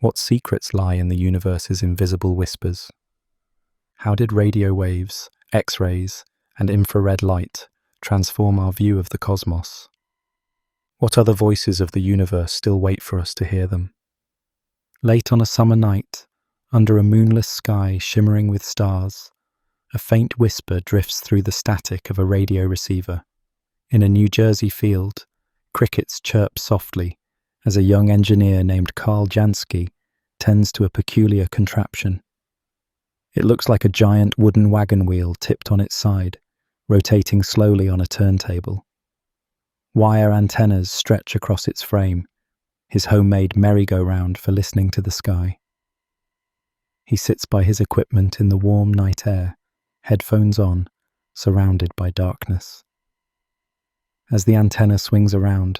What secrets lie in the universe's invisible whispers? How did radio waves, X-rays, and infrared light transform our view of the cosmos? What other voices of the universe still wait for us to hear them? Late on a summer night, under a moonless sky shimmering with stars, a faint whisper drifts through the static of a radio receiver. In a New Jersey field, crickets chirp softly as a young engineer named Karl Jansky tends to a peculiar contraption. It looks like a giant wooden wagon wheel tipped on its side, rotating slowly on a turntable. Wire antennas stretch across its frame, his homemade merry-go-round for listening to the sky. He sits by his equipment in the warm night air, headphones on, surrounded by darkness. As the antenna swings around,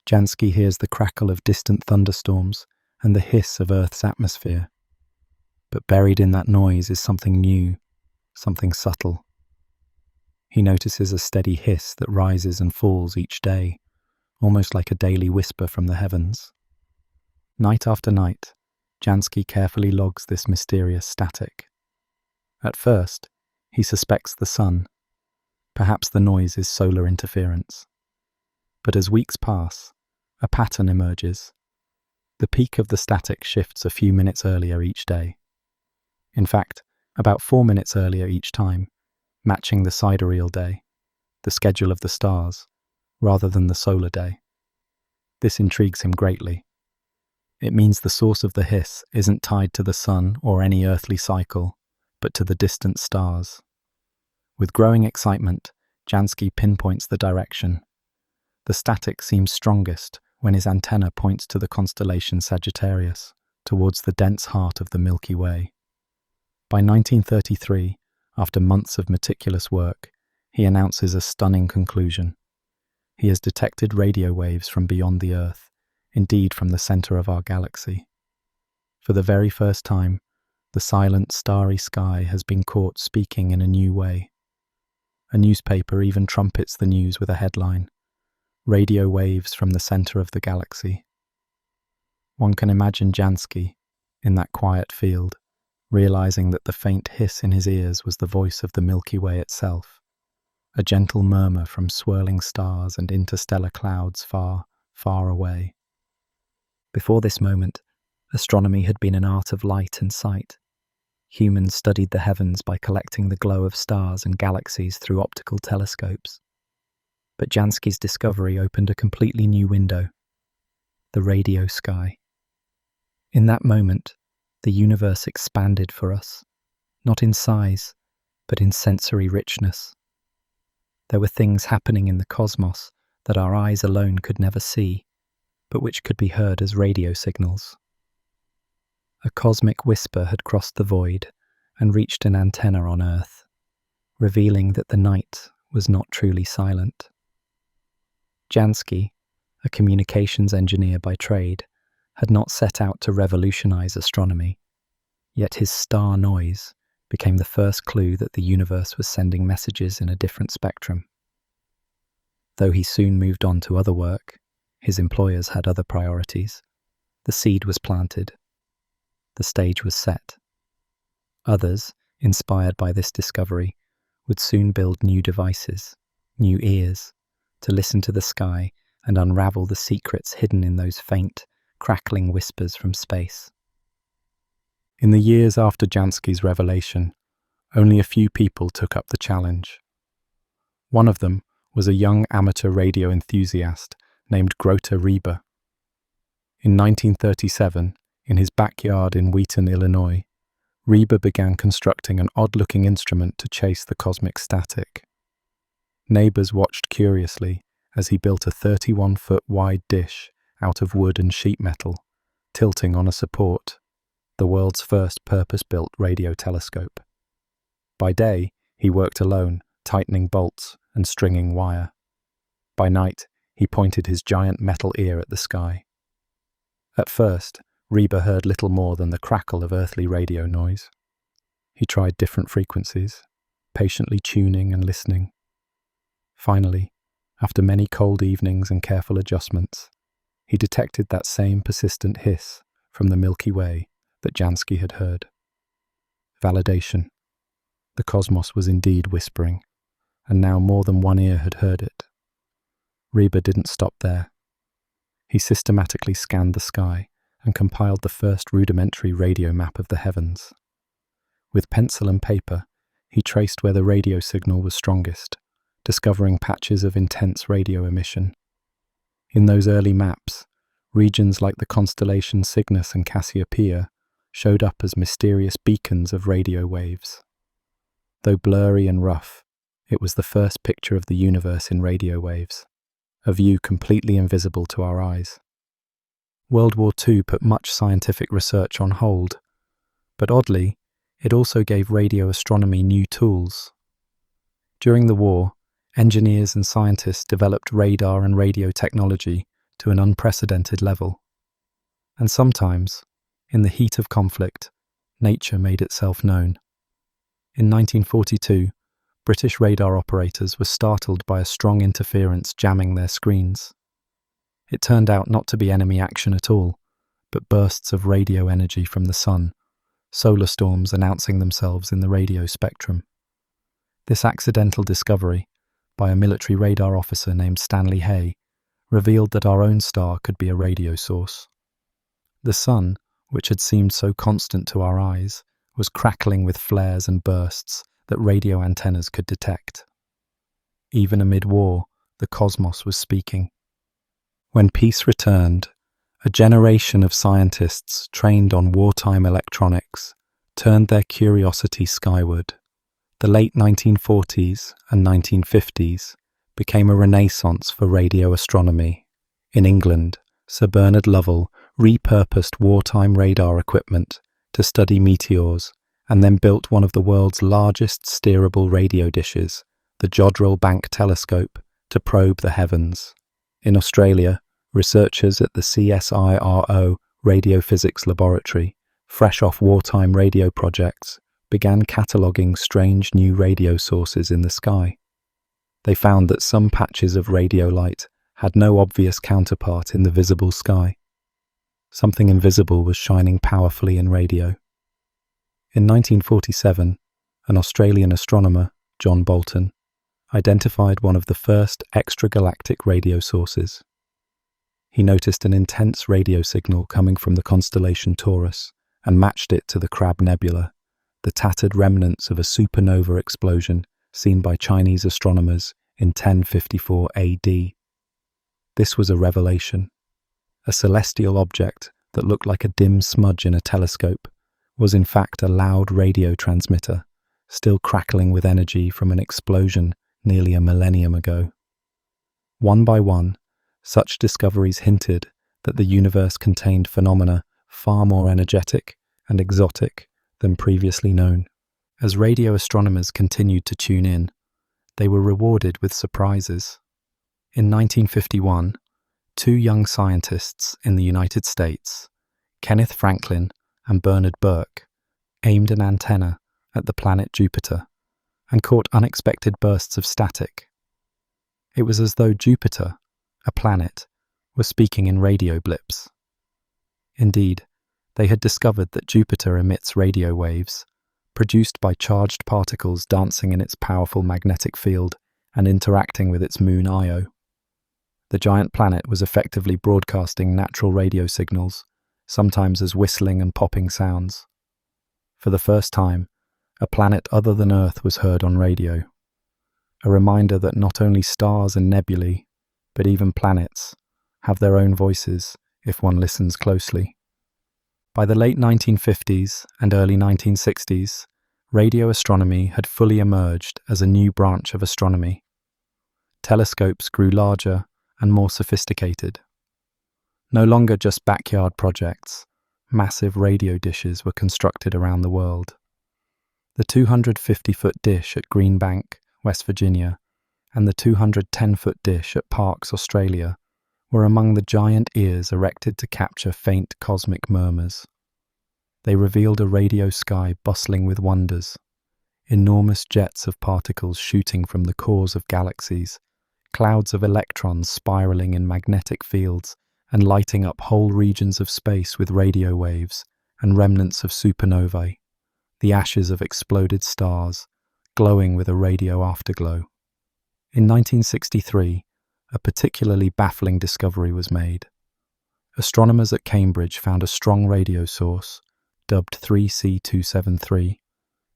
Jansky hears the crackle of distant thunderstorms and the hiss of Earth's atmosphere. But buried in that noise is something new, something subtle. He notices a steady hiss that rises and falls each day, almost like a daily whisper from the heavens. Night after night, Jansky carefully logs this mysterious static. At first, he suspects the sun. Perhaps the noise is solar interference. But as weeks pass, a pattern emerges. The peak of the static shifts a few minutes earlier each day. In fact, about 4 minutes earlier each time, matching the sidereal day, the schedule of the stars, rather than the solar day. This intrigues him greatly. It means the source of the hiss isn't tied to the sun or any earthly cycle, but to the distant stars. With growing excitement, Jansky pinpoints the direction. The static seems strongest when his antenna points to the constellation Sagittarius, towards the dense heart of the Milky Way. By 1933, after months of meticulous work, he announces a stunning conclusion. He has detected radio waves from beyond the Earth, indeed from the center of our galaxy. For the very first time, the silent, starry sky has been caught speaking in a new way. A newspaper even trumpets the news with a headline: Radio waves from the center of the galaxy. One can imagine Jansky, in that quiet field, realizing that the faint hiss in his ears was the voice of the Milky Way itself, a gentle murmur from swirling stars and interstellar clouds far, far away. Before this moment, astronomy had been an art of light and sight. Humans studied the heavens by collecting the glow of stars and galaxies through optical telescopes. But Jansky's discovery opened a completely new window: the radio sky. In that moment, the universe expanded for us, not in size, but in sensory richness. There were things happening in the cosmos that our eyes alone could never see, but which could be heard as radio signals. A cosmic whisper had crossed the void and reached an antenna on Earth, revealing that the night was not truly silent. Jansky, a communications engineer by trade, had not set out to revolutionize astronomy, yet his star noise became the first clue that the universe was sending messages in a different spectrum. Though he soon moved on to other work, his employers had other priorities. The seed was planted. The stage was set. Others, inspired by this discovery, would soon build new devices, new ears, to listen to the sky and unravel the secrets hidden in those faint, crackling whispers from space. In the years after Jansky's revelation, only a few people took up the challenge. One of them was a young amateur radio enthusiast named Grote Reber. In 1937, in his backyard in Wheaton, Illinois, Reber began constructing an odd-looking instrument to chase the cosmic static. Neighbors watched curiously as he built a 31-foot wide dish out of wood and sheet metal, tilting on a support, the world's first purpose-built radio telescope. By day, he worked alone, tightening bolts and stringing wire. By night, he pointed his giant metal ear at the sky. At first, Reber heard little more than the crackle of earthly radio noise. He tried different frequencies, patiently tuning and listening. Finally, after many cold evenings and careful adjustments, he detected that same persistent hiss from the Milky Way that Jansky had heard. Validation. The cosmos was indeed whispering, and now more than one ear had heard it. Reber didn't stop there. He systematically scanned the sky and compiled the first rudimentary radio map of the heavens. With pencil and paper, he traced where the radio signal was strongest, discovering patches of intense radio emission. In those early maps, regions like the constellations Cygnus and Cassiopeia showed up as mysterious beacons of radio waves. Though blurry and rough, it was the first picture of the universe in radio waves, a view completely invisible to our eyes. World War II put much scientific research on hold, but oddly, it also gave radio astronomy new tools. During the war, engineers and scientists developed radar and radio technology to an unprecedented level. And sometimes, in the heat of conflict, nature made itself known. In 1942, British radar operators were startled by a strong interference jamming their screens. It turned out not to be enemy action at all, but bursts of radio energy from the sun, solar storms announcing themselves in the radio spectrum. This accidental discovery, by a military radar officer named Stanley Hay, revealed that our own star could be a radio source. The sun, which had seemed so constant to our eyes, was crackling with flares and bursts that radio antennas could detect. Even amid war, the cosmos was speaking. When peace returned, a generation of scientists trained on wartime electronics turned their curiosity skyward. The late 1940s and 1950s became a renaissance for radio astronomy. In England, Sir Bernard Lovell repurposed wartime radar equipment to study meteors and then built one of the world's largest steerable radio dishes, the Jodrell Bank Telescope, to probe the heavens. In Australia, researchers at the CSIRO Radio Physics Laboratory, fresh off wartime radio projects, began cataloguing strange new radio sources in the sky. They found that some patches of radio light had no obvious counterpart in the visible sky. Something invisible was shining powerfully in radio. In 1947, an Australian astronomer, John Bolton, identified one of the first extragalactic radio sources. He noticed an intense radio signal coming from the constellation Taurus and matched it to the Crab Nebula, the tattered remnants of a supernova explosion seen by Chinese astronomers in 1054 AD. This was a revelation. A celestial object that looked like a dim smudge in a telescope was in fact a loud radio transmitter, still crackling with energy from an explosion nearly a millennium ago. One by one, such discoveries hinted that the universe contained phenomena far more energetic and exotic than previously known. As radio astronomers continued to tune in, they were rewarded with surprises. In 1951, two young scientists in the United States, Kenneth Franklin and Bernard Burke, aimed an antenna at the planet Jupiter and caught unexpected bursts of static. It was as though Jupiter, a planet, was speaking in radio blips. Indeed, they had discovered that Jupiter emits radio waves, produced by charged particles dancing in its powerful magnetic field and interacting with its moon Io. The giant planet was effectively broadcasting natural radio signals, sometimes as whistling and popping sounds. For the first time, a planet other than Earth was heard on radio, a reminder that not only stars and nebulae, but even planets, have their own voices if one listens closely. By the late 1950s and early 1960s, radio astronomy had fully emerged as a new branch of astronomy. Telescopes grew larger and more sophisticated. No longer just backyard projects, massive radio dishes were constructed around the world. The 250-foot dish at Green Bank, West Virginia, and the 210-foot dish at Parkes, Australia, were among the giant ears erected to capture faint cosmic murmurs. They revealed a radio sky bustling with wonders, enormous jets of particles shooting from the cores of galaxies, clouds of electrons spiraling in magnetic fields and lighting up whole regions of space with radio waves and remnants of supernovae, the ashes of exploded stars, glowing with a radio afterglow. In 1963, a particularly baffling discovery was made. Astronomers at Cambridge found a strong radio source, dubbed 3C273,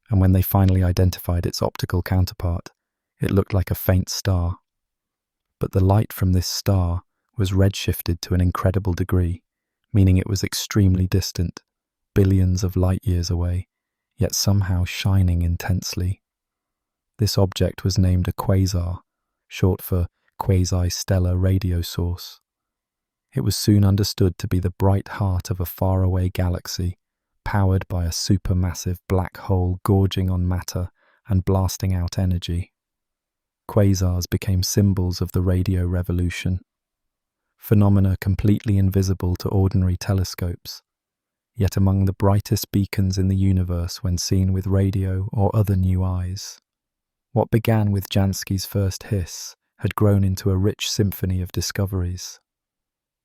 and when they finally identified its optical counterpart, it looked like a faint star. But the light from this star was redshifted to an incredible degree, meaning it was extremely distant, billions of light years away, yet somehow shining intensely. This object was named a quasar, short for quasi-stellar radio source. It was soon understood to be the bright heart of a faraway galaxy, powered by a supermassive black hole gorging on matter and blasting out energy. Quasars became symbols of the radio revolution, phenomena completely invisible to ordinary telescopes, yet among the brightest beacons in the universe when seen with radio or other new eyes. What began with Jansky's first hiss had grown into a rich symphony of discoveries.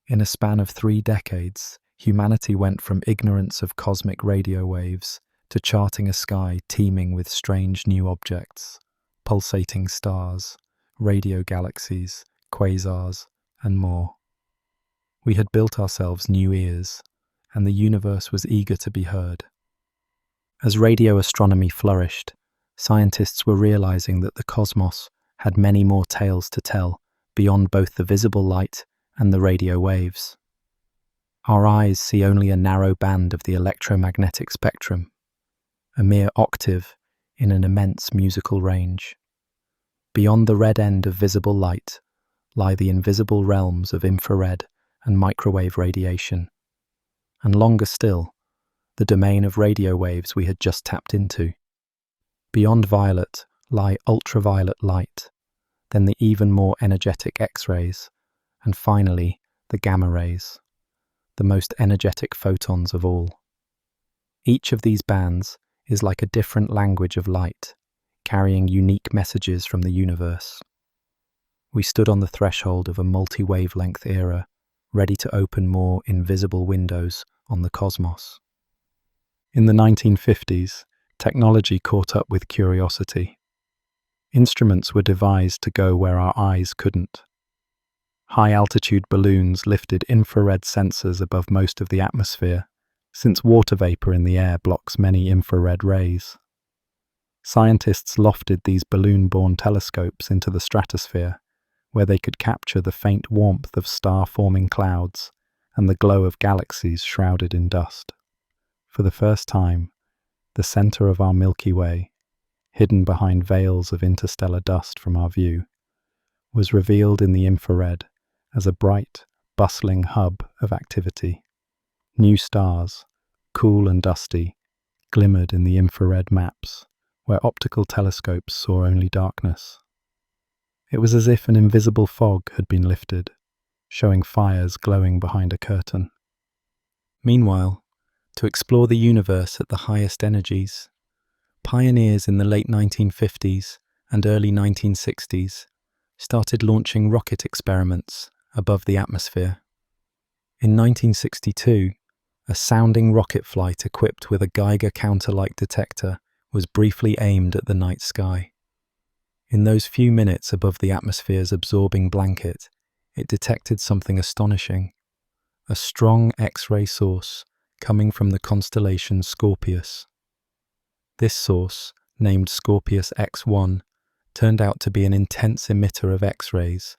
In a span of 3 decades, humanity went from ignorance of cosmic radio waves to charting a sky teeming with strange new objects, pulsating stars, radio galaxies, quasars, and more. We had built ourselves new ears, and the universe was eager to be heard. As radio astronomy flourished, scientists were realizing that the cosmos had many more tales to tell beyond both the visible light and the radio waves. Our eyes see only a narrow band of the electromagnetic spectrum, a mere octave in an immense musical range. Beyond the red end of visible light lie the invisible realms of infrared and microwave radiation, and longer still, the domain of radio waves we had just tapped into. Beyond violet lie ultraviolet light, then the even more energetic X-rays, and finally the gamma rays, the most energetic photons of all. Each of these bands is like a different language of light, carrying unique messages from the universe. We stood on the threshold of a multi-wavelength era, ready to open more invisible windows on the cosmos. In the 1950s, technology caught up with curiosity. Instruments were devised to go where our eyes couldn't. High-altitude balloons lifted infrared sensors above most of the atmosphere, since water vapor in the air blocks many infrared rays. Scientists lofted these balloon-borne telescopes into the stratosphere, where they could capture the faint warmth of star-forming clouds and the glow of galaxies shrouded in dust. For the first time, the center of our Milky Way, hidden behind veils of interstellar dust from our view, was revealed in the infrared as a bright, bustling hub of activity. New stars, cool and dusty, glimmered in the infrared maps, where optical telescopes saw only darkness. It was as if an invisible fog had been lifted, showing fires glowing behind a curtain. Meanwhile, to explore the universe at the highest energies, pioneers in the late 1950s and early 1960s started launching rocket experiments above the atmosphere. In 1962, a sounding rocket flight equipped with a Geiger counter-like detector was briefly aimed at the night sky. In those few minutes above the atmosphere's absorbing blanket, it detected something astonishing: a strong X-ray source coming from the constellation Scorpius. This source, named Scorpius X1, turned out to be an intense emitter of X-rays,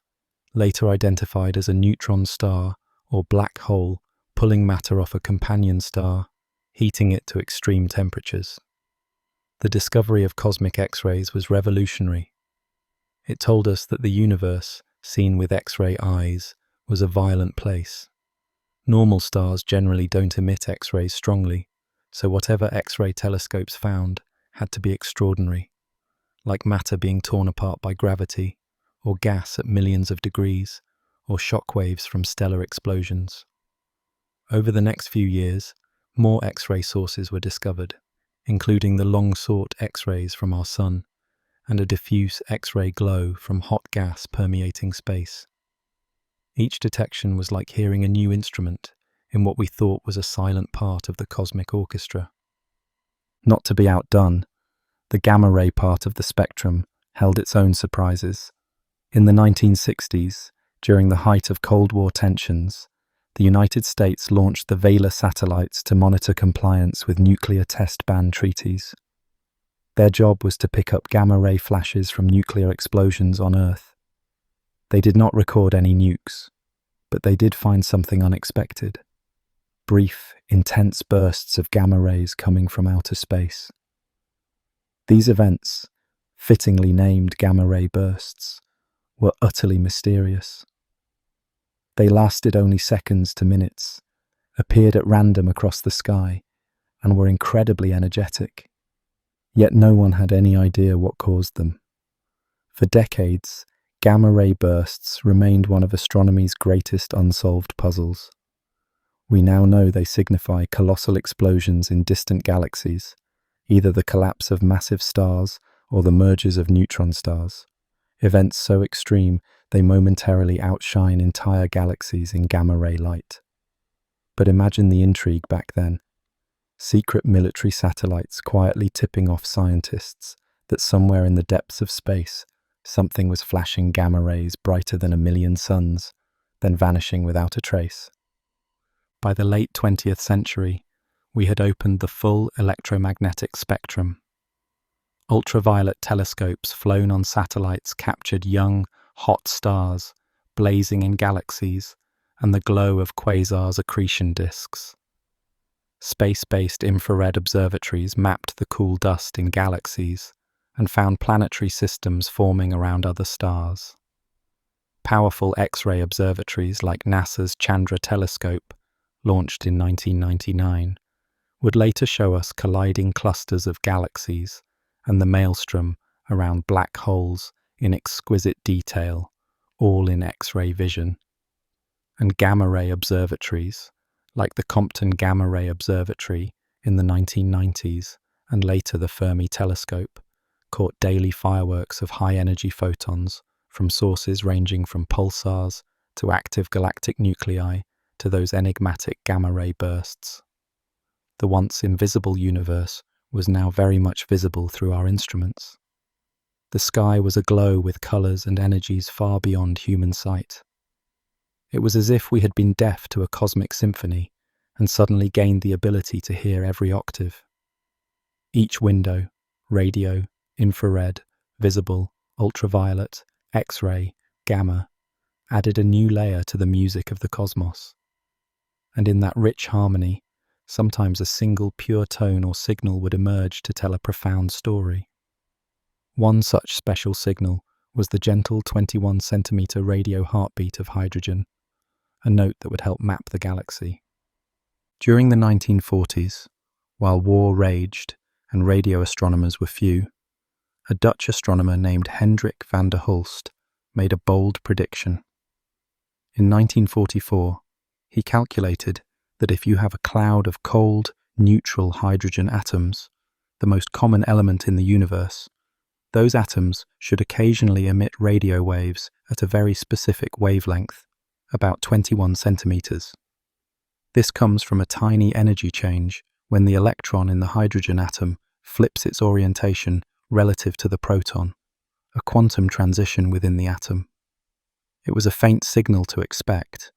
later identified as a neutron star or black hole pulling matter off a companion star, heating it to extreme temperatures. The discovery of cosmic X-rays was revolutionary. It told us that the universe, seen with X-ray eyes, was a violent place. Normal stars generally don't emit X-rays strongly, so whatever X-ray telescopes found had to be extraordinary, like matter being torn apart by gravity, or gas at millions of degrees, or shock waves from stellar explosions. Over the next few years, more X-ray sources were discovered, including the long-sought X-rays from our Sun, and a diffuse X-ray glow from hot gas permeating space. Each detection was like hearing a new instrument in what we thought was a silent part of the cosmic orchestra. Not to be outdone, the gamma-ray part of the spectrum held its own surprises. In the 1960s, during the height of Cold War tensions, the United States launched the Vela satellites to monitor compliance with nuclear test ban treaties. Their job was to pick up gamma-ray flashes from nuclear explosions on Earth. They did not record any nukes, but they did find something unexpected. Brief, intense bursts of gamma rays coming from outer space. These events, fittingly named gamma-ray bursts, were utterly mysterious. They lasted only seconds to minutes, appeared at random across the sky, and were incredibly energetic. Yet no one had any idea what caused them. For decades, gamma-ray bursts remained one of astronomy's greatest unsolved puzzles. We now know they signify colossal explosions in distant galaxies, either the collapse of massive stars or the mergers of neutron stars, events so extreme they momentarily outshine entire galaxies in gamma-ray light. But imagine the intrigue back then. Secret military satellites quietly tipping off scientists that somewhere in the depths of space, something was flashing gamma rays brighter than 1,000,000 suns, then vanishing without a trace. By the late 20th century, we had opened the full electromagnetic spectrum. Ultraviolet telescopes flown on satellites captured young, hot stars, blazing in galaxies, and the glow of quasars' accretion disks. Space-based infrared observatories mapped the cool dust in galaxies and found planetary systems forming around other stars. Powerful X-ray observatories like NASA's Chandra telescope, launched in 1999, would later show us colliding clusters of galaxies and the maelstrom around black holes in exquisite detail, all in X-ray vision. And gamma-ray observatories, like the Compton Gamma Ray Observatory in the 1990s and later the Fermi Telescope, caught daily fireworks of high-energy photons from sources ranging from pulsars to active galactic nuclei to those enigmatic gamma-ray bursts. The once invisible universe was now very much visible through our instruments. The sky was aglow with colours and energies far beyond human sight. It was as if we had been deaf to a cosmic symphony and suddenly gained the ability to hear every octave. Each window, radio, infrared, visible, ultraviolet, X-ray, gamma, added a new layer to the music of the cosmos. And in that rich harmony, sometimes a single pure tone or signal would emerge to tell a profound story. One such special signal was the gentle 21-centimeter radio heartbeat of hydrogen, a note that would help map the galaxy. During the 1940s, while war raged and radio astronomers were few, a Dutch astronomer named Hendrik van der Hulst made a bold prediction. In 1944, he calculated that if you have a cloud of cold, neutral hydrogen atoms, the most common element in the universe, those atoms should occasionally emit radio waves at a very specific wavelength, about 21 centimeters. This comes from a tiny energy change when the electron in the hydrogen atom flips its orientation relative to the proton, a quantum transition within the atom. It was a faint signal to expect.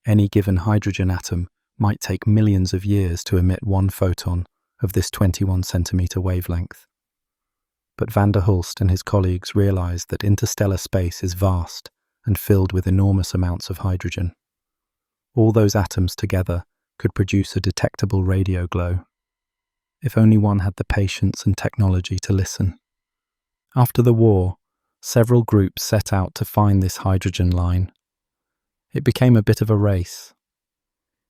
Any given hydrogen atom might take millions of years to emit one photon of this 21 centimeter wavelength. But van der Hulst and his colleagues realized that interstellar space is vast and filled with enormous amounts of hydrogen. All those atoms together could produce a detectable radio glow, if only one had the patience and technology to listen. After the war, several groups set out to find this hydrogen line. It became a bit of a race.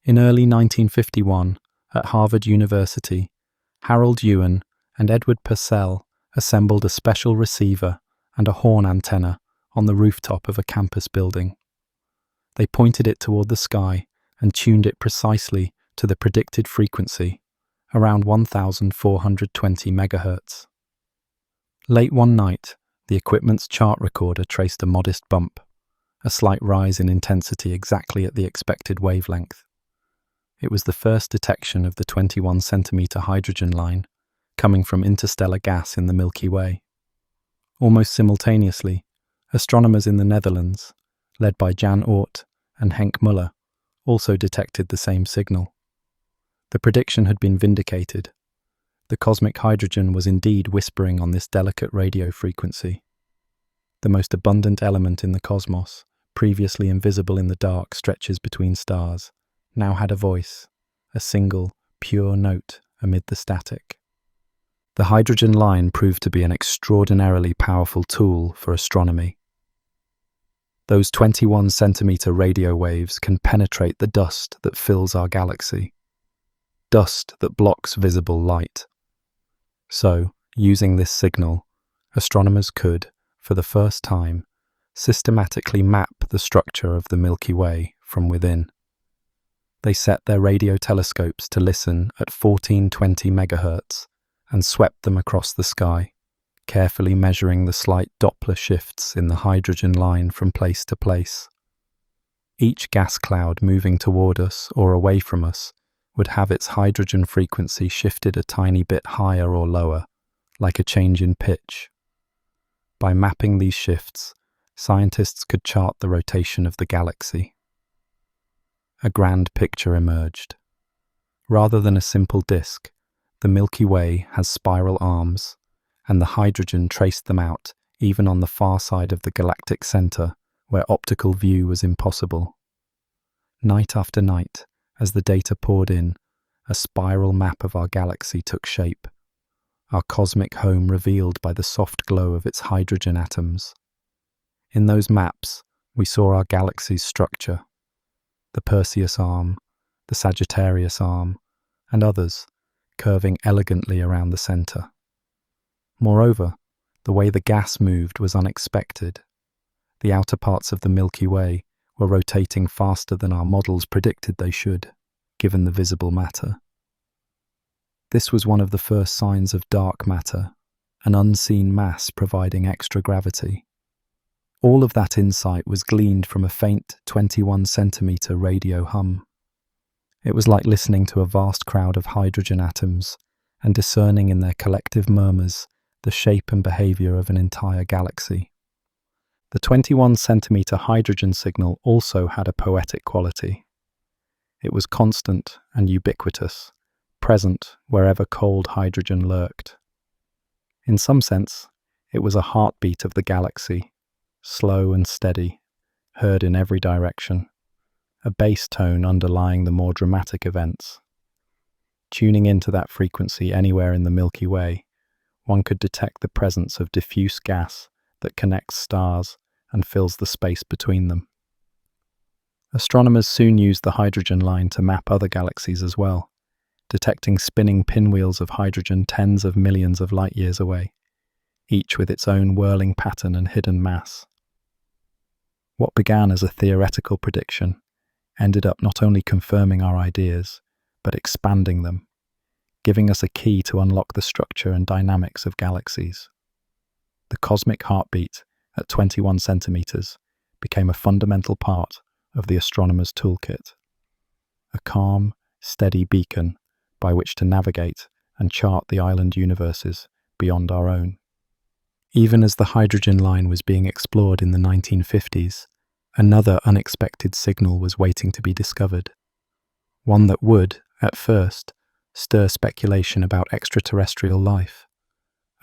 In early 1951, at Harvard University, Harold Ewan and Edward Purcell assembled a special receiver and a horn antenna on the rooftop of a campus building. They pointed it toward the sky and tuned it precisely to the predicted frequency, around 1,420 megahertz. Late one night, the equipment's chart recorder traced a modest bump, a slight rise in intensity exactly at the expected wavelength. It was the first detection of the 21 centimeter hydrogen line coming from interstellar gas in the Milky Way. Almost simultaneously, astronomers in the Netherlands, led by Jan Oort and Henk Muller, also detected the same signal. The prediction had been vindicated. The cosmic hydrogen was indeed whispering on this delicate radio frequency. The most abundant element in the cosmos, previously invisible in the dark stretches between stars, now had a voice, a single, pure note amid the static. The hydrogen line proved to be an extraordinarily powerful tool for astronomy. Those 21 centimeter radio waves can penetrate the dust that fills our galaxy, dust that blocks visible light. So, using this signal, astronomers could, for the first time, systematically map the structure of the Milky Way from within. They set their radio telescopes to listen at 1420 megahertz and swept them across the sky, carefully measuring the slight Doppler shifts in the hydrogen line from place to place. Each gas cloud moving toward us or away from us would have its hydrogen frequency shifted a tiny bit higher or lower, like a change in pitch. By mapping these shifts, scientists could chart the rotation of the galaxy. A grand picture emerged. Rather than a simple disk, the Milky Way has spiral arms, and the hydrogen traced them out even on the far side of the galactic center, where optical view was impossible. Night after night, as the data poured in, a spiral map of our galaxy took shape, our cosmic home revealed by the soft glow of its hydrogen atoms. In those maps, we saw our galaxy's structure, the Perseus arm, the Sagittarius arm, and others, curving elegantly around the center. Moreover, the way the gas moved was unexpected. The outer parts of the Milky Way were rotating faster than our models predicted they should, given the visible matter. This was one of the first signs of dark matter, an unseen mass providing extra gravity. All of that insight was gleaned from a faint 21 centimeter radio hum. It was like listening to a vast crowd of hydrogen atoms and discerning in their collective murmurs the shape and behavior of an entire galaxy. The 21 centimeter hydrogen signal also had a poetic quality. It was constant and ubiquitous, present wherever cold hydrogen lurked. In some sense, it was a heartbeat of the galaxy, slow and steady, heard in every direction, a bass tone underlying the more dramatic events. Tuning into that frequency anywhere in the Milky Way, one could detect the presence of diffuse gas that connects stars and fills the space between them. Astronomers soon used the hydrogen line to map other galaxies as well, detecting spinning pinwheels of hydrogen tens of millions of light years away, each with its own whirling pattern and hidden mass. What began as a theoretical prediction ended up not only confirming our ideas, but expanding them, giving us a key to unlock the structure and dynamics of galaxies. The cosmic heartbeat at 21 centimeters became a fundamental part of the astronomer's toolkit, a calm, steady beacon by which to navigate and chart the island universes beyond our own. Even as the hydrogen line was being explored in the 1950s, another unexpected signal was waiting to be discovered, one that would, at first, stir speculation about extraterrestrial life,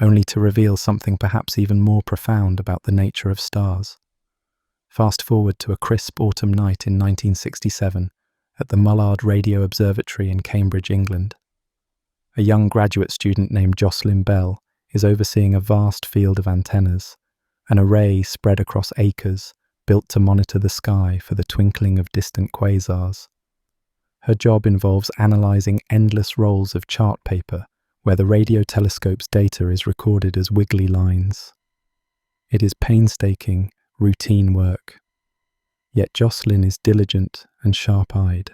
only to reveal something perhaps even more profound about the nature of stars. Fast forward to a crisp autumn night in 1967 at the Mullard Radio Observatory in Cambridge, England. A young graduate student named Jocelyn Bell is overseeing a vast field of antennas, an array spread across acres built to monitor the sky for the twinkling of distant quasars. Her job involves analyzing endless rolls of chart paper where the radio telescope's data is recorded as wiggly lines. It is painstaking, routine work. Yet Jocelyn is diligent and sharp-eyed.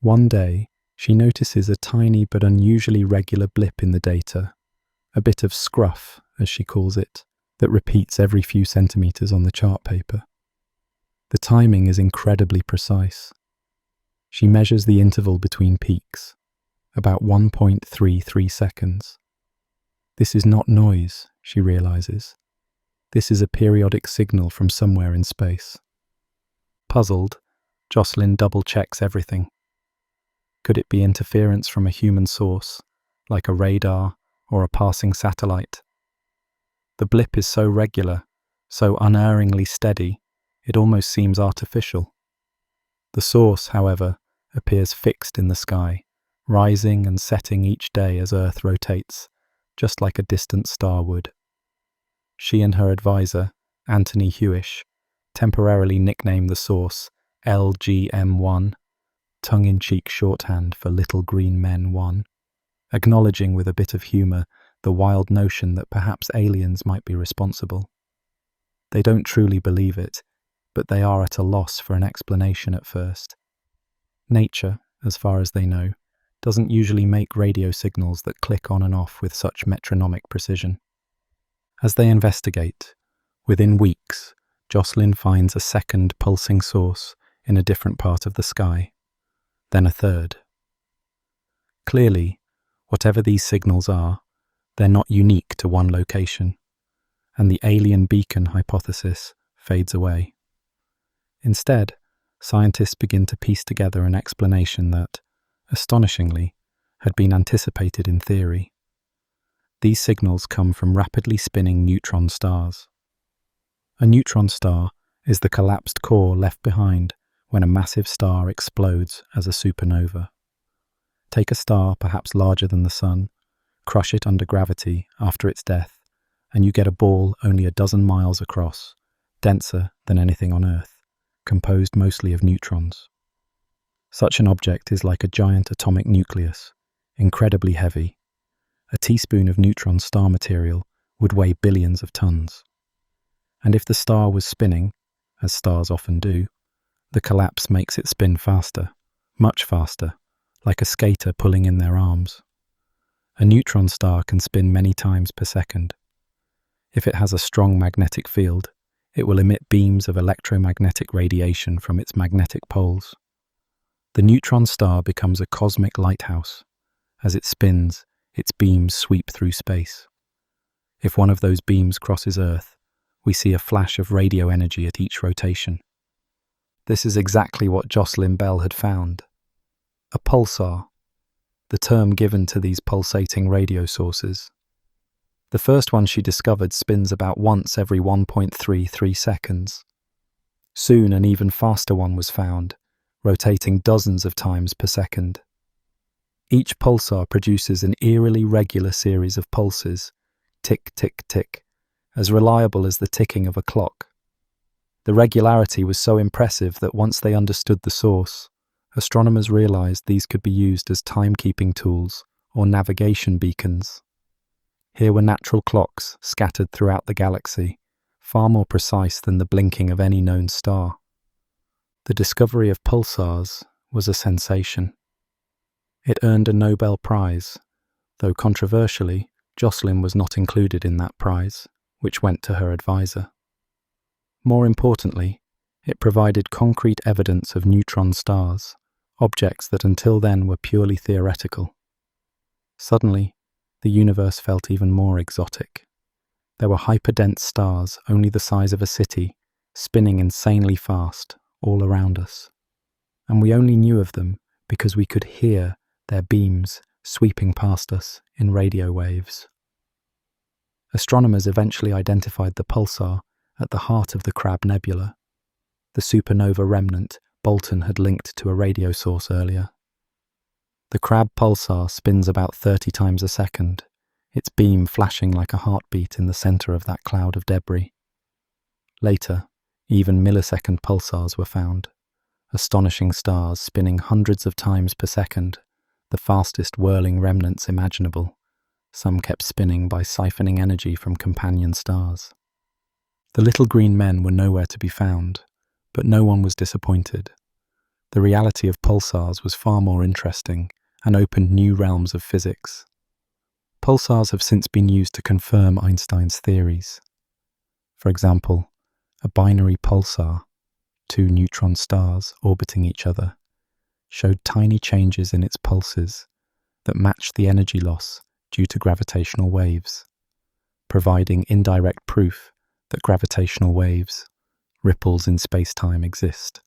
One day, she notices a tiny but unusually regular blip in the data, a bit of scruff, as she calls it, that repeats every few centimeters on the chart paper. The timing is incredibly precise. She measures the interval between peaks, about 1.33 seconds. This is not noise, she realizes. This is a periodic signal from somewhere in space. Puzzled, Jocelyn double-checks everything. Could it be interference from a human source, like a radar or a passing satellite? The blip is so regular, so unerringly steady, it almost seems artificial. The source, however, appears fixed in the sky, rising and setting each day as Earth rotates, just like a distant star would. She and her advisor, Anthony Hewish, temporarily nickname the source LGM1, tongue-in-cheek shorthand for Little Green Men 1, acknowledging with a bit of humour the wild notion that perhaps aliens might be responsible. They don't truly believe it, but they are at a loss for an explanation at first. Nature, as far as they know, doesn't usually make radio signals that click on and off with such metronomic precision. As they investigate, within weeks, Jocelyn finds a second pulsing source in a different part of the sky, then a third. Clearly, whatever these signals are, they're not unique to one location, and the alien beacon hypothesis fades away. Instead, scientists begin to piece together an explanation that, astonishingly, had been anticipated in theory. These signals come from rapidly spinning neutron stars. A neutron star is the collapsed core left behind when a massive star explodes as a supernova. Take a star perhaps larger than the Sun, crush it under gravity after its death, and you get a ball only a dozen miles across, denser than anything on Earth, composed mostly of neutrons. Such an object is like a giant atomic nucleus, incredibly heavy. A teaspoon of neutron star material would weigh billions of tons. And if the star was spinning, as stars often do, the collapse makes it spin faster, much faster, like a skater pulling in their arms. A neutron star can spin many times per second. If it has a strong magnetic field, it will emit beams of electromagnetic radiation from its magnetic poles. The neutron star becomes a cosmic lighthouse. As it spins, its beams sweep through space. If one of those beams crosses Earth, we see a flash of radio energy at each rotation. This is exactly what Jocelyn Bell had found. A pulsar, the term given to these pulsating radio sources. The first one she discovered spins about once every 1.33 seconds. Soon an even faster one was found, rotating dozens of times per second. Each pulsar produces an eerily regular series of pulses, tick, tick, tick, as reliable as the ticking of a clock. The regularity was so impressive that once they understood the source, astronomers realized these could be used as timekeeping tools or navigation beacons. Here were natural clocks scattered throughout the galaxy, far more precise than the blinking of any known star. The discovery of pulsars was a sensation. It earned a Nobel Prize, though controversially, Jocelyn was not included in that prize, which went to her advisor. More importantly, it provided concrete evidence of neutron stars, objects that until then were purely theoretical. Suddenly, the universe felt even more exotic. There were hyperdense stars only the size of a city, spinning insanely fast all around us. And we only knew of them because we could hear their beams sweeping past us in radio waves. Astronomers eventually identified the pulsar at the heart of the Crab Nebula, the supernova remnant Bolton had linked to a radio source earlier. The Crab pulsar spins about 30 times a second, its beam flashing like a heartbeat in the center of that cloud of debris. Later, even millisecond pulsars were found, astonishing stars spinning hundreds of times per second, the fastest whirling remnants imaginable. Some kept spinning by siphoning energy from companion stars. The little green men were nowhere to be found, but no one was disappointed. The reality of pulsars was far more interesting and opened new realms of physics. Pulsars have since been used to confirm Einstein's theories. For example, a binary pulsar, two neutron stars orbiting each other, showed tiny changes in its pulses that matched the energy loss due to gravitational waves, providing indirect proof that gravitational waves, ripples in spacetime, exist,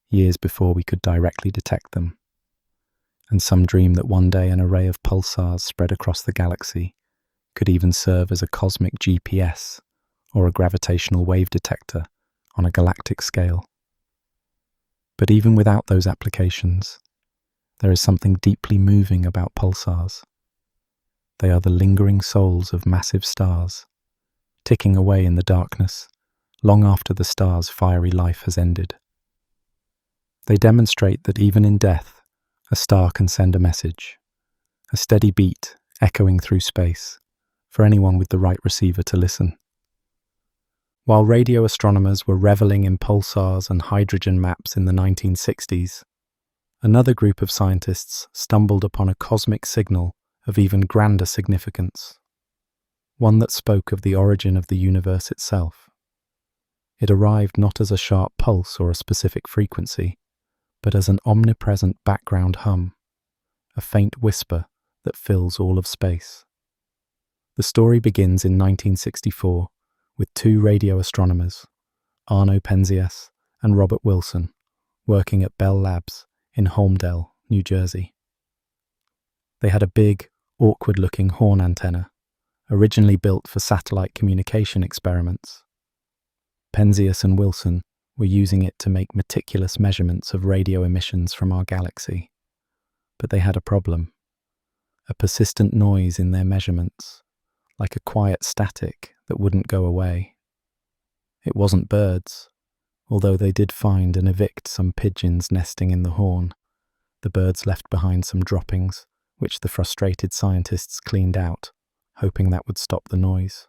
years before we could directly detect them. And some dream that one day an array of pulsars spread across the galaxy could even serve as a cosmic GPS or a gravitational wave detector on a galactic scale. But even without those applications, there is something deeply moving about pulsars. They are the lingering souls of massive stars, ticking away in the darkness long after the star's fiery life has ended. They demonstrate that even in death, a star can send a message, a steady beat echoing through space for anyone with the right receiver to listen. While radio astronomers were reveling in pulsars and hydrogen maps in the 1960s, another group of scientists stumbled upon a cosmic signal of even grander significance, one that spoke of the origin of the universe itself. It arrived not as a sharp pulse or a specific frequency, but as an omnipresent background hum, a faint whisper that fills all of space. The story begins in 1964 with two radio astronomers, Arno Penzias and Robert Wilson, working at Bell Labs in Holmdel, New Jersey. They had a big, awkward-looking horn antenna, originally built for satellite communication experiments. Penzias and Wilson were using it to make meticulous measurements of radio emissions from our galaxy. But they had a problem: a persistent noise in their measurements, like a quiet static that wouldn't go away. It wasn't birds, although they did find and evict some pigeons nesting in the horn. The birds left behind some droppings, which the frustrated scientists cleaned out, hoping that would stop the noise.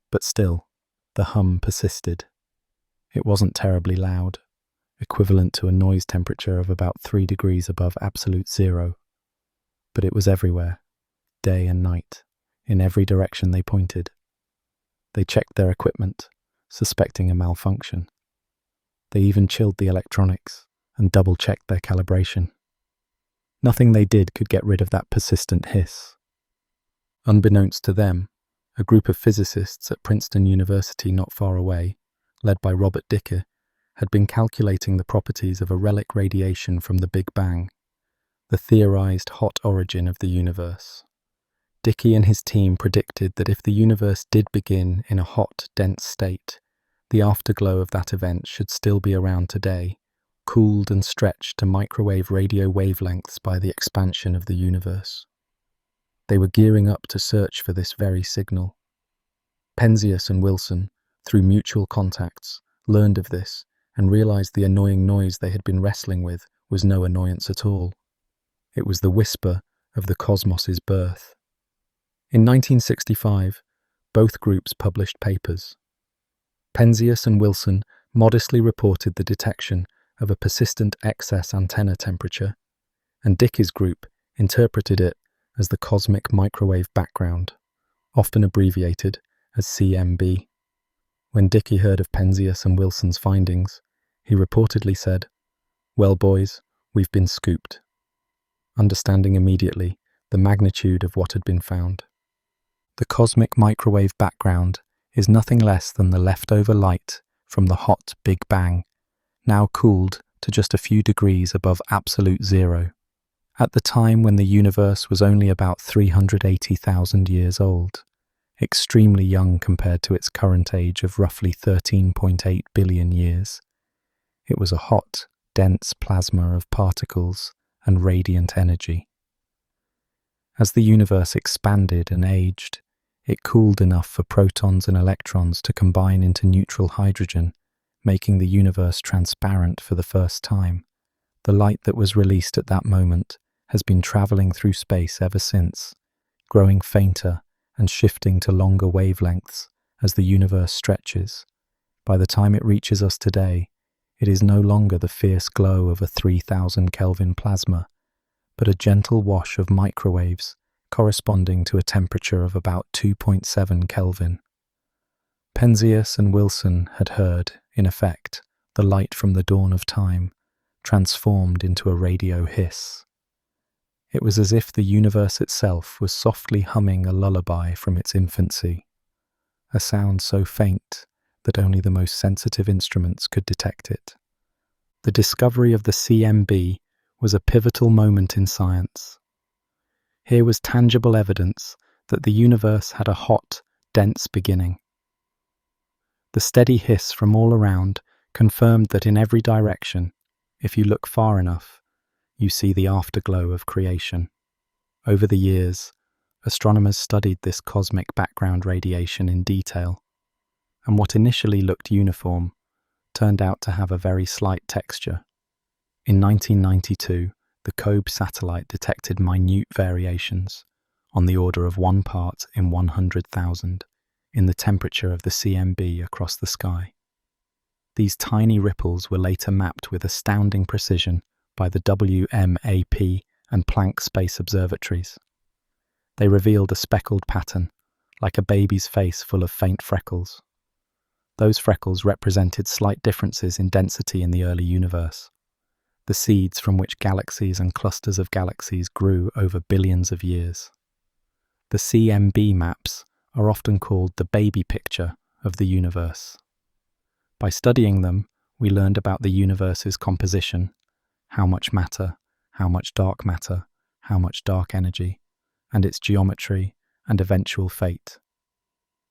But still, the hum persisted. It wasn't terribly loud, equivalent to a noise temperature of about 3 degrees above absolute zero. But it was everywhere, day and night, in every direction they pointed. They checked their equipment, suspecting a malfunction. They even chilled the electronics and double-checked their calibration. Nothing they did could get rid of that persistent hiss. Unbeknownst to them, a group of physicists at Princeton University not far away, led by Robert Dicke, had been calculating the properties of a relic radiation from the Big Bang, the theorized hot origin of the universe. Dicke and his team predicted that if the universe did begin in a hot, dense state, the afterglow of that event should still be around today, cooled and stretched to microwave radio wavelengths by the expansion of the universe. They were gearing up to search for this very signal. Penzias and Wilson, through mutual contacts, learned of this and realized the annoying noise they had been wrestling with was no annoyance at all. It was the whisper of the cosmos's birth. In 1965, both groups published papers. Penzias and Wilson modestly reported the detection of a persistent excess antenna temperature, and Dicke's group interpreted it as the cosmic microwave background, often abbreviated as CMB. When Dicke heard of Penzias and Wilson's findings, he reportedly said, "Well, boys, we've been scooped," understanding immediately the magnitude of what had been found. The cosmic microwave background is nothing less than the leftover light from the hot Big Bang, now cooled to just a few degrees above absolute zero, at the time when the universe was only about 380,000 years old, extremely young compared to its current age of roughly 13.8 billion years. It was a hot, dense plasma of particles and radiant energy. As the universe expanded and aged, it cooled enough for protons and electrons to combine into neutral hydrogen, making the universe transparent for the first time. The light that was released at that moment has been traveling through space ever since, growing fainter and shifting to longer wavelengths as the universe stretches. By the time it reaches us today, it is no longer the fierce glow of a 3000 Kelvin plasma, but a gentle wash of microwaves corresponding to a temperature of about 2.7 Kelvin. Penzias and Wilson had heard, in effect, the light from the dawn of time, transformed into a radio hiss. It was as if the universe itself was softly humming a lullaby from its infancy, a sound so faint that only the most sensitive instruments could detect it. The discovery of the CMB was a pivotal moment in science. Here was tangible evidence that the universe had a hot, dense beginning. The steady hiss from all around confirmed that in every direction, if you look far enough, you see the afterglow of creation. Over the years, astronomers studied this cosmic background radiation in detail, and what initially looked uniform turned out to have a very slight texture. In 1992, the COBE satellite detected minute variations, on the order of 1 part in 100,000, in the temperature of the CMB across the sky. These tiny ripples were later mapped with astounding precision by the WMAP and Planck space observatories. They revealed a speckled pattern, like a baby's face full of faint freckles. Those freckles represented slight differences in density in the early universe, the seeds from which galaxies and clusters of galaxies grew over billions of years. The CMB maps are often called the baby picture of the universe. By studying them, we learned about the universe's composition, how much matter, how much dark matter, how much dark energy, and its geometry and eventual fate.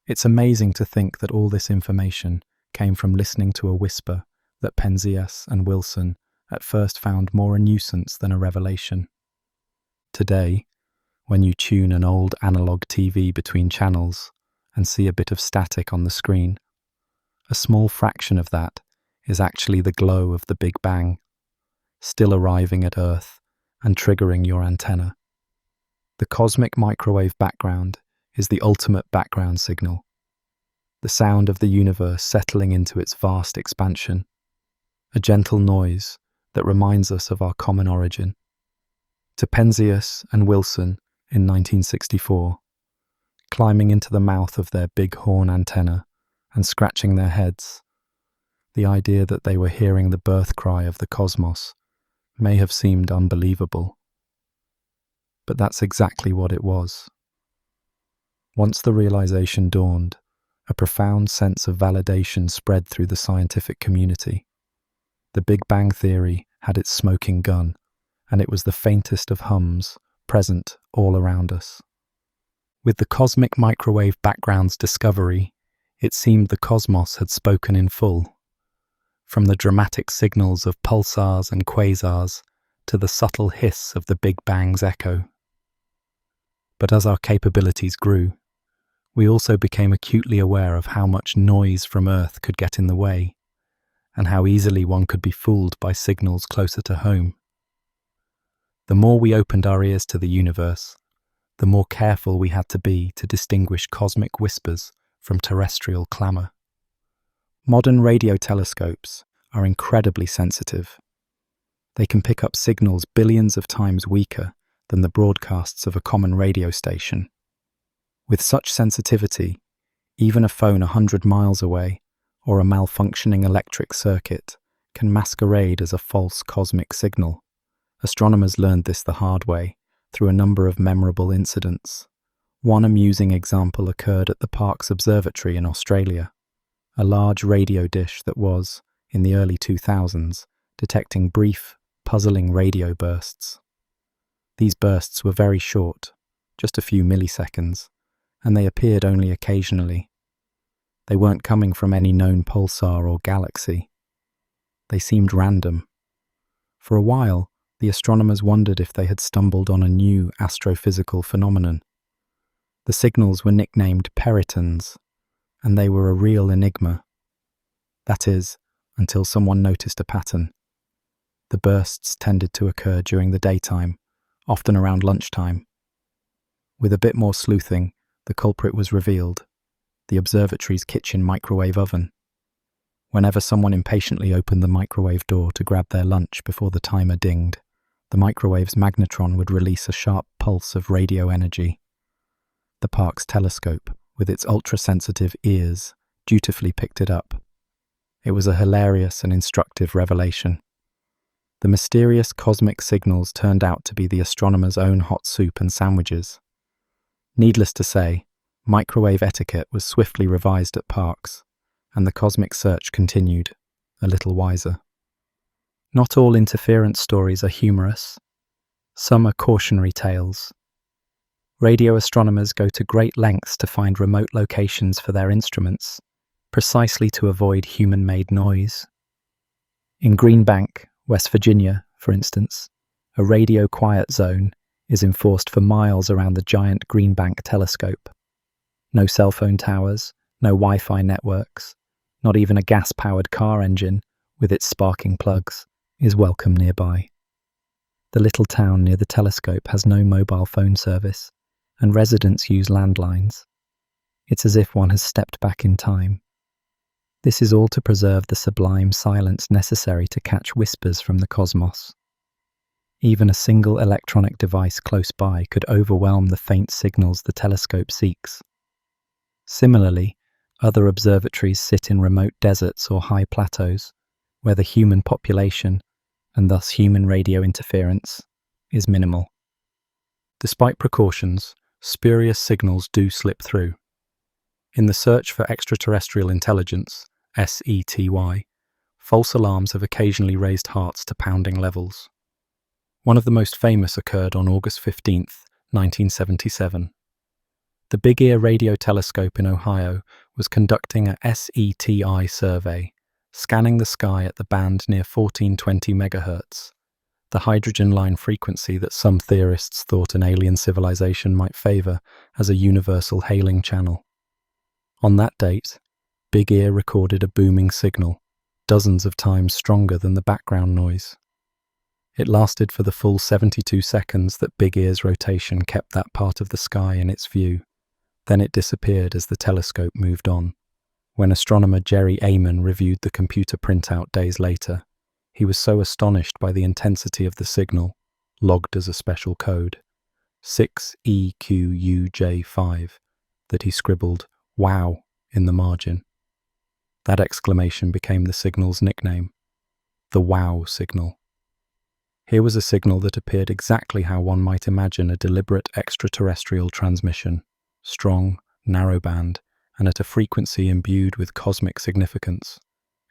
It's amazing to think that all this information came from listening to a whisper that Penzias and Wilson at first found more a nuisance than a revelation. Today, when you tune an old analog TV between channels and see a bit of static on the screen, a small fraction of that is actually the glow of the Big Bang, still arriving at Earth and triggering your antenna. The cosmic microwave background is the ultimate background signal, the sound of the universe settling into its vast expansion, a gentle noise that reminds us of our common origin. To Penzias and Wilson in 1964, climbing into the mouth of their big horn antenna and scratching their heads, the idea that they were hearing the birth cry of the cosmos may have seemed unbelievable. But that's exactly what it was. Once the realization dawned, a profound sense of validation spread through the scientific community. The Big Bang theory had its smoking gun, and it was the faintest of hums present all around us. With the cosmic microwave background's discovery, it seemed the cosmos had spoken in full. From the dramatic signals of pulsars and quasars to the subtle hiss of the Big Bang's echo. But as our capabilities grew, we also became acutely aware of how much noise from Earth could get in the way, and how easily one could be fooled by signals closer to home. The more we opened our ears to the universe, the more careful we had to be to distinguish cosmic whispers from terrestrial clamour. Modern radio telescopes are incredibly sensitive. They can pick up signals billions of times weaker than the broadcasts of a common radio station. With such sensitivity, even a phone 100 miles away or a malfunctioning electric circuit can masquerade as a false cosmic signal. Astronomers learned this the hard way through a number of memorable incidents. One amusing example occurred at the Parkes Observatory in Australia, a large radio dish that was, in the early 2000s, detecting brief, puzzling radio bursts. These bursts were very short, just a few milliseconds, and they appeared only occasionally. They weren't coming from any known pulsar or galaxy. They seemed random. For a while, the astronomers wondered if they had stumbled on a new astrophysical phenomenon. The signals were nicknamed peritons, and they were a real enigma. That is, until someone noticed a pattern. The bursts tended to occur during the daytime, often around lunchtime. With a bit more sleuthing, the culprit was revealed: the observatory's kitchen microwave oven. Whenever someone impatiently opened the microwave door to grab their lunch before the timer dinged, the microwave's magnetron would release a sharp pulse of radio energy. The Parkes telescope, with its ultra-sensitive ears, dutifully picked it up. It was a hilarious and instructive revelation. The mysterious cosmic signals turned out to be the astronomers' own hot soup and sandwiches. Needless to say, microwave etiquette was swiftly revised at parks, and the cosmic search continued, a little wiser. Not all interference stories are humorous. Some are cautionary tales. Radio astronomers go to great lengths to find remote locations for their instruments, precisely to avoid human-made noise. In Green Bank, West Virginia, for instance, a radio quiet zone is enforced for miles around the giant Green Bank telescope. No cell phone towers, no Wi-Fi networks, not even a gas-powered car engine with its sparking plugs is welcome nearby. The little town near the telescope has no mobile phone service, and residents use landlines. It's as if one has stepped back in time. This is all to preserve the sublime silence necessary to catch whispers from the cosmos. Even a single electronic device close by could overwhelm the faint signals the telescope seeks. Similarly, other observatories sit in remote deserts or high plateaus, where the human population, and thus human radio interference, is minimal. Despite precautions, spurious signals do slip through. In the search for extraterrestrial intelligence, SETY, false alarms have occasionally raised hearts to pounding levels. One of the most famous occurred on August 15, 1977. The Big Ear radio telescope in Ohio was conducting a SETI survey, scanning the sky at the band near 1420 MHz, the hydrogen line frequency that some theorists thought an alien civilization might favor as a universal hailing channel. On that date, Big Ear recorded a booming signal, dozens of times stronger than the background noise. It lasted for the full 72 seconds that Big Ear's rotation kept that part of the sky in its view. Then it disappeared as the telescope moved on. When astronomer Jerry Amon reviewed the computer printout days later, he was so astonished by the intensity of the signal, logged as a special code, 6EQUJ5, that he scribbled, "Wow," in the margin. That exclamation became the signal's nickname, the WOW signal. Here was a signal that appeared exactly how one might imagine a deliberate extraterrestrial transmission, strong, narrowband, and at a frequency imbued with cosmic significance.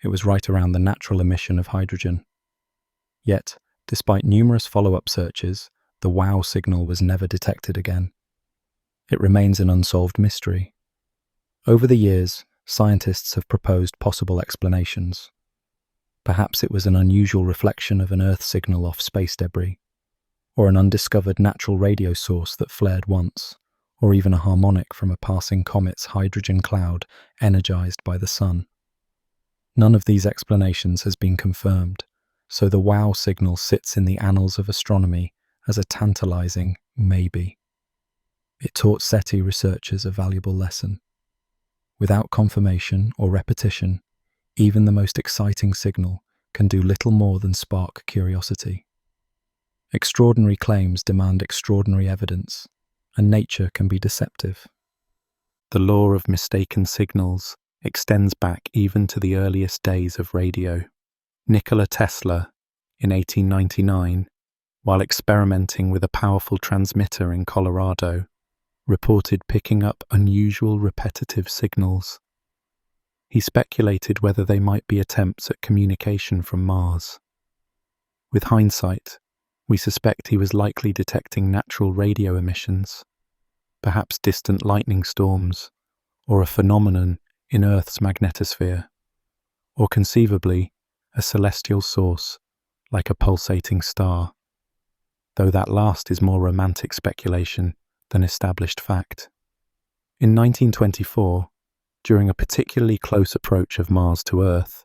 It was right around the natural emission of hydrogen. Yet, despite numerous follow-up searches, the WOW signal was never detected again. It remains an unsolved mystery. Over the years, scientists have proposed possible explanations. Perhaps it was an unusual reflection of an Earth signal off space debris, or an undiscovered natural radio source that flared once, or even a harmonic from a passing comet's hydrogen cloud energized by the sun. None of these explanations has been confirmed, so the WOW signal sits in the annals of astronomy as a tantalizing maybe. It taught SETI researchers a valuable lesson. Without confirmation or repetition, even the most exciting signal can do little more than spark curiosity. Extraordinary claims demand extraordinary evidence, and nature can be deceptive. The law of mistaken signals extends back even to the earliest days of radio. Nikola Tesla, in 1899, while experimenting with a powerful transmitter in Colorado, reported picking up unusual repetitive signals. He speculated whether they might be attempts at communication from Mars. With hindsight, we suspect he was likely detecting natural radio emissions, perhaps distant lightning storms, or a phenomenon in Earth's magnetosphere, or conceivably a celestial source like a pulsating star, though that last is more romantic speculation than established fact. In 1924, during a particularly close approach of Mars to Earth,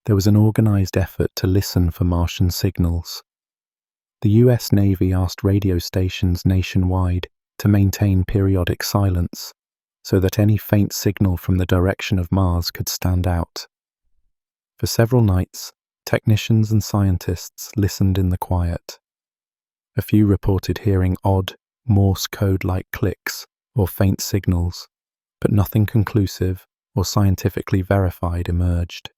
there was an organized effort to listen for Martian signals. The US Navy asked radio stations nationwide to maintain periodic silence so that any faint signal from the direction of Mars could stand out. For several nights, technicians and scientists listened in the quiet. A few reported hearing odd, Morse code-like clicks or faint signals, but nothing conclusive or scientifically verified emerged.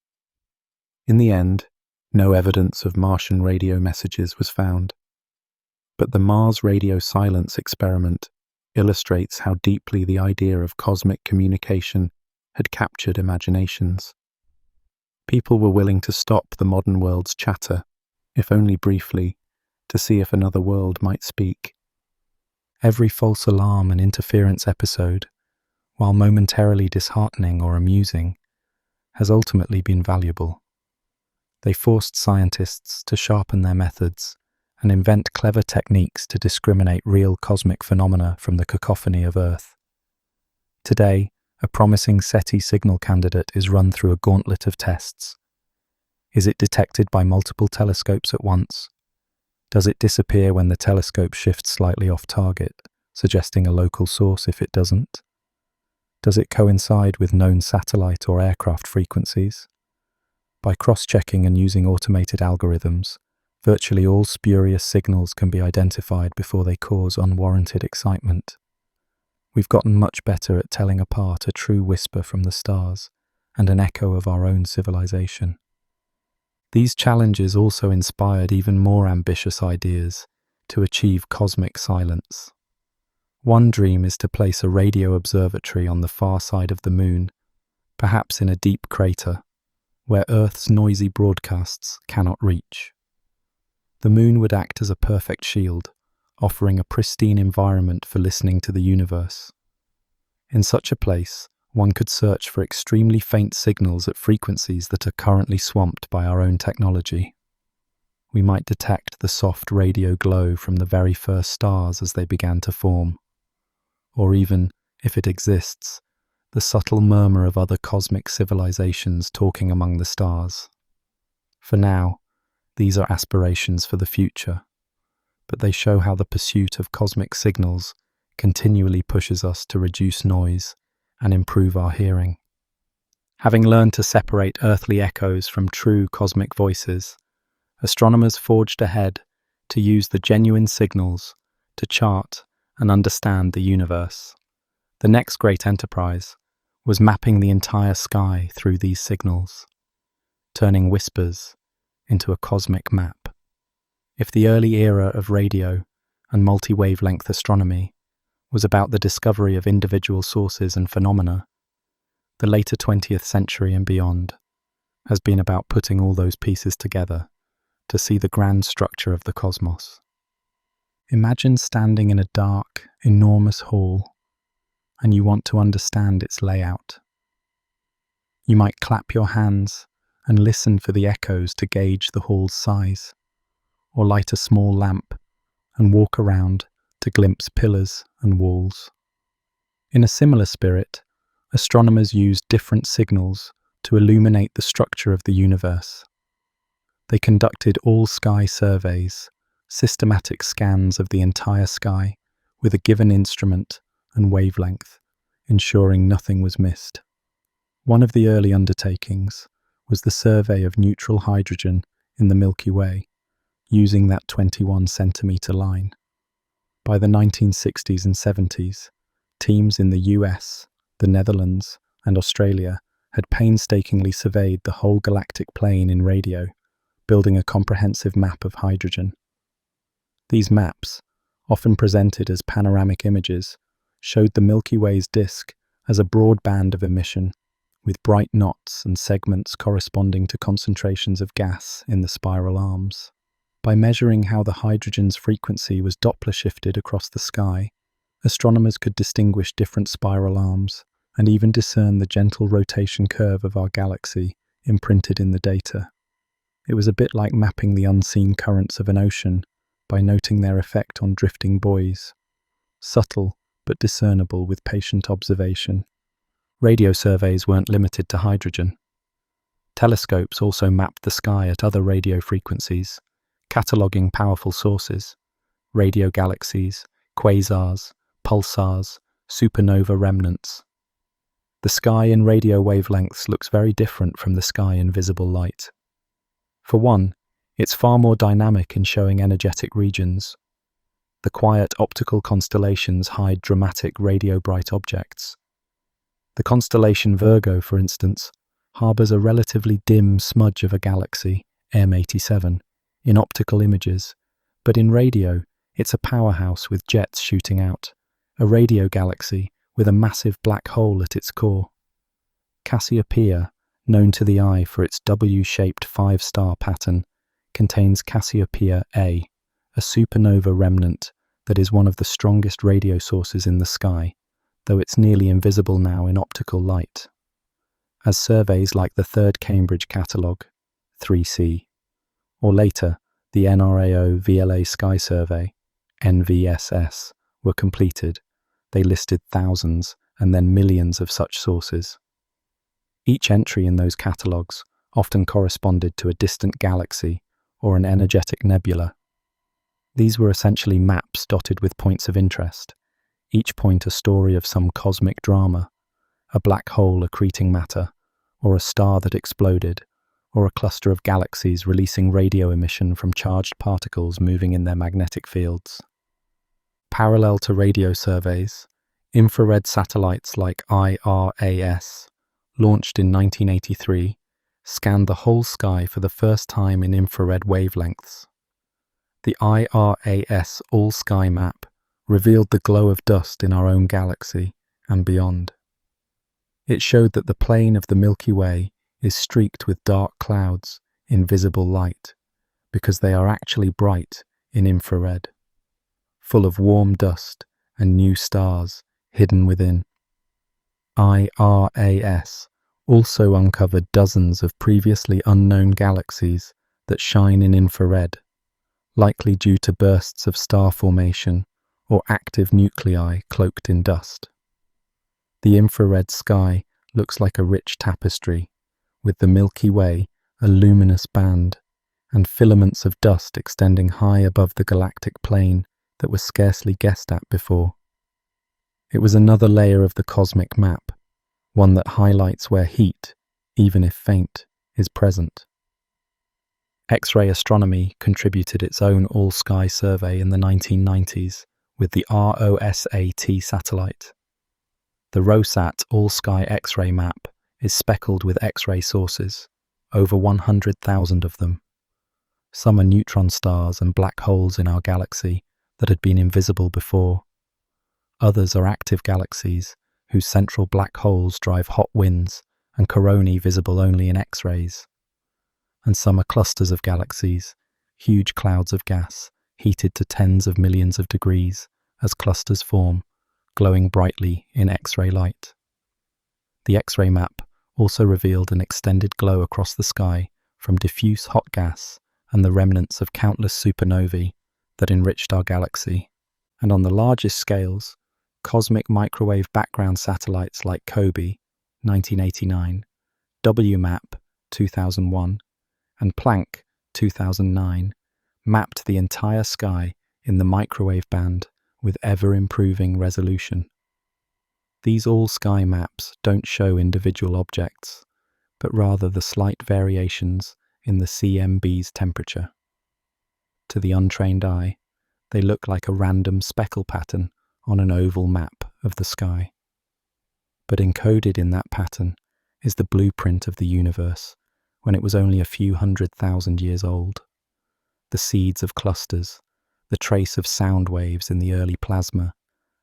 In the end, no evidence of Martian radio messages was found. But the Mars radio silence experiment illustrates how deeply the idea of cosmic communication had captured imaginations. People were willing to stop the modern world's chatter, if only briefly, to see if another world might speak. Every false alarm and interference episode, while momentarily disheartening or amusing, has ultimately been valuable. They forced scientists to sharpen their methods and invent clever techniques to discriminate real cosmic phenomena from the cacophony of Earth. Today, a promising SETI signal candidate is run through a gauntlet of tests. Is it detected by multiple telescopes at once? Does it disappear when the telescope shifts slightly off target, suggesting a local source if it doesn't? Does it coincide with known satellite or aircraft frequencies? By cross-checking and using automated algorithms, virtually all spurious signals can be identified before they cause unwarranted excitement. We've gotten much better at telling apart a true whisper from the stars and an echo of our own civilization. These challenges also inspired even more ambitious ideas to achieve cosmic silence. One dream is to place a radio observatory on the far side of the moon, perhaps in a deep crater, where Earth's noisy broadcasts cannot reach. The moon would act as a perfect shield, offering a pristine environment for listening to the universe. In such a place, one could search for extremely faint signals at frequencies that are currently swamped by our own technology. We might detect the soft radio glow from the very first stars as they began to form, or even, if it exists, the subtle murmur of other cosmic civilizations talking among the stars. For now, these are aspirations for the future, but they show how the pursuit of cosmic signals continually pushes us to reduce noise and improve our hearing. Having learned to separate earthly echoes from true cosmic voices, astronomers forged ahead to use the genuine signals to chart and understand the universe. The next great enterprise was mapping the entire sky through these signals, turning whispers into a cosmic map. If the early era of radio and multi-wavelength astronomy was about the discovery of individual sources and phenomena, the later 20th century and beyond has been about putting all those pieces together to see the grand structure of the cosmos. Imagine standing in a dark, enormous hall, and you want to understand its layout. You might clap your hands and listen for the echoes to gauge the hall's size, or light a small lamp and walk around to glimpse pillars and walls. In a similar spirit, astronomers used different signals to illuminate the structure of the universe. They conducted all-sky surveys, systematic scans of the entire sky with a given instrument and wavelength, ensuring nothing was missed. One of the early undertakings was the survey of neutral hydrogen in the Milky Way, using that 21-centimeter line. By the 1960s and 70s, teams in the US, the Netherlands, and Australia had painstakingly surveyed the whole galactic plane in radio, building a comprehensive map of hydrogen. These maps, often presented as panoramic images, showed the Milky Way's disk as a broad band of emission, with bright knots and segments corresponding to concentrations of gas in the spiral arms. By measuring how the hydrogen's frequency was Doppler shifted across the sky, astronomers could distinguish different spiral arms and even discern the gentle rotation curve of our galaxy imprinted in the data. It was a bit like mapping the unseen currents of an ocean by noting their effect on drifting buoys. Subtle, but discernible with patient observation. Radio surveys weren't limited to hydrogen. Telescopes also mapped the sky at other radio frequencies, cataloguing powerful sources, radio galaxies, quasars, pulsars, supernova remnants. The sky in radio wavelengths looks very different from the sky in visible light. For one, it's far more dynamic in showing energetic regions. The quiet optical constellations hide dramatic radio-bright objects. The constellation Virgo, for instance, harbours a relatively dim smudge of a galaxy, M87, in optical images, but in radio, it's a powerhouse with jets shooting out, a radio galaxy with a massive black hole at its core. Cassiopeia, known to the eye for its W-shaped 5-star pattern, contains Cassiopeia A, a supernova remnant that is one of the strongest radio sources in the sky, though it's nearly invisible now in optical light. As surveys like the Third Cambridge Catalogue, 3C, or later the NRAO VLA Sky Survey, NVSS, were completed, they listed thousands and then millions of such sources. Each entry in those catalogues often corresponded to a distant galaxy or an energetic nebula. These were essentially maps dotted with points of interest, each point a story of some cosmic drama, a black hole accreting matter, or a star that exploded, or a cluster of galaxies releasing radio emission from charged particles moving in their magnetic fields. Parallel to radio surveys, infrared satellites like IRAS, launched in 1983, scanned the whole sky for the first time in infrared wavelengths. The IRAS All-Sky Map revealed the glow of dust in our own galaxy and beyond. It showed that the plane of the Milky Way is streaked with dark clouds in visible light because they are actually bright in infrared, full of warm dust and new stars hidden within. IRAS also uncovered dozens of previously unknown galaxies that shine in infrared, likely due to bursts of star formation or active nuclei cloaked in dust. The infrared sky looks like a rich tapestry, with the Milky Way a luminous band, and filaments of dust extending high above the galactic plane that were scarcely guessed at before. It was another layer of the cosmic map, one that highlights where heat, even if faint, is present. X-ray astronomy contributed its own all-sky survey in the 1990s with the ROSAT satellite. The ROSAT all-sky X-ray map is speckled with X-ray sources, over 100,000 of them. Some are neutron stars and black holes in our galaxy that had been invisible before. Others are active galaxies whose central black holes drive hot winds and coronae visible only in X-rays. And some are clusters of galaxies, huge clouds of gas heated to tens of millions of degrees as clusters form, glowing brightly in X-ray light. The X-ray map also revealed an extended glow across the sky from diffuse hot gas and the remnants of countless supernovae that enriched our galaxy. And on the largest scales, cosmic microwave background satellites like COBE, 1989, WMAP, 2001, and Planck, 2009, mapped the entire sky in the microwave band with ever-improving resolution. These all-sky maps don't show individual objects, but rather the slight variations in the CMB's temperature. To the untrained eye, they look like a random speckle pattern on an oval map of the sky. But encoded in that pattern is the blueprint of the universe when it was only a few 100,000 years old. The seeds of clusters, the trace of sound waves in the early plasma,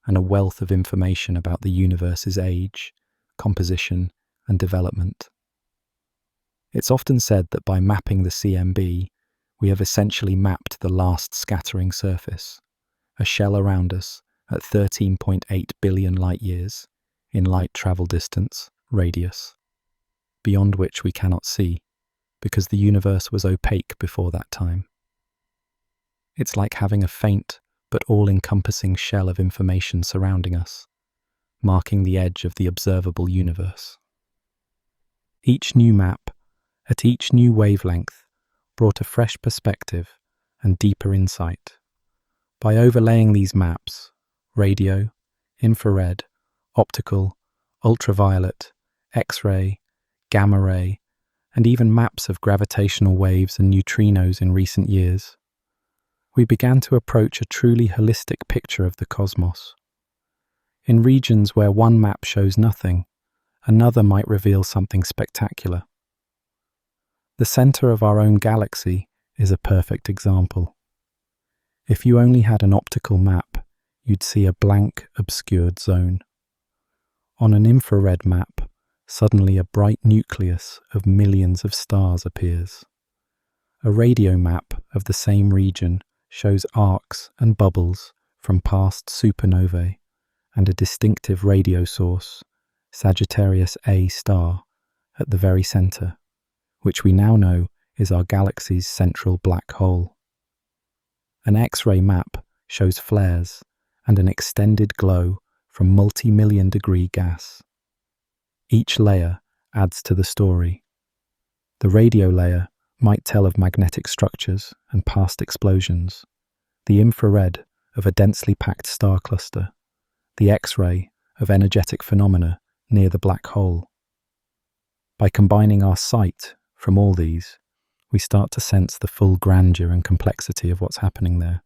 and a wealth of information about the universe's age, composition, and development. It's often said that by mapping the CMB, we have essentially mapped the last scattering surface, a shell around us at 13.8 billion light-years in light travel distance, radius, beyond which we cannot see, because the universe was opaque before that time. It's like having a faint but all-encompassing shell of information surrounding us, marking the edge of the observable universe. Each new map, at each new wavelength, brought a fresh perspective and deeper insight. By overlaying these maps, radio, infrared, optical, ultraviolet, X-ray, gamma ray, and even maps of gravitational waves and neutrinos in recent years, we began to approach a truly holistic picture of the cosmos. In regions where one map shows nothing, another might reveal something spectacular. The center of our own galaxy is a perfect example. If you only had an optical map, you'd see a blank, obscured zone. On an infrared map, suddenly a bright nucleus of millions of stars appears. A radio map of the same region shows arcs and bubbles from past supernovae and a distinctive radio source, Sagittarius A star, at the very center, which we now know is our galaxy's central black hole. An X-ray map shows flares and an extended glow from multi-million degree gas. Each layer adds to the story. The radio layer might tell of magnetic structures and past explosions, the infrared of a densely packed star cluster, the X-ray of energetic phenomena near the black hole. By combining our sight from all these, we start to sense the full grandeur and complexity of what's happening there.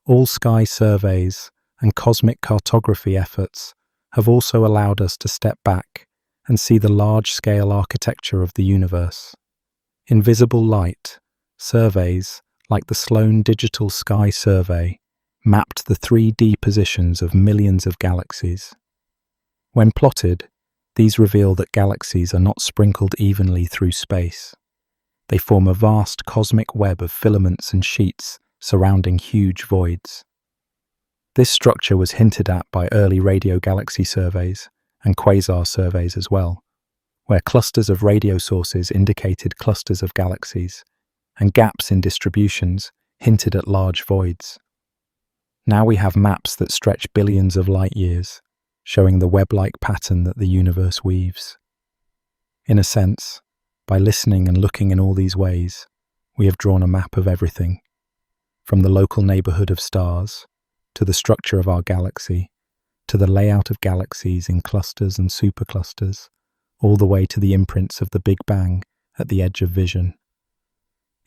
All sky surveys and cosmic cartography efforts have also allowed us to step back and see the large-scale architecture of the universe. In visible light, surveys like the Sloan Digital Sky Survey mapped the 3D positions of millions of galaxies. When plotted, these reveal that galaxies are not sprinkled evenly through space. They form a vast cosmic web of filaments and sheets surrounding huge voids. This structure was hinted at by early radio galaxy surveys and quasar surveys as well, where clusters of radio sources indicated clusters of galaxies, and gaps in distributions hinted at large voids. Now we have maps that stretch billions of light years, showing the web-like pattern that the universe weaves. In a sense, by listening and looking in all these ways, we have drawn a map of everything, from the local neighborhood of stars, to the structure of our galaxy, to the layout of galaxies in clusters and superclusters, all the way to the imprints of the Big Bang at the edge of vision.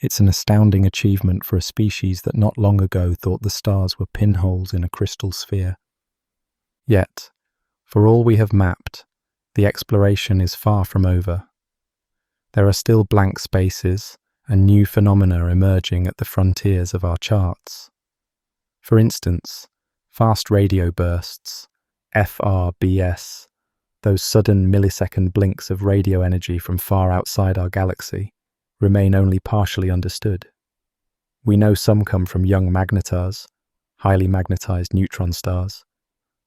It's an astounding achievement for a species that not long ago thought the stars were pinholes in a crystal sphere. Yet, for all we have mapped, the exploration is far from over. There are still blank spaces and new phenomena emerging at the frontiers of our charts. For instance, fast radio bursts, FRBS, those sudden millisecond blinks of radio energy from far outside our galaxy, remain only partially understood. We know some come from young magnetars, highly magnetized neutron stars,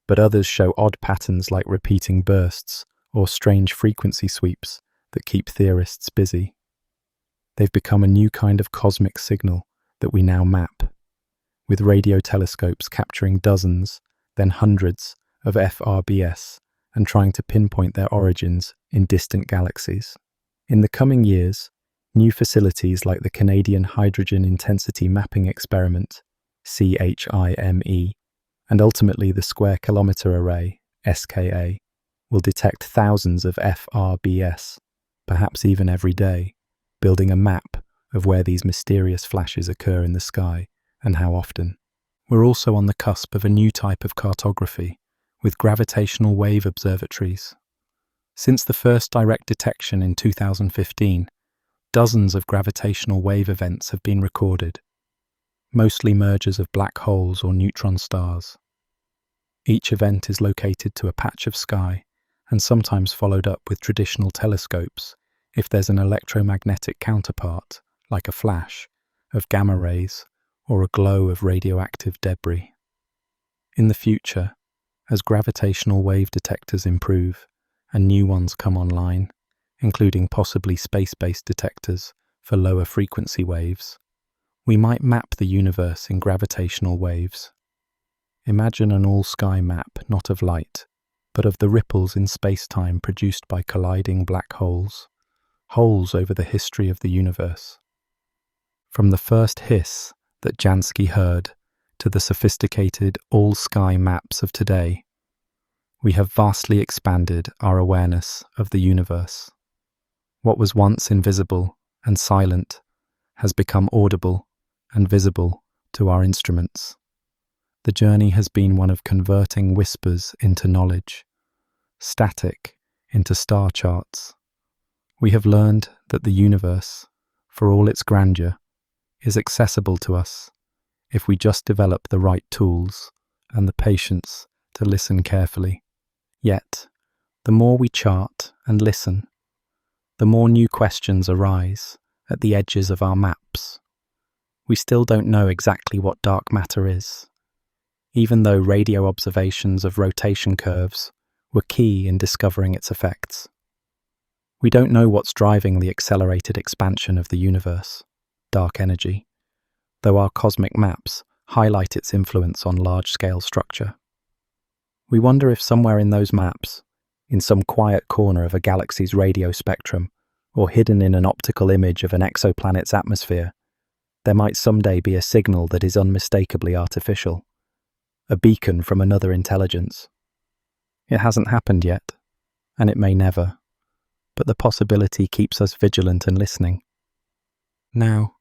but others show odd patterns like repeating bursts or strange frequency sweeps that keep theorists busy. They've become a new kind of cosmic signal that we now map, with radio telescopes capturing dozens, then hundreds of FRBS and trying to pinpoint their origins in distant galaxies. In the coming years, new facilities like the Canadian Hydrogen Intensity Mapping Experiment, CHIME, and ultimately the Square Kilometre Array, SKA, will detect thousands of FRBS, perhaps even every day, building a map of where these mysterious flashes occur in the sky and how often. We're also on the cusp of a new type of cartography, with gravitational wave observatories. Since the first direct detection in 2015, dozens of gravitational wave events have been recorded, mostly mergers of black holes or neutron stars. Each event is located to a patch of sky and sometimes followed up with traditional telescopes if there's an electromagnetic counterpart, like a flash, of gamma rays or a glow of radioactive debris. In the future, as gravitational wave detectors improve and new ones come online, including possibly space-based detectors for lower frequency waves, we might map the universe in gravitational waves. Imagine an all-sky map not of light, but of the ripples in space-time produced by colliding black holes, holes over the history of the universe. From the first hiss that Jansky heard to the sophisticated all-sky maps of today, we have vastly expanded our awareness of the universe. What was once invisible and silent has become audible and visible to our instruments. The journey has been one of converting whispers into knowledge, static into star charts. We have learned that the universe, for all its grandeur, is accessible to us if we just develop the right tools and the patience to listen carefully. Yet, the more we chart and listen, the more new questions arise at the edges of our maps. We still don't know exactly what dark matter is, even though radio observations of rotation curves were key in discovering its effects. We don't know what's driving the accelerated expansion of the universe, dark energy, though our cosmic maps highlight its influence on large-scale structure. We wonder if somewhere in those maps, in some quiet corner of a galaxy's radio spectrum, or hidden in an optical image of an exoplanet's atmosphere, there might someday be a signal that is unmistakably artificial, a beacon from another intelligence. It hasn't happened yet, and it may never, but the possibility keeps us vigilant and listening. Now,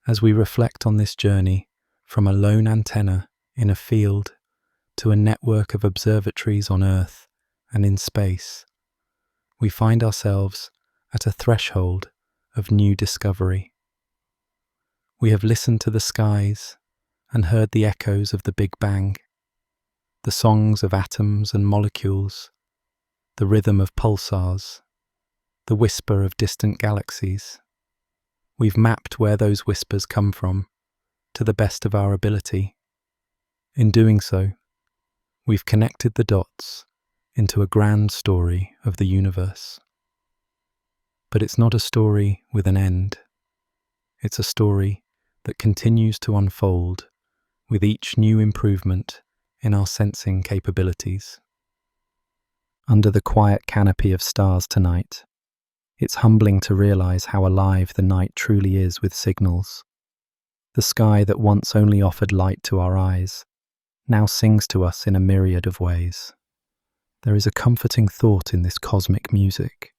as we reflect on this journey from a lone antenna in a field to a network of observatories on Earth and in space, we find ourselves at a threshold of new discovery. We have listened to the skies and heard the echoes of the Big Bang, the songs of atoms and molecules, the rhythm of pulsars, the whisper of distant galaxies. We've mapped where those whispers come from to the best of our ability. In doing so, we've connected the dots into a grand story of the universe. But it's not a story with an end. It's a story that continues to unfold with each new improvement in our sensing capabilities. Under the quiet canopy of stars tonight, it's humbling to realize how alive the night truly is with signals. The sky that once only offered light to our eyes now sings to us in a myriad of ways. There is a comforting thought in this cosmic music,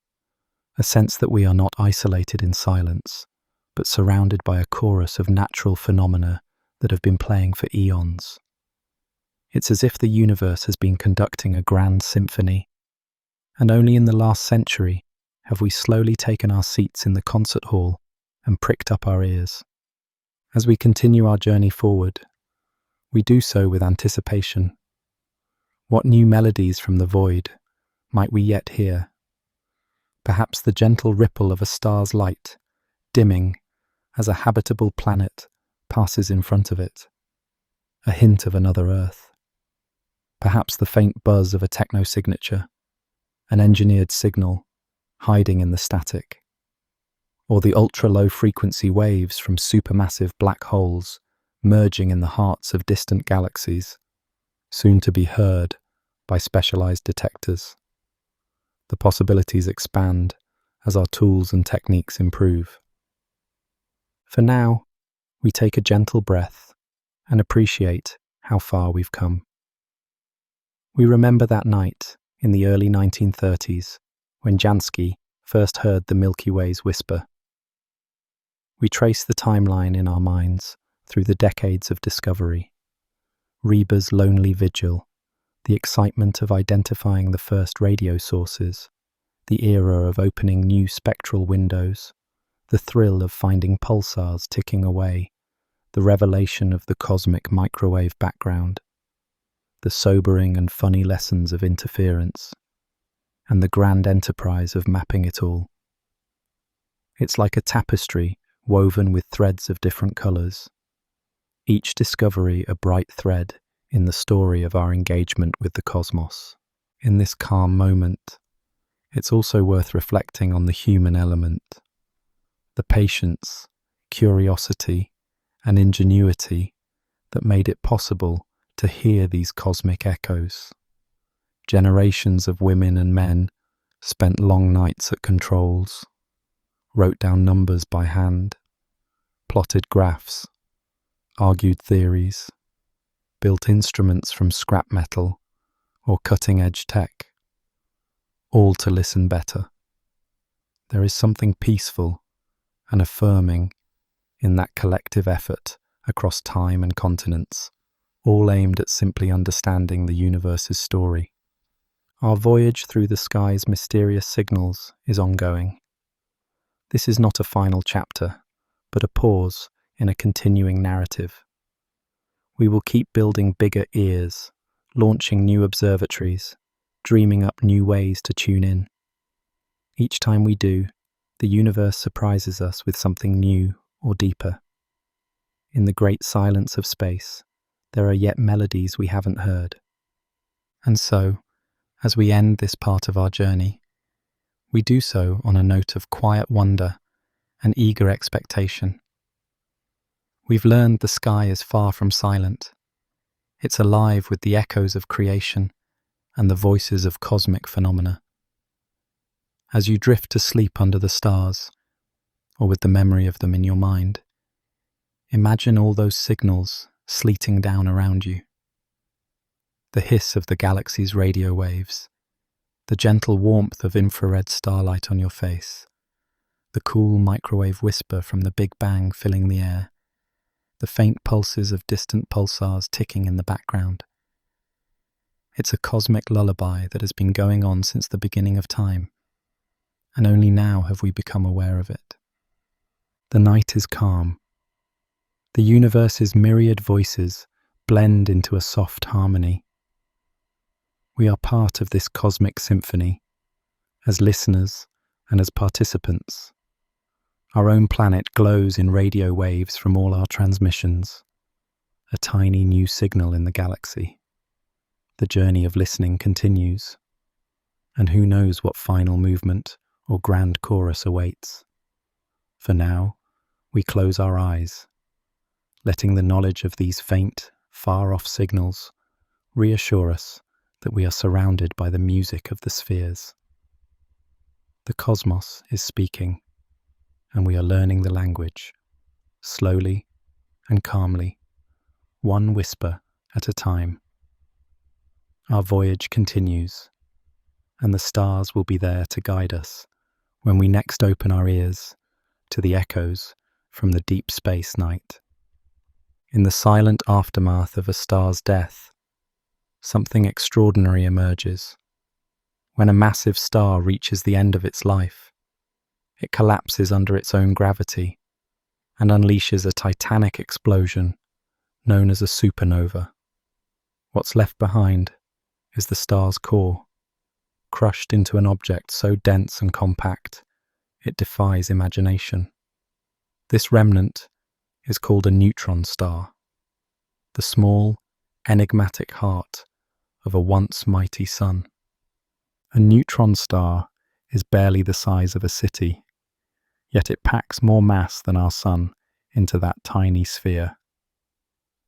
a sense that we are not isolated in silence, but surrounded by a chorus of natural phenomena that have been playing for eons. It's as if the universe has been conducting a grand symphony, and only in the last century have we slowly taken our seats in the concert hall and pricked up our ears. As we continue our journey forward, we do so with anticipation. What new melodies from the void might we yet hear? Perhaps the gentle ripple of a star's light, dimming as a habitable planet passes in front of it, a hint of another Earth. Perhaps the faint buzz of a techno-signature, an engineered signal hiding in the static, or the ultra-low frequency waves from supermassive black holes merging in the hearts of distant galaxies, soon to be heard by specialized detectors. The possibilities expand as our tools and techniques improve. For now, we take a gentle breath and appreciate how far we've come. We remember that night in the early 1930s when Jansky first heard the Milky Way's whisper. We trace the timeline in our minds through the decades of discovery. Reba's lonely vigil, the excitement of identifying the first radio sources, the era of opening new spectral windows, the thrill of finding pulsars ticking away, the revelation of the cosmic microwave background, the sobering and funny lessons of interference, and the grand enterprise of mapping it all. It's like a tapestry woven with threads of different colors, each discovery a bright thread in the story of our engagement with the cosmos. In this calm moment, it's also worth reflecting on the human element, the patience, curiosity, and ingenuity that made it possible to hear these cosmic echoes. Generations of women and men spent long nights at controls, wrote down numbers by hand, plotted graphs, argued theories, built instruments from scrap metal or cutting-edge tech, all to listen better. There is something peaceful and affirming in that collective effort across time and continents, all aimed at simply understanding the universe's story. Our voyage through the sky's mysterious signals is ongoing. This is not a final chapter, but a pause in a continuing narrative. We will keep building bigger ears, launching new observatories, dreaming up new ways to tune in. Each time we do, the universe surprises us with something new or deeper. In the great silence of space, there are yet melodies we haven't heard. And so, as we end this part of our journey, we do so on a note of quiet wonder and eager expectation. We've learned the sky is far from silent. It's alive with the echoes of creation and the voices of cosmic phenomena. As you drift to sleep under the stars, or with the memory of them in your mind, imagine all those signals sleeting down around you. The hiss of the galaxy's radio waves, the gentle warmth of infrared starlight on your face, the cool microwave whisper from the Big Bang filling the air, the faint pulses of distant pulsars ticking in the background. It's a cosmic lullaby that has been going on since the beginning of time, and only now have we become aware of it. The night is calm. The universe's myriad voices blend into a soft harmony. We are part of this cosmic symphony, as listeners and as participants. Our own planet glows in radio waves from all our transmissions, a tiny new signal in the galaxy. The journey of listening continues, and who knows what final movement or grand chorus awaits. For now, we close our eyes, letting the knowledge of these faint, far-off signals reassure us that we are surrounded by the music of the spheres. The cosmos is speaking, and we are learning the language, slowly and calmly, one whisper at a time. Our voyage continues, and the stars will be there to guide us when we next open our ears to the echoes from the deep space night. In the silent aftermath of a star's death, something extraordinary emerges. When a massive star reaches the end of its life, it collapses under its own gravity and unleashes a titanic explosion known as a supernova. What's left behind is the star's core, crushed into an object so dense and compact it defies imagination. This remnant is called a neutron star, the small, enigmatic heart of a once mighty sun. A neutron star is barely the size of a city, yet it packs more mass than our sun into that tiny sphere.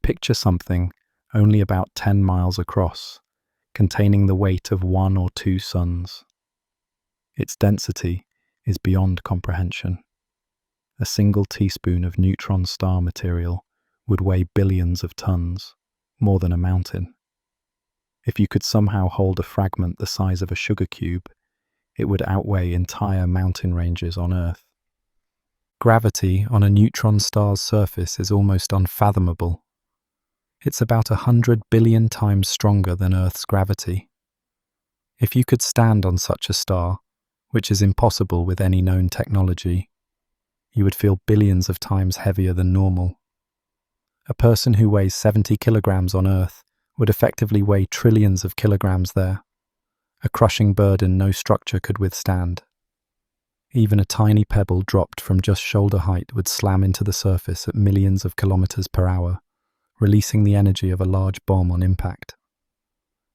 Picture something only about 10 miles across, containing the weight of 1 or 2 suns. Its density is beyond comprehension. A single teaspoon of neutron star material would weigh billions of tons, more than a mountain. If you could somehow hold a fragment the size of a sugar cube, it would outweigh entire mountain ranges on Earth. Gravity on a neutron star's surface is almost unfathomable. It's about 100 billion times stronger than Earth's gravity. If you could stand on such a star, which is impossible with any known technology, you would feel billions of times heavier than normal. A person who weighs 70 kilograms on Earth would effectively weigh trillions of kilograms there, a crushing burden no structure could withstand. Even a tiny pebble dropped from just shoulder height would slam into the surface at millions of kilometers per hour, releasing the energy of a large bomb on impact.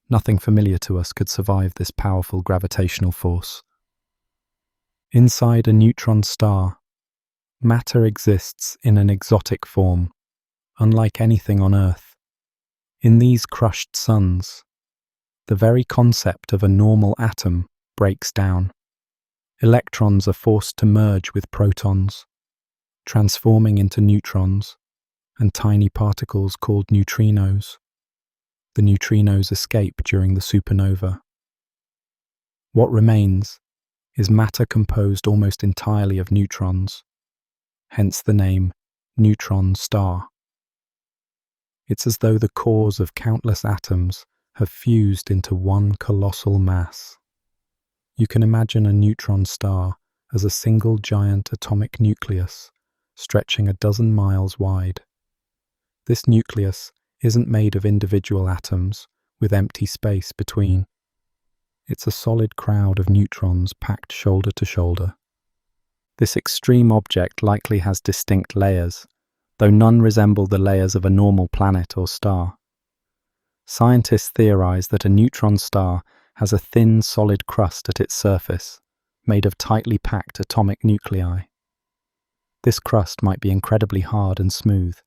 Nothing familiar to us could survive this powerful gravitational force. Inside a neutron star, matter exists in an exotic form, unlike anything on Earth. In these crushed suns, the very concept of a normal atom breaks down. Electrons are forced to merge with protons, transforming into neutrons and tiny particles called neutrinos. The neutrinos escape during the supernova. What remains is matter composed almost entirely of neutrons, hence the name neutron star. It's as though the cores of countless atoms have fused into one colossal mass. You can imagine a neutron star as a single giant atomic nucleus stretching a dozen miles wide. This nucleus isn't made of individual atoms with empty space between. It's a solid crowd of neutrons packed shoulder to shoulder. This extreme object likely has distinct layers, though none resemble the layers of a normal planet or star. Scientists theorize that a neutron star has a thin, solid crust at its surface, made of tightly packed atomic nuclei. This crust might be incredibly hard and smooth,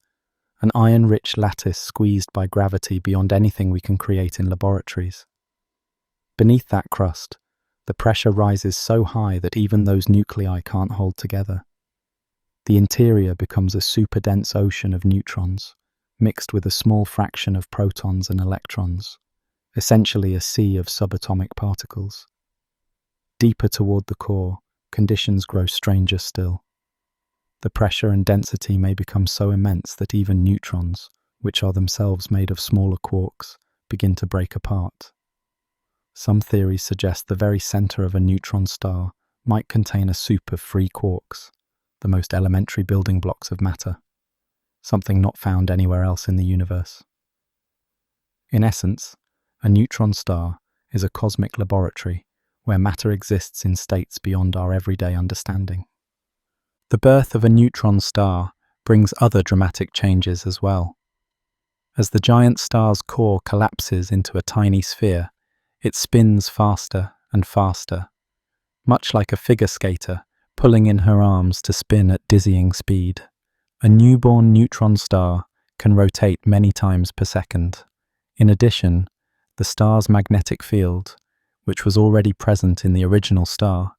an iron-rich lattice squeezed by gravity beyond anything we can create in laboratories. Beneath that crust, the pressure rises so high that even those nuclei can't hold together. The interior becomes a super-dense ocean of neutrons, mixed with a small fraction of protons and electrons, essentially a sea of subatomic particles. Deeper toward the core, conditions grow stranger still. The pressure and density may become so immense that even neutrons, which are themselves made of smaller quarks, begin to break apart. Some theories suggest the very center of a neutron star might contain a soup of free quarks, the most elementary building blocks of matter, something not found anywhere else in the universe. In essence, a neutron star is a cosmic laboratory where matter exists in states beyond our everyday understanding. The birth of a neutron star brings other dramatic changes as well. As the giant star's core collapses into a tiny sphere, it spins faster and faster, much like a figure skater pulling in her arms to spin at dizzying speed. A newborn neutron star can rotate many times per second. In addition, the star's magnetic field, which was already present in the original star,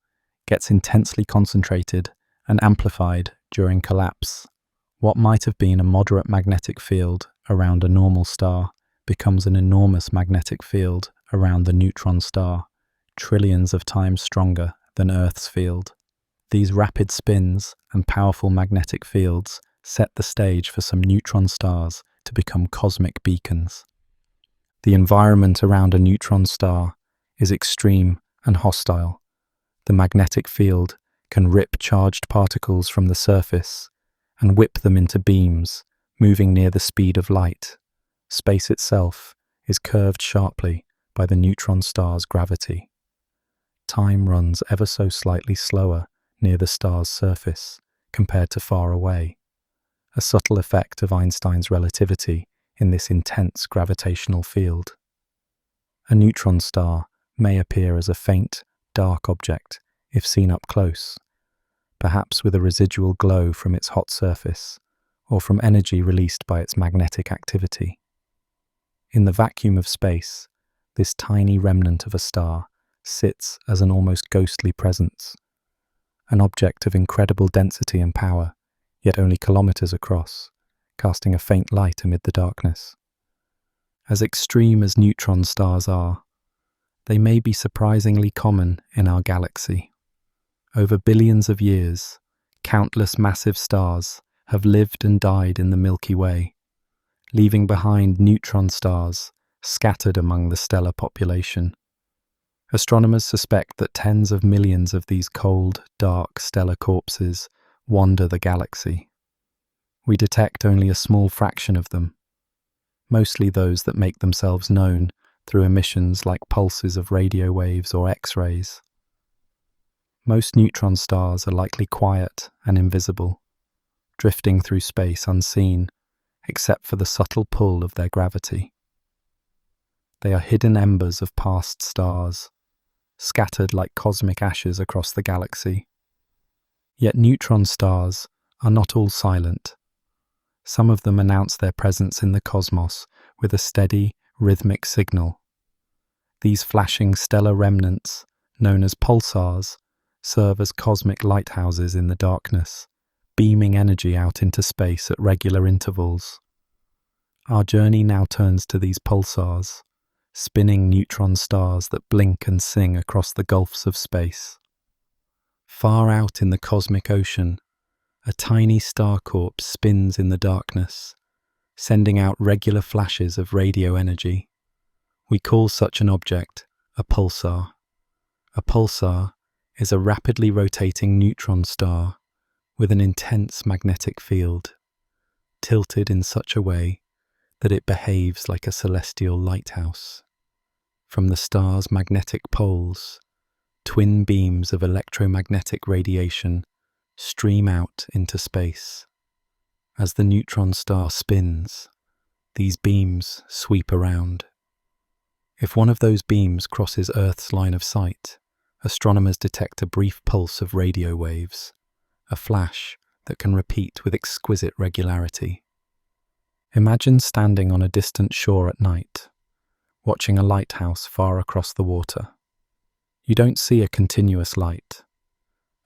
gets intensely concentrated and amplified during collapse. What might have been a moderate magnetic field around a normal star becomes an enormous magnetic field around the neutron star, trillions of times stronger than Earth's field. These rapid spins and powerful magnetic fields set the stage for some neutron stars to become cosmic beacons. The environment around a neutron star is extreme and hostile. The magnetic field can rip charged particles from the surface and whip them into beams, moving near the speed of light. Space itself is curved sharply by the neutron star's gravity. Time runs ever so slightly slower near the star's surface compared to far away, a subtle effect of Einstein's relativity in this intense gravitational field. A neutron star may appear as a faint, dark object if seen up close, perhaps with a residual glow from its hot surface or from energy released by its magnetic activity. In the vacuum of space, this tiny remnant of a star sits as an almost ghostly presence, an object of incredible density and power, yet only kilometers across, casting a faint light amid the darkness. As extreme as neutron stars are, they may be surprisingly common in our galaxy. Over billions of years, countless massive stars have lived and died in the Milky Way, leaving behind neutron stars scattered among the stellar population. Astronomers suspect that tens of millions of these cold, dark stellar corpses wander the galaxy. We detect only a small fraction of them, mostly those that make themselves known through emissions like pulses of radio waves or X-rays. Most neutron stars are likely quiet and invisible, drifting through space unseen, except for the subtle pull of their gravity. They are hidden embers of past stars, scattered like cosmic ashes across the galaxy. Yet neutron stars are not all silent. Some of them announce their presence in the cosmos with a steady, rhythmic signal. These flashing stellar remnants, known as pulsars, serve as cosmic lighthouses in the darkness, beaming energy out into space at regular intervals. Our journey now turns to these pulsars, spinning neutron stars that blink and sing across the gulfs of space. Far out in the cosmic ocean, a tiny star corpse spins in the darkness, sending out regular flashes of radio energy. We call such an object a pulsar. A pulsar is a rapidly rotating neutron star with an intense magnetic field, tilted in such a way that it behaves like a celestial lighthouse. From the star's magnetic poles, twin beams of electromagnetic radiation stream out into space. As the neutron star spins, these beams sweep around. If one of those beams crosses Earth's line of sight, astronomers detect a brief pulse of radio waves, a flash that can repeat with exquisite regularity. Imagine standing on a distant shore at night, watching a lighthouse far across the water. You don't see a continuous light,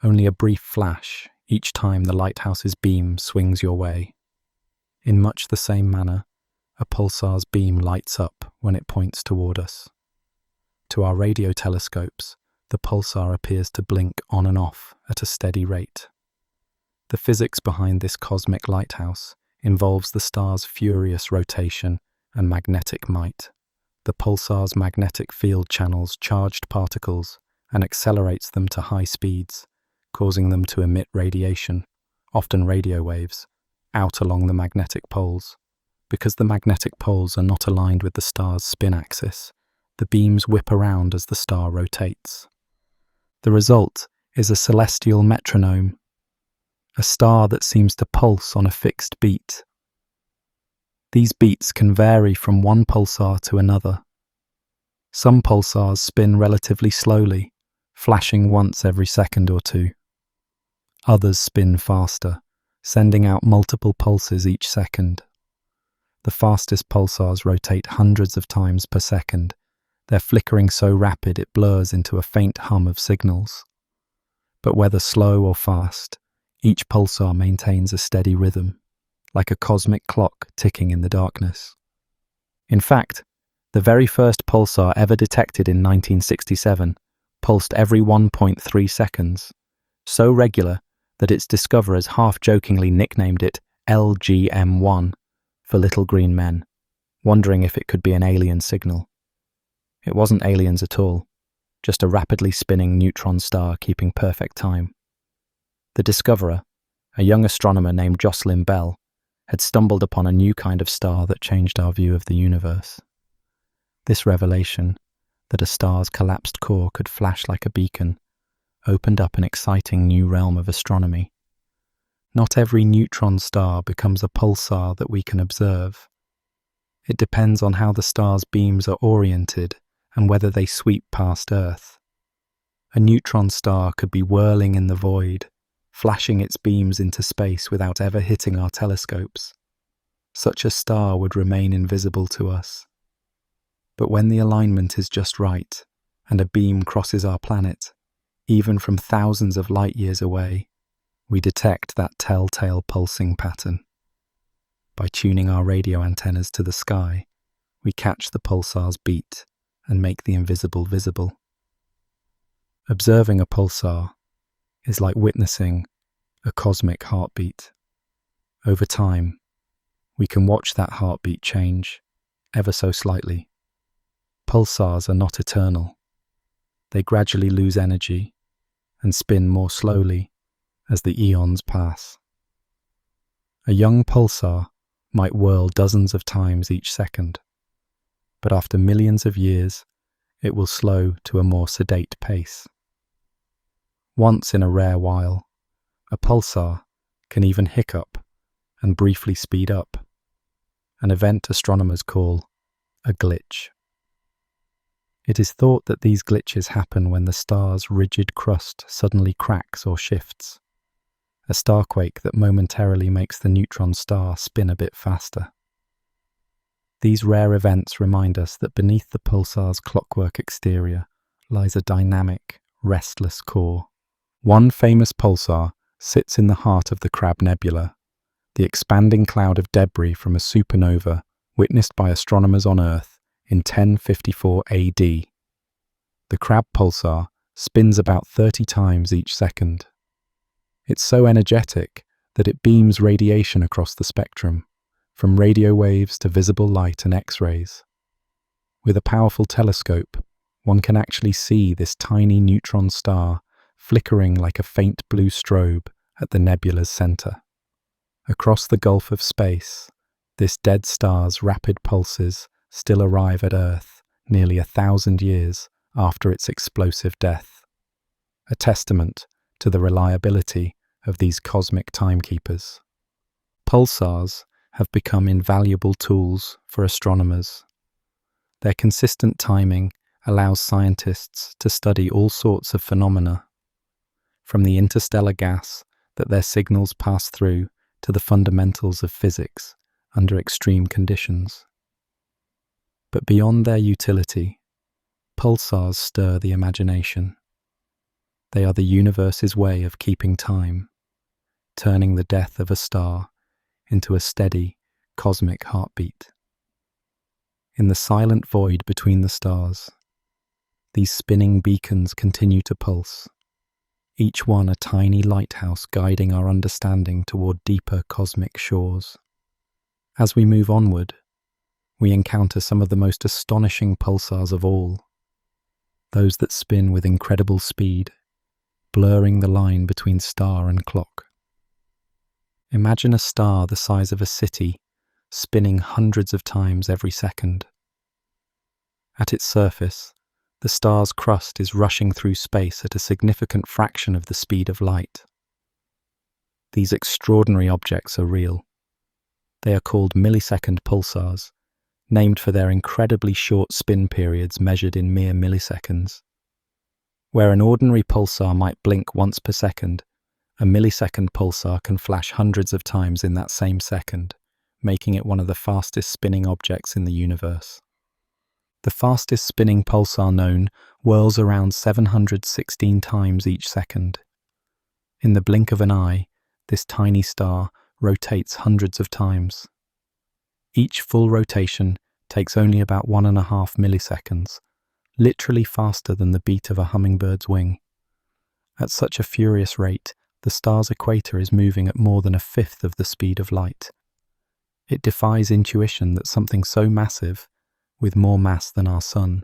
only a brief flash each time the lighthouse's beam swings your way. In much the same manner, a pulsar's beam lights up when it points toward us. To our radio telescopes, the pulsar appears to blink on and off at a steady rate. The physics behind this cosmic lighthouse involves the star's furious rotation and magnetic might. The pulsar's magnetic field channels charged particles and accelerates them to high speeds, causing them to emit radiation, often radio waves, out along the magnetic poles. Because the magnetic poles are not aligned with the star's spin axis, the beams whip around as the star rotates. The result is a celestial metronome, a star that seems to pulse on a fixed beat. These beats can vary from one pulsar to another. Some pulsars spin relatively slowly, flashing once every second or two. Others spin faster, sending out multiple pulses each second. The fastest pulsars rotate hundreds of times per second, their flickering so rapid it blurs into a faint hum of signals. But whether slow or fast, each pulsar maintains a steady rhythm, like a cosmic clock ticking in the darkness. In fact, the very first pulsar ever detected in 1967 pulsed every 1.3 seconds, so regular that its discoverers half-jokingly nicknamed it LGM1 for Little Green Men, wondering if it could be an alien signal. It wasn't aliens at all, just a rapidly spinning neutron star keeping perfect time. The discoverer, a young astronomer named Jocelyn Bell, had stumbled upon a new kind of star that changed our view of the universe. This revelation, that a star's collapsed core could flash like a beacon, opened up an exciting new realm of astronomy. Not every neutron star becomes a pulsar that we can observe. It depends on how the star's beams are oriented and whether they sweep past Earth. A neutron star could be whirling in the void, flashing its beams into space without ever hitting our telescopes. Such a star would remain invisible to us. But when the alignment is just right, and a beam crosses our planet, even from thousands of light years away, we detect that telltale pulsing pattern. By tuning our radio antennas to the sky, we catch the pulsar's beat and make the invisible visible. Observing a pulsar is like witnessing a cosmic heartbeat. Over time, we can watch that heartbeat change, ever so slightly. Pulsars are not eternal. They gradually lose energy and spin more slowly as the eons pass. A young pulsar might whirl dozens of times each second, but after millions of years, it will slow to a more sedate pace. Once in a rare while, a pulsar can even hiccup and briefly speed up, an event astronomers call a glitch. It is thought that these glitches happen when the star's rigid crust suddenly cracks or shifts, a starquake that momentarily makes the neutron star spin a bit faster. These rare events remind us that beneath the pulsar's clockwork exterior lies a dynamic, restless core. One famous pulsar sits in the heart of the Crab Nebula, the expanding cloud of debris from a supernova witnessed by astronomers on Earth in 1054 AD. The Crab pulsar spins about 30 times each second. It's so energetic that it beams radiation across the spectrum, from radio waves to visible light and X-rays. With a powerful telescope, one can actually see this tiny neutron star flickering like a faint blue strobe at the nebula's center. Across the gulf of space, this dead star's rapid pulses still arrive at Earth nearly 1,000 years after its explosive death, a testament to the reliability of these cosmic timekeepers. Pulsars have become invaluable tools for astronomers. Their consistent timing allows scientists to study all sorts of phenomena, from the interstellar gas that their signals pass through to the fundamentals of physics under extreme conditions. But beyond their utility, pulsars stir the imagination. They are the universe's way of keeping time, turning the death of a star into a steady, cosmic heartbeat. In the silent void between the stars, these spinning beacons continue to pulse, each one a tiny lighthouse guiding our understanding toward deeper cosmic shores. As we move onward, we encounter some of the most astonishing pulsars of all, those that spin with incredible speed, blurring the line between star and clock. Imagine a star the size of a city spinning hundreds of times every second. At its surface, the star's crust is rushing through space at a significant fraction of the speed of light. These extraordinary objects are real. They are called millisecond pulsars, named for their incredibly short spin periods measured in mere milliseconds. Where an ordinary pulsar might blink once per second, a millisecond pulsar can flash hundreds of times in that same second, making it one of the fastest spinning objects in the universe. The fastest spinning pulsar known whirls around 716 times each second. In the blink of an eye, this tiny star rotates hundreds of times. Each full rotation takes only about 1.5 milliseconds, literally faster than the beat of a hummingbird's wing. At such a furious rate, the star's equator is moving at more than 1/5 of the speed of light. It defies intuition that something so massive, with more mass than our sun,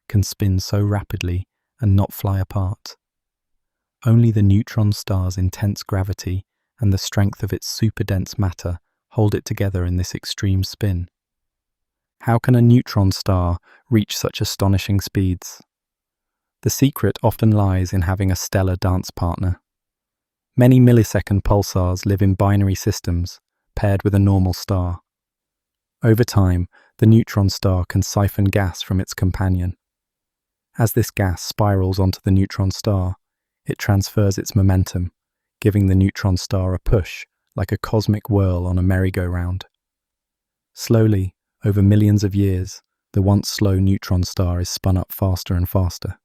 can spin so rapidly and not fly apart. Only the neutron star's intense gravity and the strength of its super-dense matter hold it together in this extreme spin. How can a neutron star reach such astonishing speeds? The secret often lies in having a stellar dance partner. Many millisecond pulsars live in binary systems, paired with a normal star. Over time, the neutron star can siphon gas from its companion. As this gas spirals onto the neutron star, it transfers its momentum, giving the neutron star a push like a cosmic whirl on a merry-go-round. Slowly, over millions of years, the once slow neutron star is spun up faster and faster.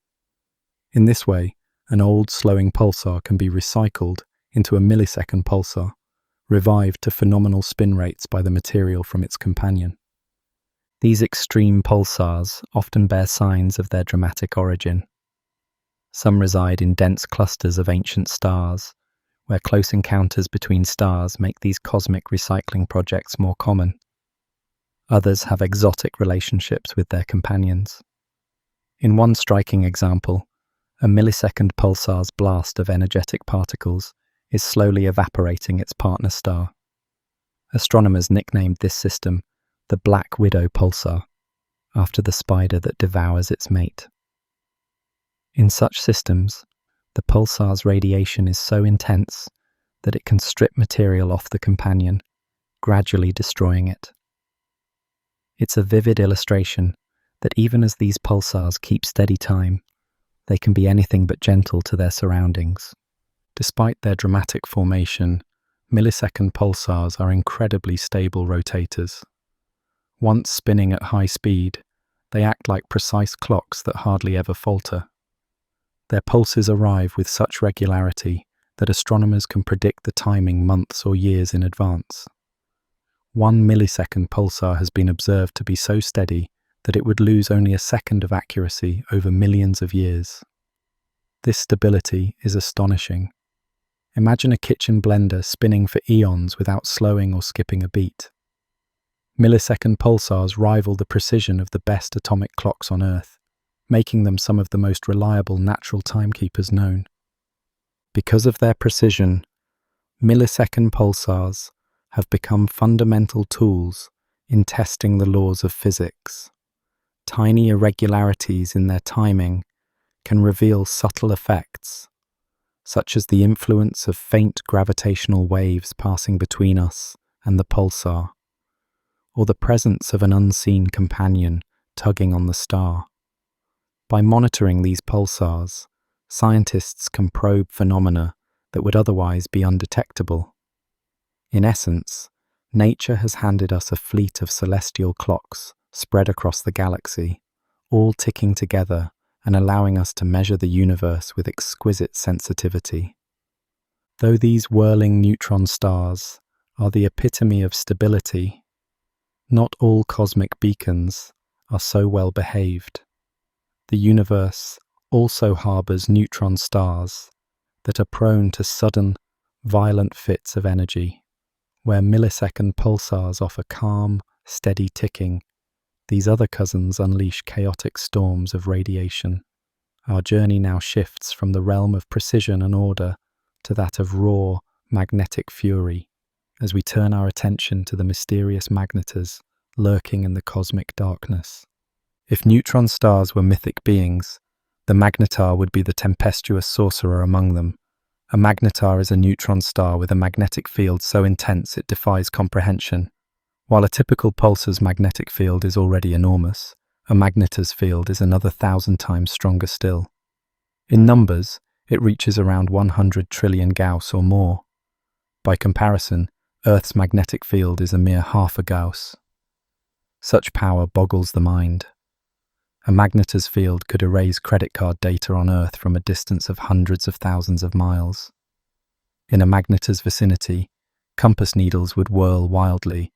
In this way, an old slowing pulsar can be recycled into a millisecond pulsar, revived to phenomenal spin rates by the material from its companion. These extreme pulsars often bear signs of their dramatic origin. Some reside in dense clusters of ancient stars, where close encounters between stars make these cosmic recycling projects more common. Others have exotic relationships with their companions. In one striking example, a millisecond pulsar's blast of energetic particles is slowly evaporating its partner star. Astronomers nicknamed this system the Black Widow pulsar, after the spider that devours its mate. In such systems, the pulsar's radiation is so intense that it can strip material off the companion, gradually destroying it. It's a vivid illustration that even as these pulsars keep steady time, they can be anything but gentle to their surroundings. Despite their dramatic formation, millisecond pulsars are incredibly stable rotators. Once spinning at high speed, they act like precise clocks that hardly ever falter. Their pulses arrive with such regularity that astronomers can predict the timing months or years in advance. 1 millisecond pulsar has been observed to be so steady that it would lose only a second of accuracy over millions of years. This stability is astonishing. Imagine a kitchen blender spinning for eons without slowing or skipping a beat. Millisecond pulsars rival the precision of the best atomic clocks on Earth, making them some of the most reliable natural timekeepers known. Because of their precision, millisecond pulsars have become fundamental tools in testing the laws of physics. Tiny irregularities in their timing can reveal subtle effects, such as the influence of faint gravitational waves passing between us and the pulsar, or the presence of an unseen companion tugging on the star. By monitoring these pulsars, scientists can probe phenomena that would otherwise be undetectable. In essence, nature has handed us a fleet of celestial clocks spread across the galaxy, all ticking together and allowing us to measure the universe with exquisite sensitivity. Though these whirling neutron stars are the epitome of stability, not all cosmic beacons are so well behaved. The universe also harbors neutron stars that are prone to sudden, violent fits of energy. Where millisecond pulsars offer calm, steady ticking, these other cousins unleash chaotic storms of radiation. Our journey now shifts from the realm of precision and order to that of raw, magnetic fury, as we turn our attention to the mysterious magnetars lurking in the cosmic darkness. If neutron stars were mythic beings, the magnetar would be the tempestuous sorcerer among them. A magnetar is a neutron star with a magnetic field so intense it defies comprehension. While a typical pulsar's magnetic field is already enormous, a magnetar's field is another 1,000 times stronger still. In numbers, it reaches around 100 trillion Gauss or more. By comparison, Earth's magnetic field is a mere half a Gauss. Such power boggles the mind. A magnetar's field could erase credit card data on Earth from a distance of hundreds of thousands of miles. In a magnetar's vicinity, compass needles would whirl wildly,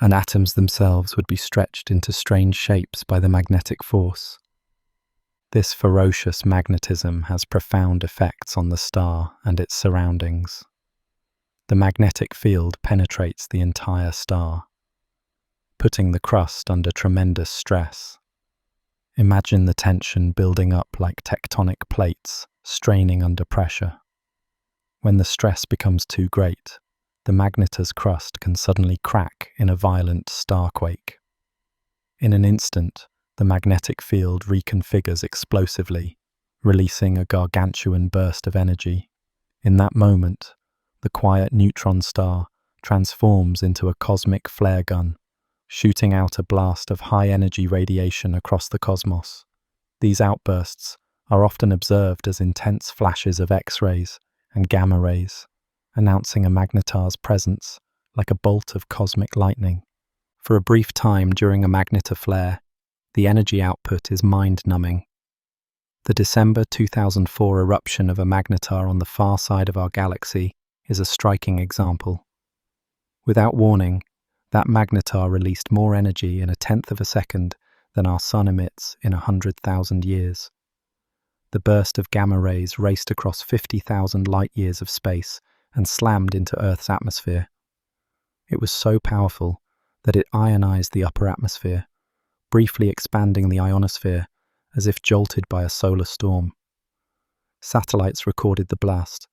and atoms themselves would be stretched into strange shapes by the magnetic force. This ferocious magnetism has profound effects on the star and its surroundings. The magnetic field penetrates the entire star, putting the crust under tremendous stress. Imagine the tension building up like tectonic plates, straining under pressure. When the stress becomes too great, the magnetar's crust can suddenly crack in a violent starquake. In an instant, the magnetic field reconfigures explosively, releasing a gargantuan burst of energy. In that moment, the quiet neutron star transforms into a cosmic flare gun, shooting out a blast of high-energy radiation across the cosmos. These outbursts are often observed as intense flashes of X-rays and gamma rays, announcing a magnetar's presence like a bolt of cosmic lightning. For a brief time during a magnetar flare, the energy output is mind-numbing. The December 2004 eruption of a magnetar on the far side of our galaxy is a striking example. Without warning, that magnetar released more energy in 1/10 of a second than our sun emits in 100,000 years. The burst of gamma rays raced across 50,000 light-years of space and slammed into Earth's atmosphere. It was so powerful that it ionized the upper atmosphere, briefly expanding the ionosphere as if jolted by a solar storm. Satellites recorded the blast,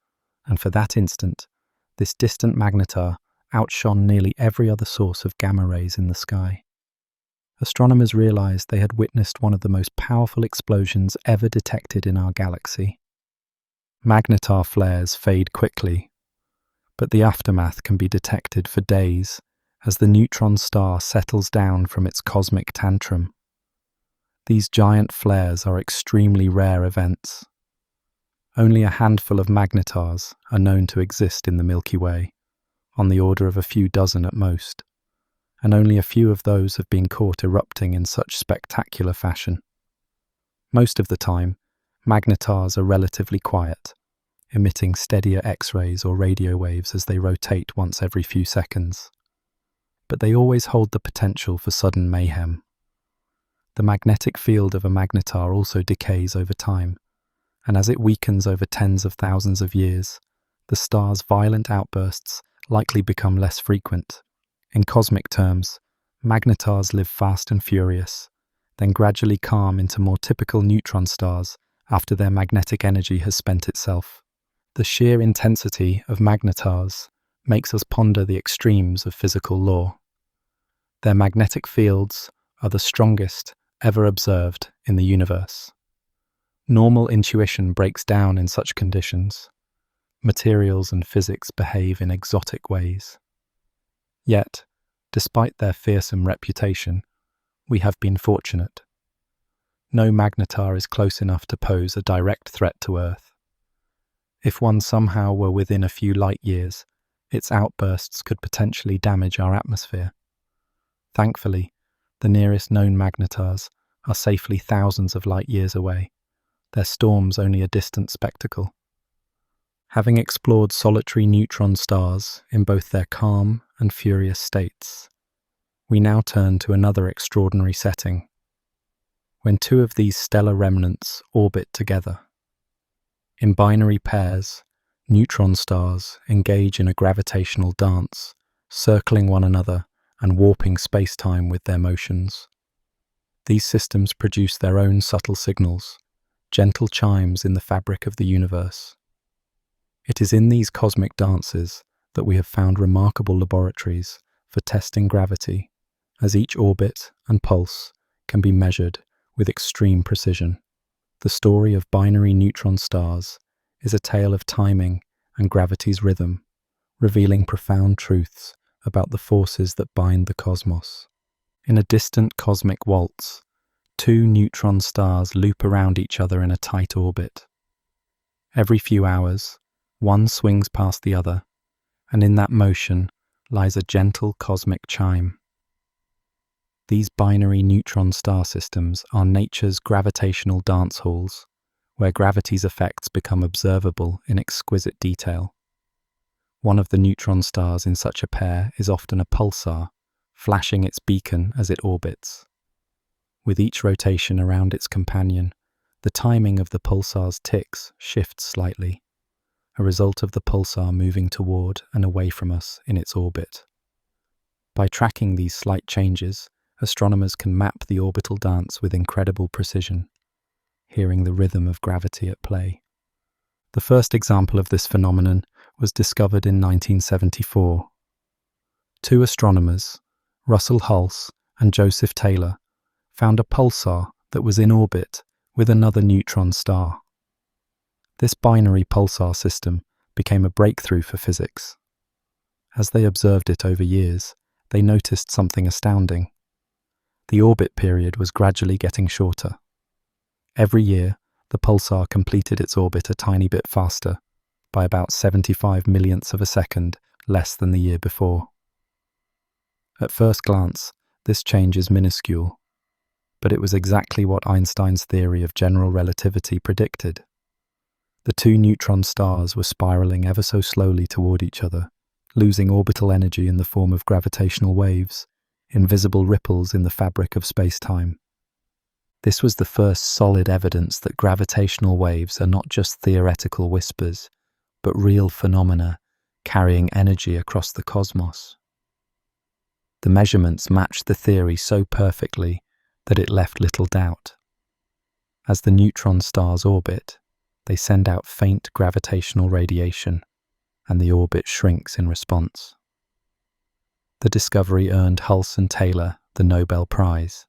and for that instant, this distant magnetar outshone nearly every other source of gamma rays in the sky. Astronomers realized they had witnessed one of the most powerful explosions ever detected in our galaxy. Magnetar flares fade quickly, but the aftermath can be detected for days as the neutron star settles down from its cosmic tantrum. These giant flares are extremely rare events. Only a handful of magnetars are known to exist in the Milky Way, on the order of a few dozen at most, and only a few of those have been caught erupting in such spectacular fashion. Most of the time, magnetars are relatively quiet, emitting steadier X-rays or radio waves as they rotate once every few seconds. But they always hold the potential for sudden mayhem. The magnetic field of a magnetar also decays over time, and as it weakens over tens of thousands of years, the star's violent outbursts likely become less frequent. In cosmic terms, Magnetars live fast and furious, then gradually calm into more typical neutron stars after their magnetic energy has spent itself. The sheer intensity of magnetars makes us ponder the extremes of physical law. Their magnetic fields are the strongest ever observed in the universe. Normal intuition breaks down in such conditions. Materials and physics behave in exotic ways. Yet, despite their fearsome reputation, we have been fortunate. No magnetar is close enough to pose a direct threat to Earth. If one somehow were within a few light years, its outbursts could potentially damage our atmosphere. Thankfully, the nearest known magnetars are safely thousands of light years away, their storms only a distant spectacle. Having explored solitary neutron stars in both their calm and furious states, we now turn to another extraordinary setting, when two of these stellar remnants orbit together. In binary pairs, neutron stars engage in a gravitational dance, circling one another and warping space-time with their motions. These systems produce their own subtle signals, gentle chimes in the fabric of the universe. It is in these cosmic dances that we have found remarkable laboratories for testing gravity, as each orbit and pulse can be measured with extreme precision. The story of binary neutron stars is a tale of timing and gravity's rhythm, revealing profound truths about the forces that bind the cosmos. In a distant cosmic waltz, two neutron stars loop around each other in a tight orbit. Every few hours, one swings past the other, and in that motion lies a gentle cosmic chime. These binary neutron star systems are nature's gravitational dance halls, where gravity's effects become observable in exquisite detail. One of the neutron stars in such a pair is often a pulsar, flashing its beacon as it orbits. With each rotation around its companion, the timing of the pulsar's ticks shifts slightly, a result of the pulsar moving toward and away from us in its orbit. By tracking these slight changes, astronomers can map the orbital dance with incredible precision, hearing the rhythm of gravity at play. The first example of this phenomenon was discovered in 1974. Two astronomers, Russell Hulse and Joseph Taylor, found a pulsar that was in orbit with another neutron star. This binary pulsar system became a breakthrough for physics. As they observed it over years, they noticed something astounding. The orbit period was gradually getting shorter. Every year, the pulsar completed its orbit a tiny bit faster, by about 75 millionths of a second less than the year before. At first glance, this change is minuscule, but it was exactly what Einstein's theory of general relativity predicted. The two neutron stars were spiraling ever so slowly toward each other, losing orbital energy in the form of gravitational waves, invisible ripples in the fabric of space-time. This was the first solid evidence that gravitational waves are not just theoretical whispers, but real phenomena carrying energy across the cosmos. The measurements matched the theory so perfectly that it left little doubt. As the neutron stars orbit, they send out faint gravitational radiation, and the orbit shrinks in response. The discovery earned Hulse and Taylor the Nobel Prize,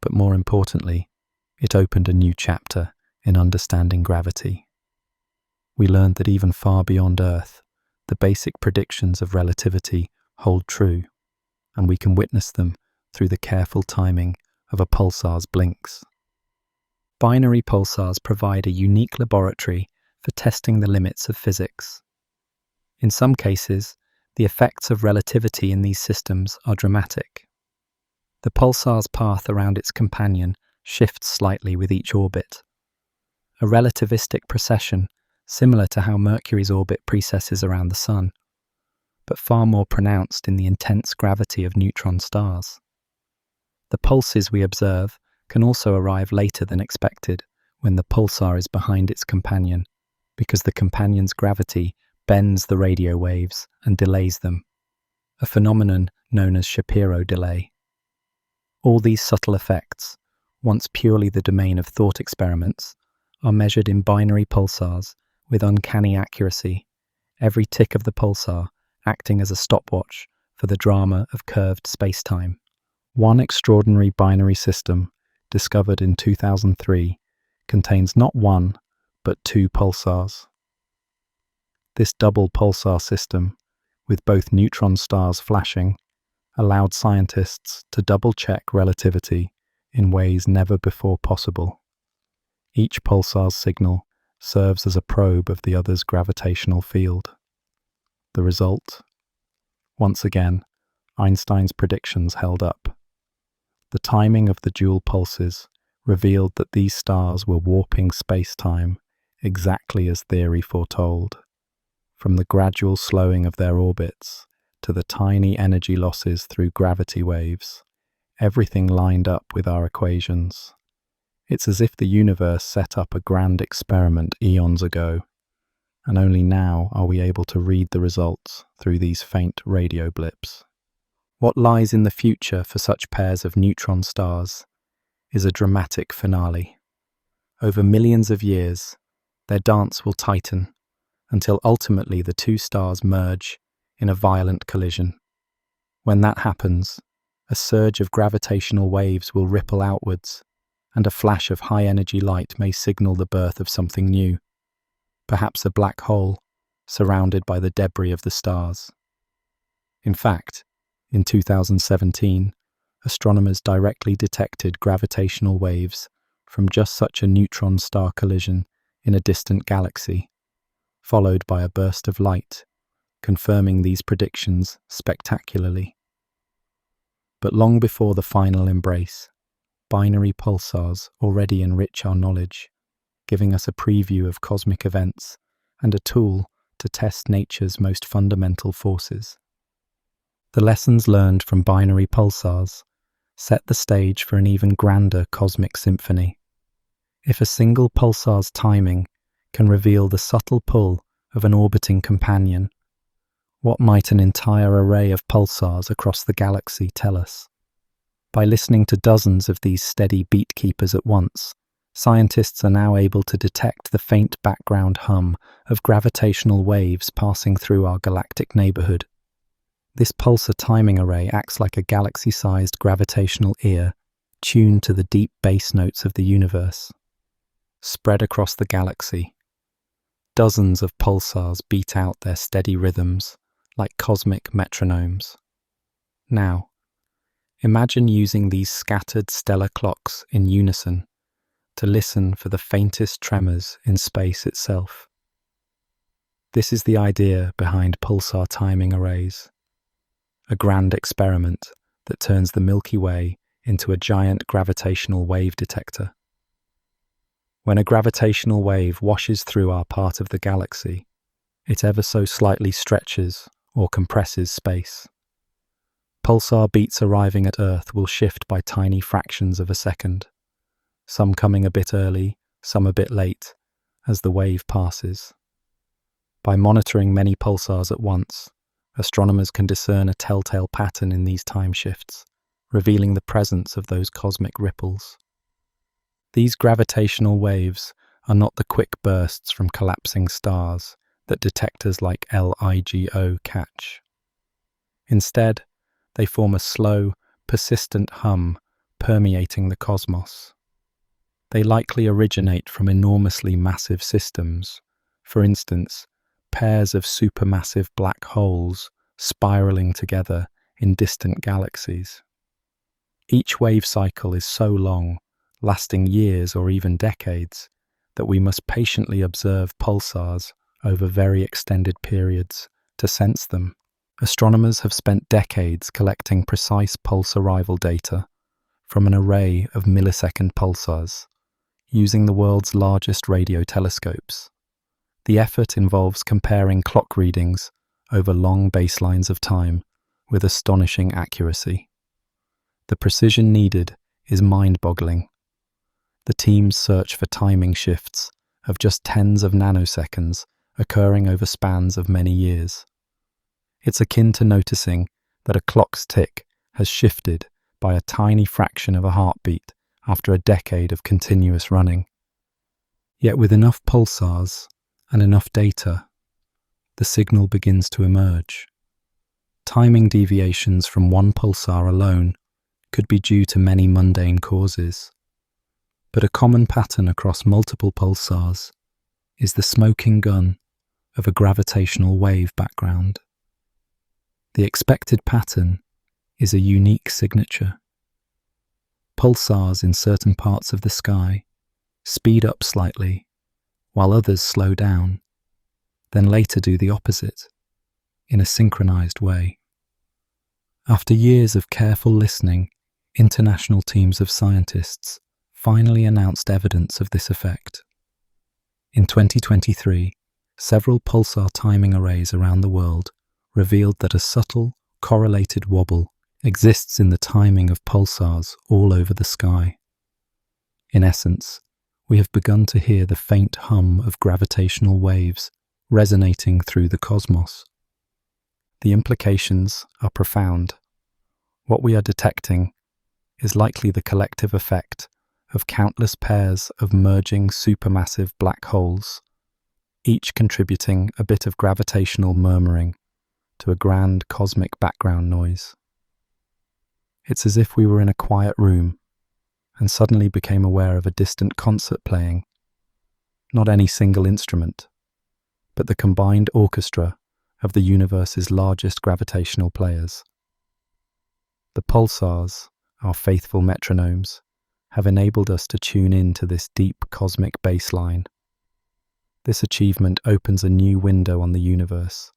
but more importantly, it opened a new chapter in understanding gravity. We learned that even far beyond Earth, the basic predictions of relativity hold true, and we can witness them through the careful timing of a pulsar's blinks. Binary pulsars provide a unique laboratory for testing the limits of physics. In some cases, the effects of relativity in these systems are dramatic. The pulsar's path around its companion shifts slightly with each orbit. A relativistic precession similar to how Mercury's orbit precesses around the Sun, but far more pronounced in the intense gravity of neutron stars. The pulses we observe can also arrive later than expected when the pulsar is behind its companion, because the companion's gravity bends the radio waves and delays them, a phenomenon known as Shapiro delay. All these subtle effects, once purely the domain of thought experiments, are measured in binary pulsars with uncanny accuracy, every tick of the pulsar acting as a stopwatch for the drama of curved spacetime. One extraordinary binary system, discovered in 2003, contains not one, but two pulsars. This double pulsar system, with both neutron stars flashing, allowed scientists to double-check relativity in ways never before possible. Each pulsar's signal serves as a probe of the other's gravitational field. The result? Once again, Einstein's predictions held up. The timing of the dual pulses revealed that these stars were warping space-time exactly as theory foretold. From the gradual slowing of their orbits to the tiny energy losses through gravity waves, everything lined up with our equations. It's as if the universe set up a grand experiment eons ago, and only now are we able to read the results through these faint radio blips. What lies in the future for such pairs of neutron stars is a dramatic finale. Over millions of years, their dance will tighten until ultimately the two stars merge in a violent collision. When that happens, a surge of gravitational waves will ripple outwards, and a flash of high-energy light may signal the birth of something new, perhaps a black hole surrounded by the debris of the stars. In fact, in 2017, astronomers directly detected gravitational waves from just such a neutron star collision in a distant galaxy, followed by a burst of light, confirming these predictions spectacularly. But long before the final embrace, binary pulsars already enrich our knowledge, giving us a preview of cosmic events and a tool to test nature's most fundamental forces. The lessons learned from binary pulsars set the stage for an even grander cosmic symphony. If a single pulsar's timing can reveal the subtle pull of an orbiting companion, what might an entire array of pulsars across the galaxy tell us? By listening to dozens of these steady beat keepers at once, scientists are now able to detect the faint background hum of gravitational waves passing through our galactic neighborhood. This pulsar timing array acts like a galaxy-sized gravitational ear, tuned to the deep bass notes of the universe. Spread across the galaxy, dozens of pulsars beat out their steady rhythms like cosmic metronomes. Now, imagine using these scattered stellar clocks in unison to listen for the faintest tremors in space itself. This is the idea behind pulsar timing arrays, a grand experiment that turns the Milky Way into a giant gravitational wave detector. When a gravitational wave washes through our part of the galaxy, it ever so slightly stretches or compresses space. Pulsar beats arriving at Earth will shift by tiny fractions of a second, some coming a bit early, some a bit late, as the wave passes. By monitoring many pulsars at once, astronomers can discern a telltale pattern in these time shifts, revealing the presence of those cosmic ripples. These gravitational waves are not the quick bursts from collapsing stars that detectors like LIGO catch. Instead, they form a slow, persistent hum permeating the cosmos. They likely originate from enormously massive systems, for instance, pairs of supermassive black holes spiraling together in distant galaxies. Each wave cycle is so long, lasting years or even decades, that we must patiently observe pulsars over very extended periods to sense them. Astronomers have spent decades collecting precise pulse arrival data from an array of millisecond pulsars, using the world's largest radio telescopes. The effort involves comparing clock readings over long baselines of time with astonishing accuracy. The precision needed is mind-boggling. The teams search for timing shifts of just tens of nanoseconds occurring over spans of many years. It's akin to noticing that a clock's tick has shifted by a tiny fraction of a heartbeat after a decade of continuous running. Yet with enough pulsars and enough data, the signal begins to emerge. Timing deviations from one pulsar alone could be due to many mundane causes, but a common pattern across multiple pulsars is the smoking gun of a gravitational wave background. The expected pattern is a unique signature. Pulsars in certain parts of the sky speed up slightly, while others slow down, then later do the opposite, in a synchronized way. After years of careful listening, international teams of scientists finally announced evidence of this effect. In 2023, several pulsar timing arrays around the world revealed that a subtle, correlated wobble exists in the timing of pulsars all over the sky. In essence, we have begun to hear the faint hum of gravitational waves resonating through the cosmos. The implications are profound. What we are detecting is likely the collective effect of countless pairs of merging supermassive black holes, each contributing a bit of gravitational murmuring to a grand cosmic background noise. It's as if we were in a quiet room and suddenly became aware of a distant concert playing, not any single instrument, but the combined orchestra of the universe's largest gravitational players. The pulsars, our faithful metronomes, have enabled us to tune in to this deep cosmic baseline. This achievement opens a new window on the universe,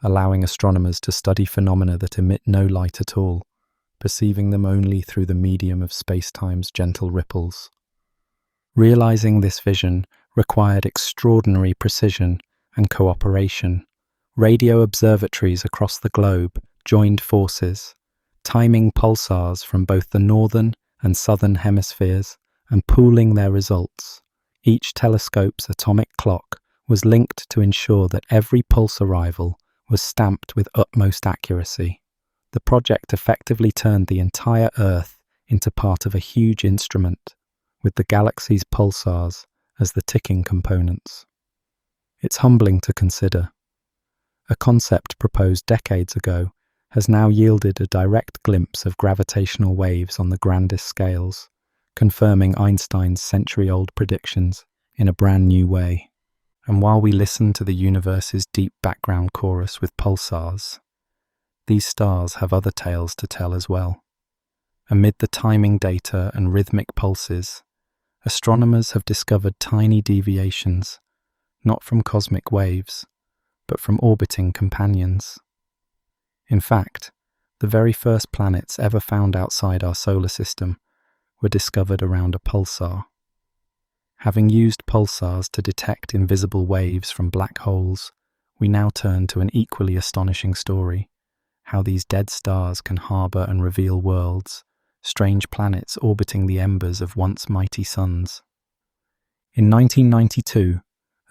allowing astronomers to study phenomena that emit no light at all, perceiving them only through the medium of spacetime's gentle ripples. Realizing this vision required extraordinary precision and cooperation. Radio observatories across the globe joined forces, timing pulsars from both the northern and southern hemispheres and pooling their results. Each telescope's atomic clock was linked to ensure that every pulse arrival was stamped with utmost accuracy. The project effectively turned the entire Earth into part of a huge instrument, with the galaxy's pulsars as the ticking components. It's humbling to consider. A concept proposed decades ago has now yielded a direct glimpse of gravitational waves on the grandest scales, confirming Einstein's century-old predictions in a brand new way. And while we listen to the universe's deep background chorus with pulsars, these stars have other tales to tell as well. Amid the timing data and rhythmic pulses, astronomers have discovered tiny deviations, not from cosmic waves, but from orbiting companions. In fact, the very first planets ever found outside our solar system were discovered around a pulsar. Having used pulsars to detect invisible waves from black holes, we now turn to an equally astonishing story: how these dead stars can harbour and reveal worlds, strange planets orbiting the embers of once mighty suns. In 1992,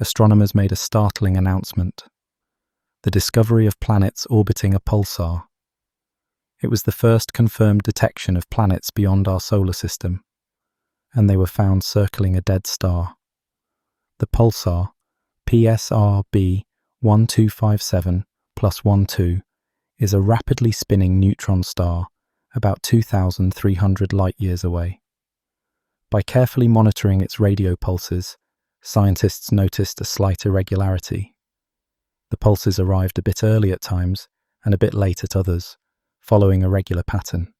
astronomers made a startling announcement: the discovery of planets orbiting a pulsar. It was the first confirmed detection of planets beyond our solar system, and they were found circling a dead star. The pulsar, PSRB 1257+12, is a rapidly spinning neutron star about 2,300 light-years away. By carefully monitoring its radio pulses, scientists noticed a slight irregularity. The pulses arrived a bit early at times and a bit late at others, following a regular pattern.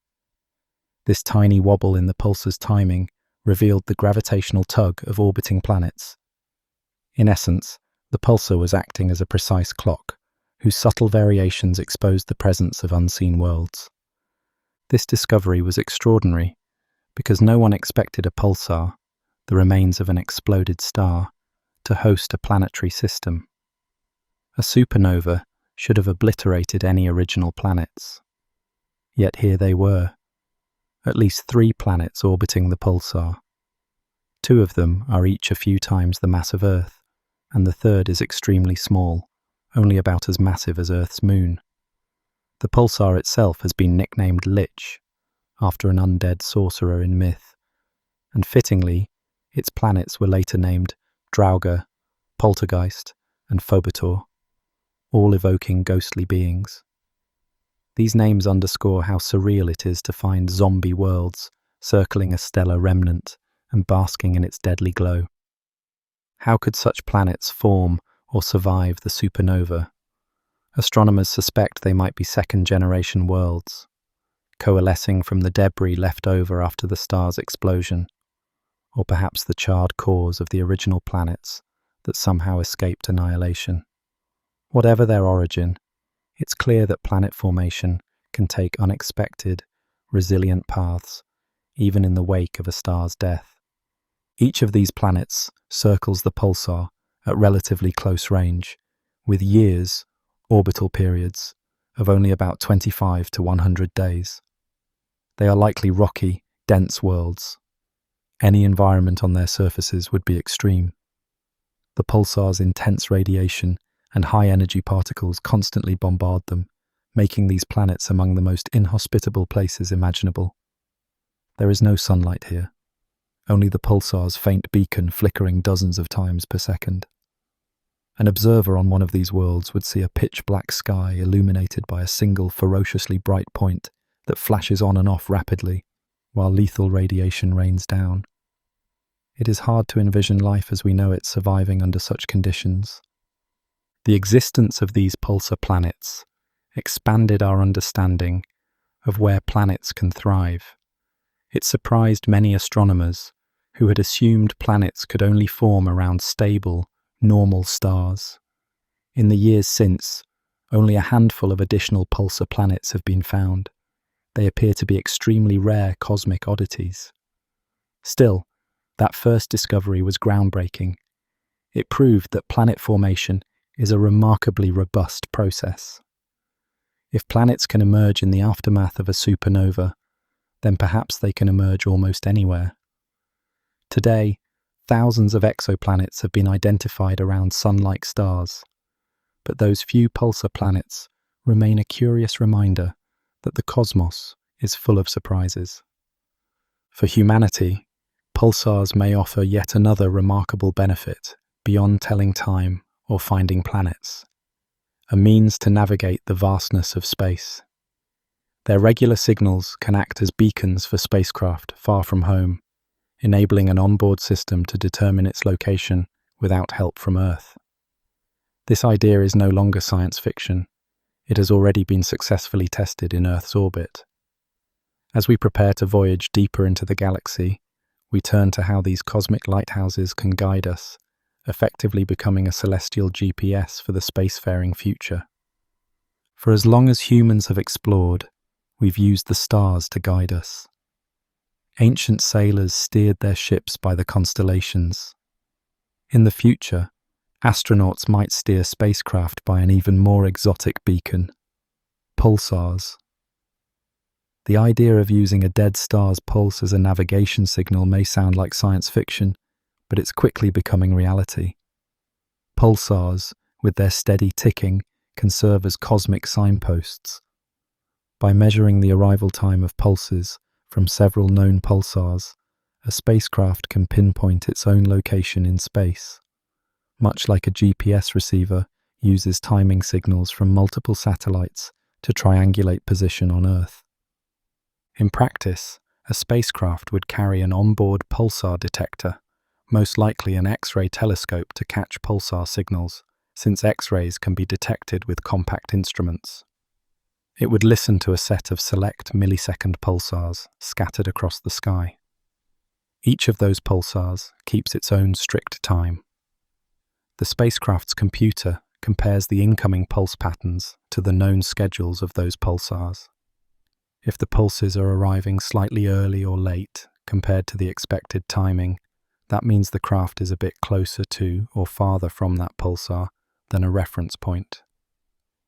This tiny wobble in the pulse's timing revealed the gravitational tug of orbiting planets. In essence, the pulsar was acting as a precise clock, whose subtle variations exposed the presence of unseen worlds. This discovery was extraordinary because no one expected a pulsar, the remains of an exploded star, to host a planetary system. A supernova should have obliterated any original planets. Yet here they were, at least 3 planets orbiting the pulsar. 2 of them are each a few times the mass of Earth, and the third is extremely small, only about as massive as Earth's moon. The pulsar itself has been nicknamed Lich, after an undead sorcerer in myth, and fittingly, its planets were later named Draugr, Poltergeist, and Phobetor, all evoking ghostly beings. These names underscore how surreal it is to find zombie worlds circling a stellar remnant and basking in its deadly glow. How could such planets form or survive the supernova? Astronomers suspect they might be second-generation worlds, coalescing from the debris left over after the star's explosion, or perhaps the charred cores of the original planets that somehow escaped annihilation. Whatever their origin, it's clear that planet formation can take unexpected, resilient paths, even in the wake of a star's death. Each of these planets circles the pulsar at relatively close range, with years, orbital periods, of only about 25 to 100 days. They are likely rocky, dense worlds. Any environment on their surfaces would be extreme. The pulsar's intense radiation and high-energy particles constantly bombard them, making these planets among the most inhospitable places imaginable. There is no sunlight here, only the pulsar's faint beacon flickering dozens of times per second. An observer on one of these worlds would see a pitch-black sky illuminated by a single ferociously bright point that flashes on and off rapidly, while lethal radiation rains down. It is hard to envision life as we know it surviving under such conditions. The existence of these pulsar planets expanded our understanding of where planets can thrive. It surprised many astronomers who had assumed planets could only form around stable, normal stars. In the years since, only a handful of additional pulsar planets have been found. They appear to be extremely rare cosmic oddities. Still, that first discovery was groundbreaking. It proved that planet formation is a remarkably robust process. If planets can emerge in the aftermath of a supernova, then perhaps they can emerge almost anywhere. Today, thousands of exoplanets have been identified around Sun-like stars, but those few pulsar planets remain a curious reminder that the cosmos is full of surprises. For humanity, pulsars may offer yet another remarkable benefit beyond telling time or finding planets, a means to navigate the vastness of space. Their regular signals can act as beacons for spacecraft far from home, enabling an onboard system to determine its location without help from Earth. This idea is no longer science fiction. It has already been successfully tested in Earth's orbit. As we prepare to voyage deeper into the galaxy, we turn to how these cosmic lighthouses can guide us, effectively becoming a celestial GPS for the spacefaring future. For as long as humans have explored, we've used the stars to guide us. Ancient sailors steered their ships by the constellations. In the future, astronauts might steer spacecraft by an even more exotic beacon, pulsars. The idea of using a dead star's pulse as a navigation signal may sound like science fiction, but it's quickly becoming reality. Pulsars, with their steady ticking, can serve as cosmic signposts. By measuring the arrival time of pulses from several known pulsars, a spacecraft can pinpoint its own location in space, much like a GPS receiver uses timing signals from multiple satellites to triangulate position on Earth. In practice, a spacecraft would carry an onboard pulsar detector, most likely an X-ray telescope to catch pulsar signals, since X-rays can be detected with compact instruments. It would listen to a set of select millisecond pulsars scattered across the sky. Each of those pulsars keeps its own strict time. The spacecraft's computer compares the incoming pulse patterns to the known schedules of those pulsars. If the pulses are arriving slightly early or late compared to the expected timing, that means the craft is a bit closer to or farther from that pulsar than a reference point.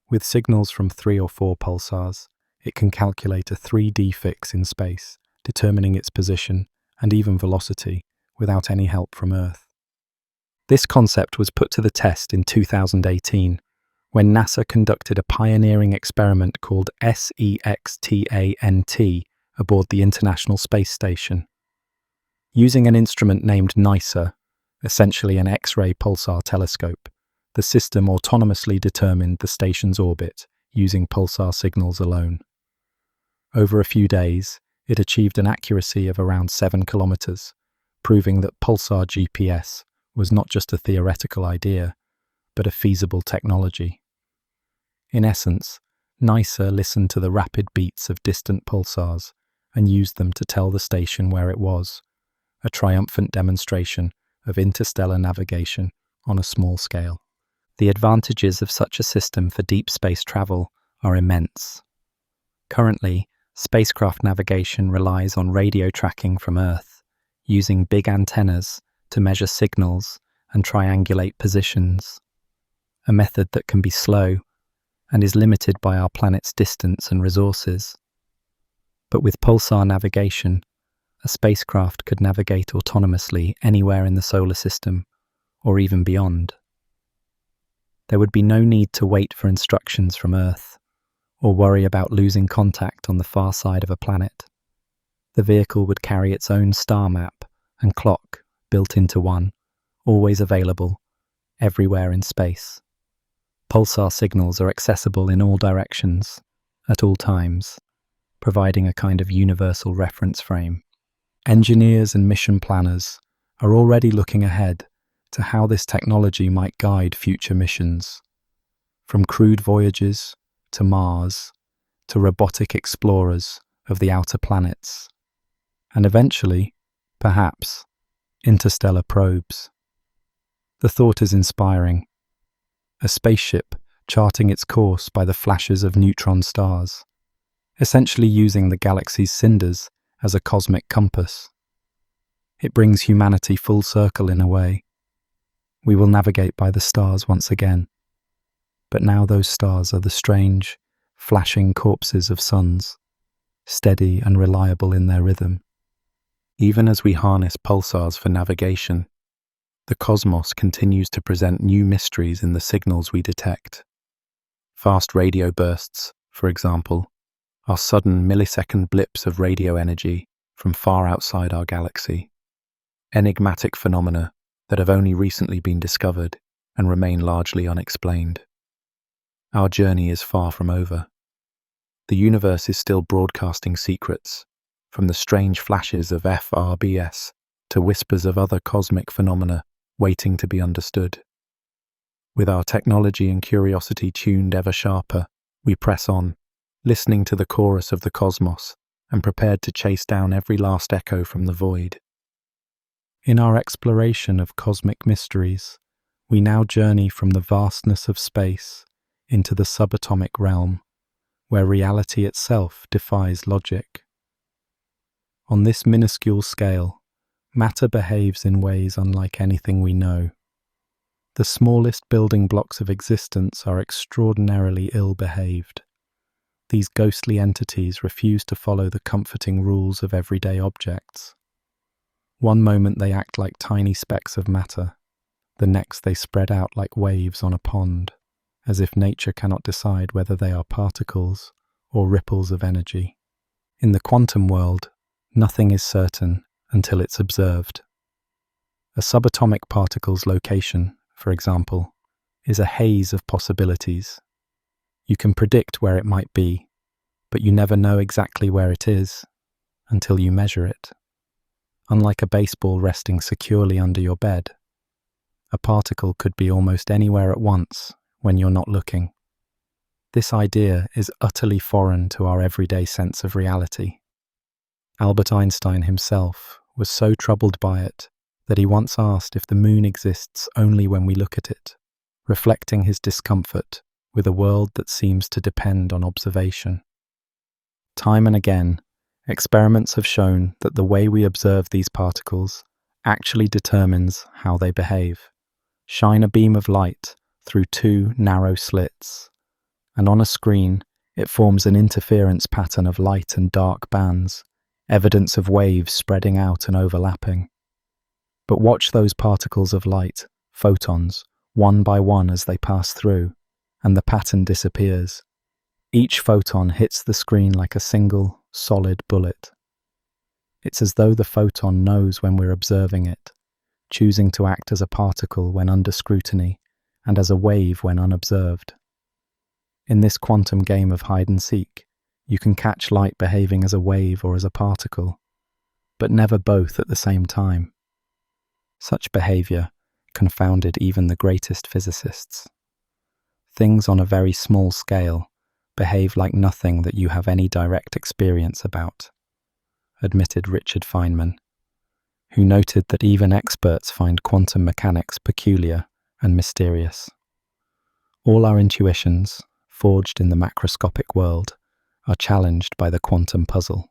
With signals from 3 or 4 pulsars, it can calculate a 3D fix in space, determining its position and even velocity without any help from Earth. This concept was put to the test in 2018 when NASA conducted a pioneering experiment called SEXTANT aboard the International Space Station. Using an instrument named NICER, essentially an X-ray pulsar telescope, the system autonomously determined the station's orbit using pulsar signals alone. Over a few days, it achieved an accuracy of around 7 kilometers, proving that pulsar GPS was not just a theoretical idea, but a feasible technology. In essence, NICER listened to the rapid beats of distant pulsars and used them to tell the station where it was, a triumphant demonstration of interstellar navigation on a small scale. The advantages of such a system for deep space travel are immense. Currently, spacecraft navigation relies on radio tracking from Earth, using big antennas to measure signals and triangulate positions, a method that can be slow and is limited by our planet's distance and resources. But with pulsar navigation, a spacecraft could navigate autonomously anywhere in the solar system, or even beyond. There would be no need to wait for instructions from Earth, or worry about losing contact on the far side of a planet. The vehicle would carry its own star map and clock built into one, always available, everywhere in space. Pulsar signals are accessible in all directions, at all times, providing a kind of universal reference frame. Engineers and mission planners are already looking ahead to how this technology might guide future missions, from crewed voyages to Mars to robotic explorers of the outer planets, and eventually, perhaps, interstellar probes. The thought is inspiring. A spaceship charting its course by the flashes of neutron stars, essentially using the galaxy's cinders as a cosmic compass. It brings humanity full circle in a way. We will navigate by the stars once again, but now those stars are the strange, flashing corpses of suns, steady and reliable in their rhythm. Even as we harness pulsars for navigation, the cosmos continues to present new mysteries in the signals we detect. Fast radio bursts, for example, are sudden millisecond blips of radio energy from far outside our galaxy. Enigmatic phenomena that have only recently been discovered and remain largely unexplained. Our journey is far from over. The universe is still broadcasting secrets, from the strange flashes of FRBS to whispers of other cosmic phenomena waiting to be understood. With our technology and curiosity tuned ever sharper, we press on, listening to the chorus of the cosmos and prepared to chase down every last echo from the void. In our exploration of cosmic mysteries, we now journey from the vastness of space into the subatomic realm, where reality itself defies logic. On this minuscule scale, matter behaves in ways unlike anything we know. The smallest building blocks of existence are extraordinarily ill-behaved. These ghostly entities refuse to follow the comforting rules of everyday objects. One moment they act like tiny specks of matter, the next they spread out like waves on a pond, as if nature cannot decide whether they are particles or ripples of energy. In the quantum world, nothing is certain until it's observed. A subatomic particle's location, for example, is a haze of possibilities. You can predict where it might be, but you never know exactly where it is until you measure it. Unlike a baseball resting securely under your bed, a particle could be almost anywhere at once when you're not looking. This idea is utterly foreign to our everyday sense of reality. Albert Einstein himself was so troubled by it that he once asked if the moon exists only when we look at it, reflecting his discomfort with a world that seems to depend on observation. Time and again, experiments have shown that the way we observe these particles actually determines how they behave. Shine a beam of light through two narrow slits, and on a screen it forms an interference pattern of light and dark bands, evidence of waves spreading out and overlapping. But watch those particles of light, photons, one by one as they pass through, and the pattern disappears. Each photon hits the screen like a single, solid bullet. It's as though the photon knows when we're observing it, choosing to act as a particle when under scrutiny and as a wave when unobserved. In this quantum game of hide and seek, you can catch light behaving as a wave or as a particle, but never both at the same time. Such behavior confounded even the greatest physicists. Things on a very small scale behave like nothing that you have any direct experience about, admitted Richard Feynman, who noted that even experts find quantum mechanics peculiar and mysterious. All our intuitions, forged in the macroscopic world, are challenged by the quantum puzzle.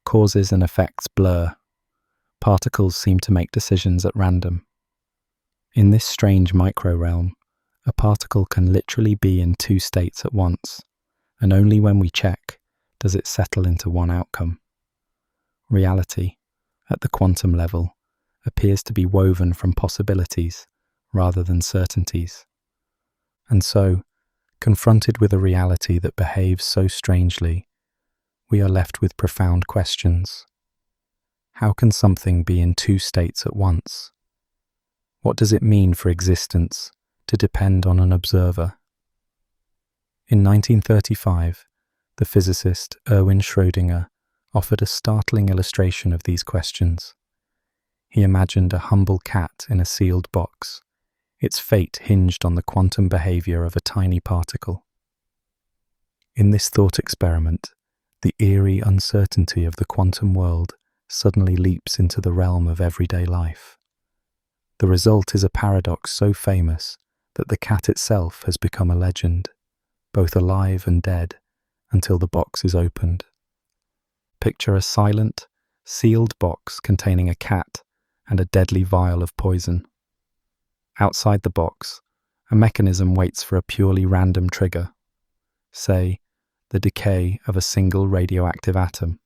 Causes and effects blur. Particles seem to make decisions at random. In this strange micro-realm, a particle can literally be in two states at once, and only when we check does it settle into one outcome. Reality, at the quantum level, appears to be woven from possibilities rather than certainties. And so, confronted with a reality that behaves so strangely, we are left with profound questions. How can something be in two states at once? What does it mean for existence to depend on an observer? In 1935, the physicist Erwin Schrödinger offered a startling illustration of these questions. He imagined a humble cat in a sealed box. Its fate hinged on the quantum behavior of a tiny particle. In this thought experiment, the eerie uncertainty of the quantum world suddenly leaps into the realm of everyday life. The result is a paradox so famous that the cat itself has become a legend, both alive and dead, until the box is opened. Picture a silent, sealed box containing a cat and a deadly vial of poison. Outside the box, a mechanism waits for a purely random trigger, say, the decay of a single radioactive atom.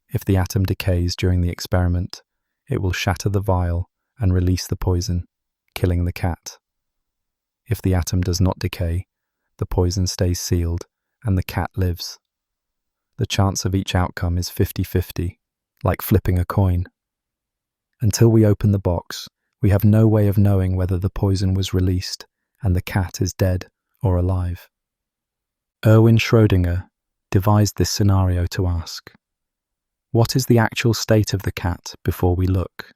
If the atom decays during the experiment, it will shatter the vial and release the poison, killing the cat. If the atom does not decay, the poison stays sealed and the cat lives. The chance of each outcome is 50-50, like flipping a coin. Until we open the box, we have no way of knowing whether the poison was released and the cat is dead or alive. Erwin Schrödinger devised this scenario to ask, what is the actual state of the cat before we look?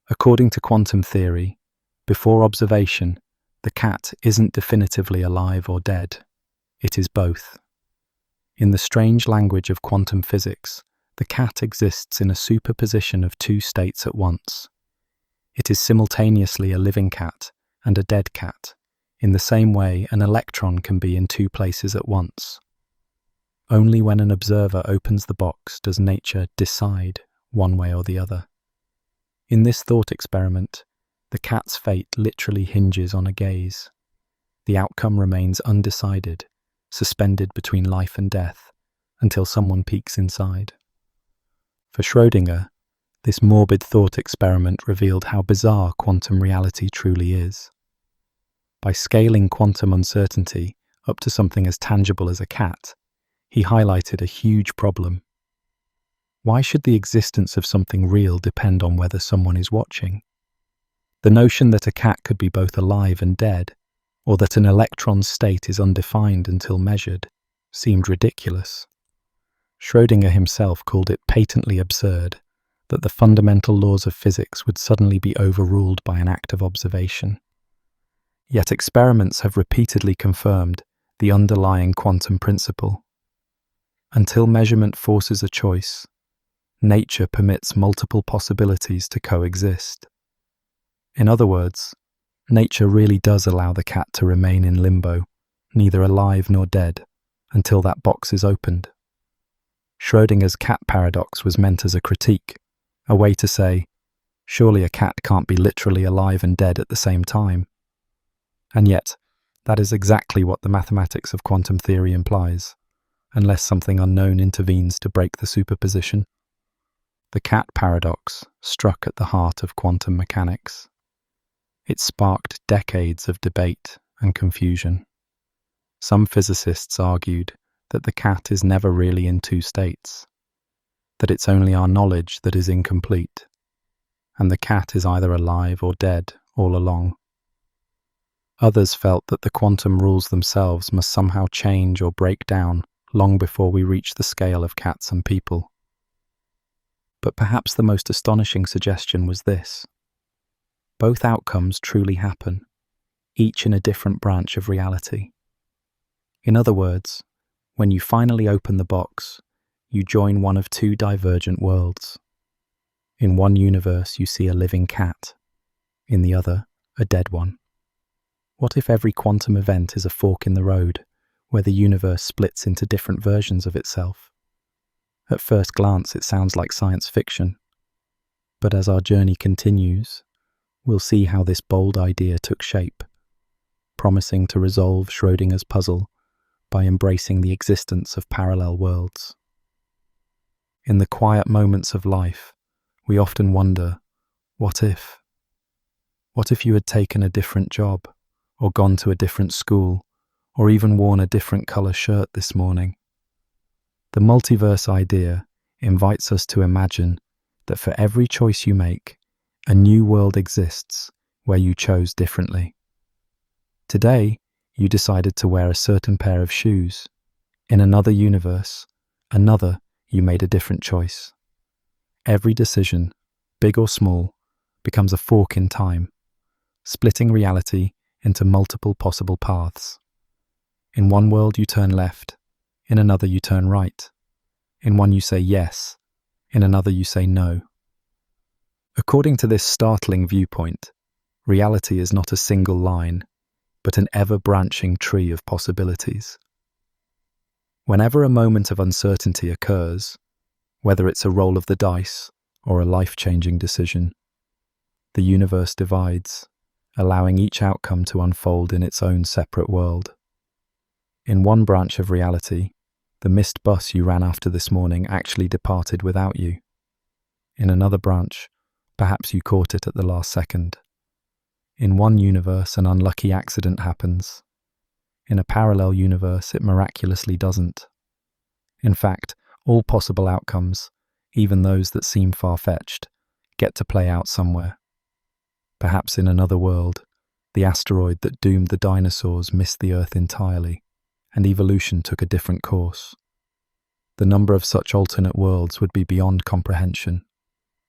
According to quantum theory, before observation, the cat isn't definitively alive or dead. It is both. In the strange language of quantum physics, the cat exists in a superposition of two states at once. It is simultaneously a living cat and a dead cat, in the same way an electron can be in two places at once. Only when an observer opens the box does nature decide one way or the other. In this thought experiment, the cat's fate literally hinges on a gaze. The outcome remains undecided, suspended between life and death, until someone peeks inside. For Schrödinger, this morbid thought experiment revealed how bizarre quantum reality truly is. By scaling quantum uncertainty up to something as tangible as a cat, he highlighted a huge problem. Why should the existence of something real depend on whether someone is watching? The notion that a cat could be both alive and dead, or that an electron's state is undefined until measured, seemed ridiculous. Schrödinger himself called it patently absurd that the fundamental laws of physics would suddenly be overruled by an act of observation. Yet experiments have repeatedly confirmed the underlying quantum principle. Until measurement forces a choice, nature permits multiple possibilities to coexist. In other words, nature really does allow the cat to remain in limbo, neither alive nor dead, until that box is opened. Schrödinger's cat paradox was meant as a critique, a way to say, surely a cat can't be literally alive and dead at the same time. And yet, that is exactly what the mathematics of quantum theory implies, unless something unknown intervenes to break the superposition. The cat paradox struck at the heart of quantum mechanics. It sparked decades of debate and confusion. Some physicists argued that the cat is never really in two states, that it's only our knowledge that is incomplete, and the cat is either alive or dead all along. Others felt that the quantum rules themselves must somehow change or break down long before we reach the scale of cats and people. But perhaps the most astonishing suggestion was this: both outcomes truly happen, each in a different branch of reality. In other words, when you finally open the box, you join one of two divergent worlds. In one universe, you see a living cat. In the other, a dead one. What if every quantum event is a fork in the road, where the universe splits into different versions of itself? At first glance, it sounds like science fiction. But as our journey continues, we'll see how this bold idea took shape, promising to resolve Schrödinger's puzzle by embracing the existence of parallel worlds. In the quiet moments of life, we often wonder, what if? What if you had taken a different job, or gone to a different school, or even worn a different colour shirt this morning? The multiverse idea invites us to imagine that for every choice you make, a new world exists where you chose differently. Today, you decided to wear a certain pair of shoes. In another universe, you made a different choice. Every decision, big or small, becomes a fork in time, splitting reality into multiple possible paths. In one world you turn left, in another you turn right. In one you say yes, in another you say no. According to this startling viewpoint, reality is not a single line, but an ever-branching tree of possibilities. Whenever a moment of uncertainty occurs, whether it's a roll of the dice or a life-changing decision, the universe divides, allowing each outcome to unfold in its own separate world. In one branch of reality, the missed bus you ran after this morning actually departed without you. In another branch, perhaps you caught it at the last second. In one universe, an unlucky accident happens. In a parallel universe, it miraculously doesn't. In fact, all possible outcomes, even those that seem far-fetched, get to play out somewhere. Perhaps in another world, the asteroid that doomed the dinosaurs missed the Earth entirely, and evolution took a different course. The number of such alternate worlds would be beyond comprehension,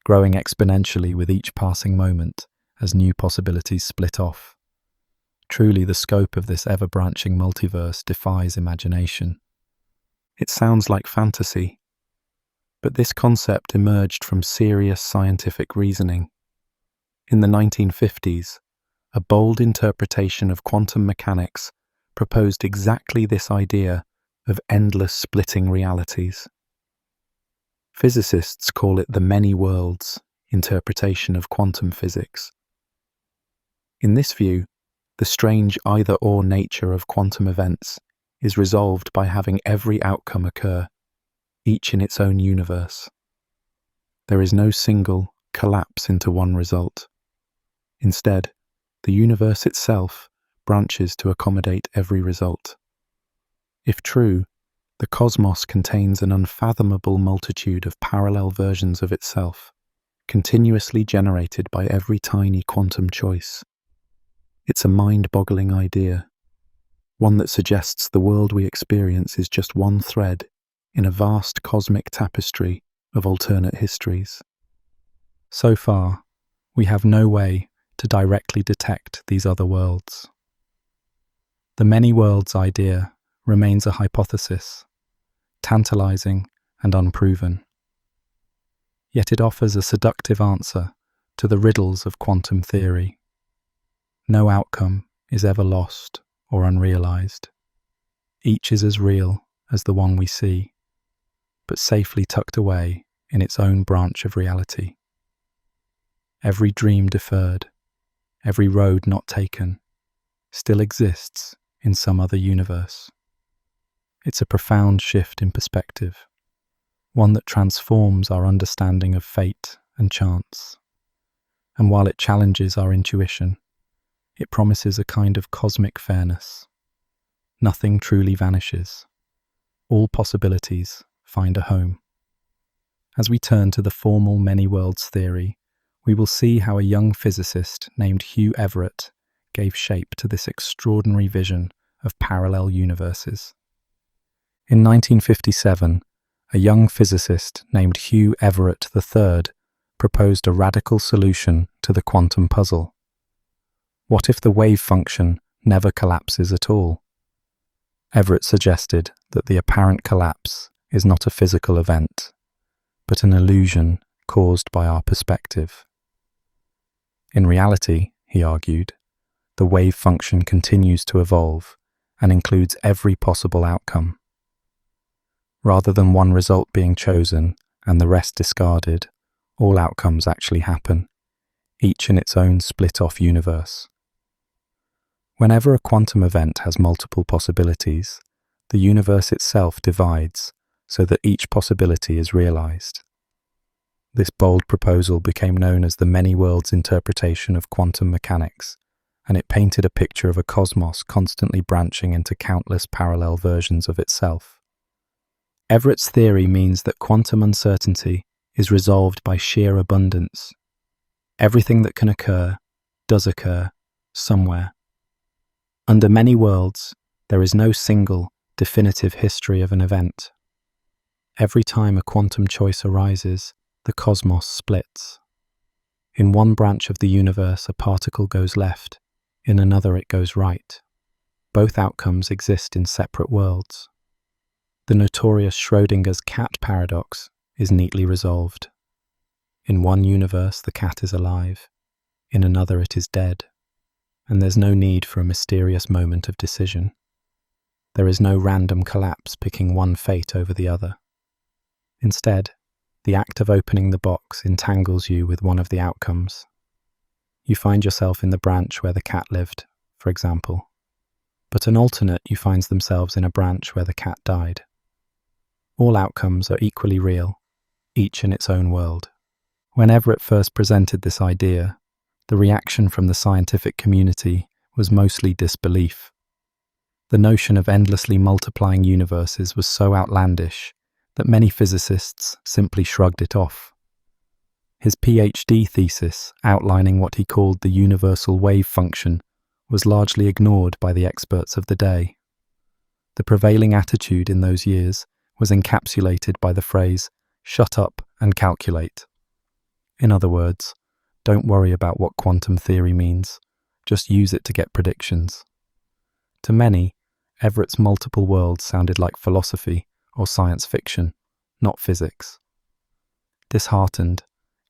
growing exponentially with each passing moment as new possibilities split off. Truly, the scope of this ever-branching multiverse defies imagination. It sounds like fantasy, but this concept emerged from serious scientific reasoning. In the 1950s, a bold interpretation of quantum mechanics proposed exactly this idea of endless splitting realities. Physicists call it the many worlds interpretation of quantum physics. In this view, the strange either-or nature of quantum events is resolved by having every outcome occur, each in its own universe. There is no single collapse into one result. Instead, the universe itself branches to accommodate every result. If true, the cosmos contains an unfathomable multitude of parallel versions of itself, continuously generated by every tiny quantum choice. It's a mind-boggling idea, one that suggests the world we experience is just one thread in a vast cosmic tapestry of alternate histories. So far, we have no way to directly detect these other worlds. The many worlds idea remains a hypothesis, tantalizing and unproven. Yet it offers a seductive answer to the riddles of quantum theory. No outcome is ever lost or unrealized. Each is as real as the one we see, but safely tucked away in its own branch of reality. Every dream deferred, every road not taken, still exists in some other universe. It's a profound shift in perspective, one that transforms our understanding of fate and chance. And while it challenges our intuition, it promises a kind of cosmic fairness. Nothing truly vanishes. all possibilities find a home. As we turn to the formal many worlds theory, we will see how a young physicist named Hugh Everett gave shape to this extraordinary vision of parallel universes. In 1957, a young physicist named Hugh Everett III proposed a radical solution to the quantum puzzle. What if the wave function never collapses at all? Everett suggested that the apparent collapse is not a physical event, but an illusion caused by our perspective. In reality, he argued, the wave function continues to evolve and includes every possible outcome. Rather than one result being chosen and the rest discarded, all outcomes actually happen, each in its own split-off universe. Whenever a quantum event has multiple possibilities, the universe itself divides so that each possibility is realized. This bold proposal became known as the many worlds interpretation of quantum mechanics, and it painted a picture of a cosmos constantly branching into countless parallel versions of itself. Everett's theory means that quantum uncertainty is resolved by sheer abundance. Everything that can occur does occur somewhere. Under many worlds, there is no single, definitive history of an event. Every time a quantum choice arises, the cosmos splits. In one branch of the universe, a particle goes left, in another it goes right. Both outcomes exist in separate worlds. The notorious Schrödinger's cat paradox is neatly resolved. In one universe, the cat is alive. In another, it is dead. And there's no need for a mysterious moment of decision. There is no random collapse picking one fate over the other. Instead, the act of opening the box entangles you with one of the outcomes. You find yourself in the branch where the cat lived, for example, but an alternate you finds themselves in a branch where the cat died. All outcomes are equally real, each in its own world. When Everett first presented this idea, the reaction from the scientific community was mostly disbelief. The notion of endlessly multiplying universes was so outlandish that many physicists simply shrugged it off. His PhD thesis, outlining what he called the universal wave function, was largely ignored by the experts of the day. The prevailing attitude in those years was encapsulated by the phrase, "shut up and calculate." In other words, don't worry about what quantum theory means, just use it to get predictions. To many, Everett's multiple worlds sounded like philosophy or science fiction, not physics. Disheartened,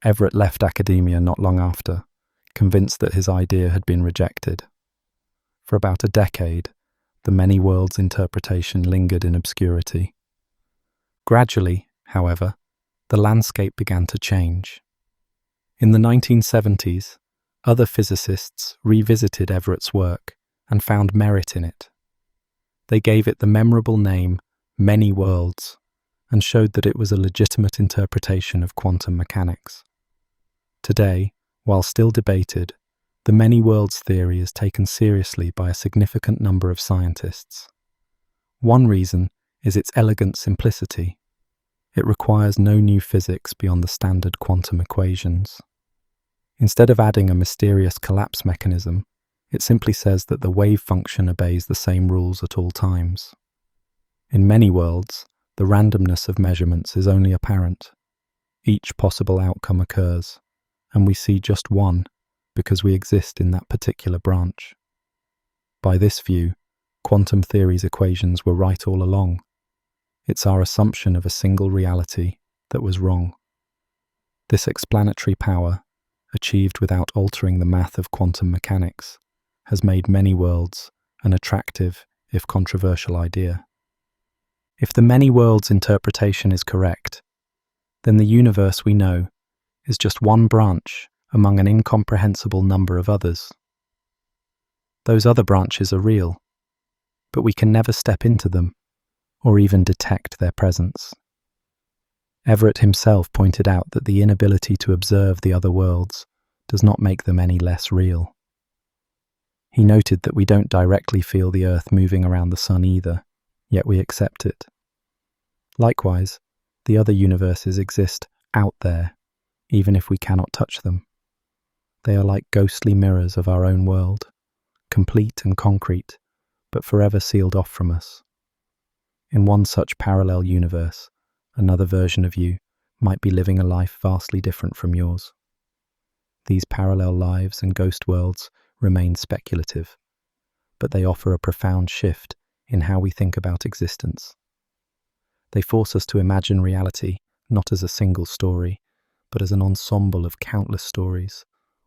Everett left academia not long after, convinced that his idea had been rejected. For about a decade, the many worlds interpretation lingered in obscurity. Gradually, however, the landscape began to change. In the 1970s, other physicists revisited Everett's work and found merit in it. They gave it the memorable name many worlds and showed that it was a legitimate interpretation of quantum mechanics. Today, while still debated, the many worlds theory is taken seriously by a significant number of scientists. One reason is its elegant simplicity. It requires no new physics beyond the standard quantum equations. Instead of adding a mysterious collapse mechanism, it simply says that the wave function obeys the same rules at all times. In many worlds, the randomness of measurements is only apparent. Each possible outcome occurs, and we see just one because we exist in that particular branch. By this view, quantum theory's equations were right all along. It's our assumption of a single reality that was wrong. This explanatory power, achieved without altering the math of quantum mechanics, has made many worlds an attractive, if controversial, idea. If the many worlds interpretation is correct, then the universe we know is just one branch among an incomprehensible number of others. Those other branches are real, but we can never step into them or even detect their presence. Everett himself pointed out that the inability to observe the other worlds does not make them any less real. He noted that we don't directly feel the Earth moving around the Sun either, yet we accept it. Likewise, the other universes exist out there, even if we cannot touch them. They are like ghostly mirrors of our own world, complete and concrete, but forever sealed off from us. In one such parallel universe, another version of you might be living a life vastly different from yours. These parallel lives and ghost worlds remain speculative, but they offer a profound shift in how we think about existence. They force us to imagine reality not as a single story, but as an ensemble of countless stories,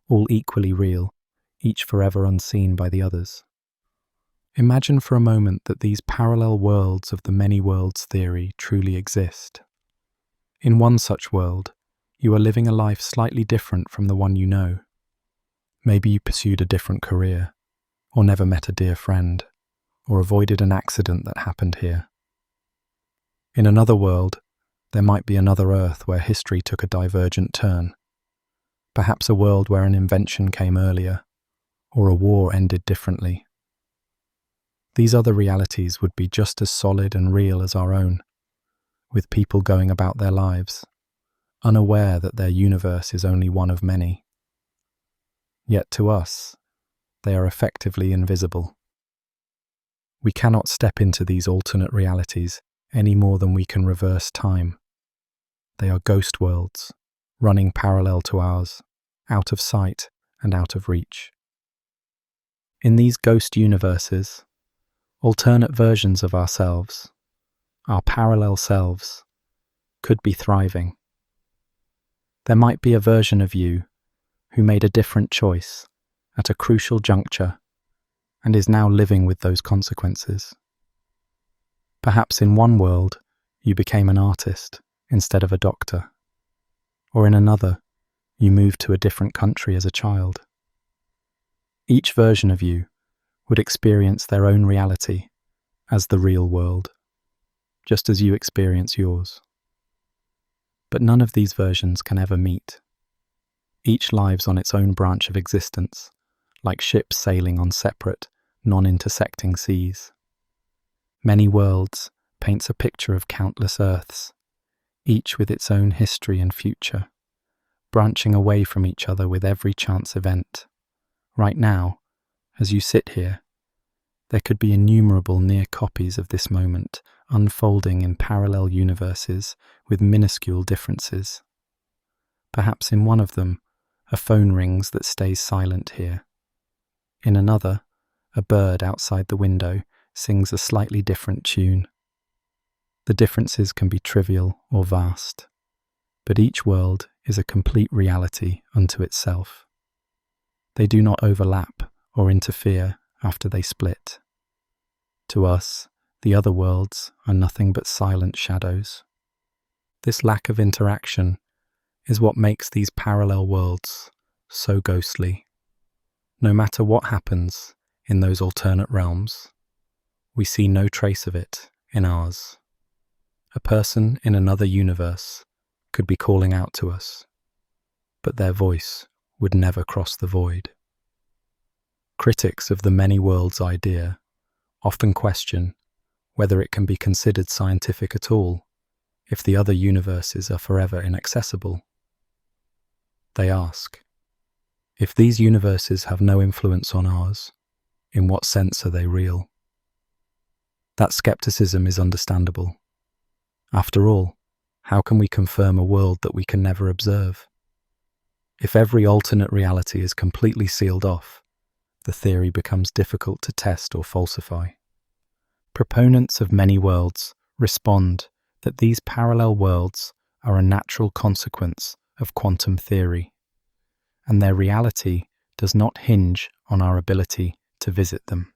all equally real, each forever unseen by the others. Imagine for a moment that these parallel worlds of the many worlds theory truly exist. In one such world, you are living a life slightly different from the one you know. Maybe you pursued a different career, or never met a dear friend, or avoided an accident that happened here. In another world, there might be another Earth where history took a divergent turn. Perhaps a world where an invention came earlier, or a war ended differently. These other realities would be just as solid and real as our own, with people going about their lives, unaware that their universe is only one of many. Yet to us, they are effectively invisible. We cannot step into these alternate realities any more than we can reverse time. They are ghost worlds, running parallel to ours, out of sight and out of reach. In these ghost universes, alternate versions of ourselves, our parallel selves, could be thriving. There might be a version of you who made a different choice at a crucial juncture and is now living with those consequences. Perhaps in one world, you became an artist instead of a doctor, or in another, you moved to a different country as a child. Each version of you would experience their own reality as the real world, just as you experience yours. But none of these versions can ever meet. Each lives on its own branch of existence, like ships sailing on separate, non-intersecting seas. Many worlds paints a picture of countless Earths, each with its own history and future, branching away from each other with every chance event. Right now, as you sit here, there could be innumerable near copies of this moment unfolding in parallel universes with minuscule differences. Perhaps in one of them, a phone rings that stays silent here. In another, a bird outside the window sings a slightly different tune. The differences can be trivial or vast, but each world is a complete reality unto itself. They do not overlap or interfere after they split. To us, the other worlds are nothing but silent shadows. This lack of interaction is what makes these parallel worlds so ghostly. No matter what happens in those alternate realms, we see no trace of it in ours. A person in another universe could be calling out to us, but their voice would never cross the void. Critics of the many worlds idea often question whether it can be considered scientific at all if the other universes are forever inaccessible. They ask, if these universes have no influence on ours, in what sense are they real? That skepticism is understandable. After all, how can we confirm a world that we can never observe? If every alternate reality is completely sealed off, the theory becomes difficult to test or falsify. Proponents of many worlds respond that these parallel worlds are a natural consequence of quantum theory, and their reality does not hinge on our ability to visit them.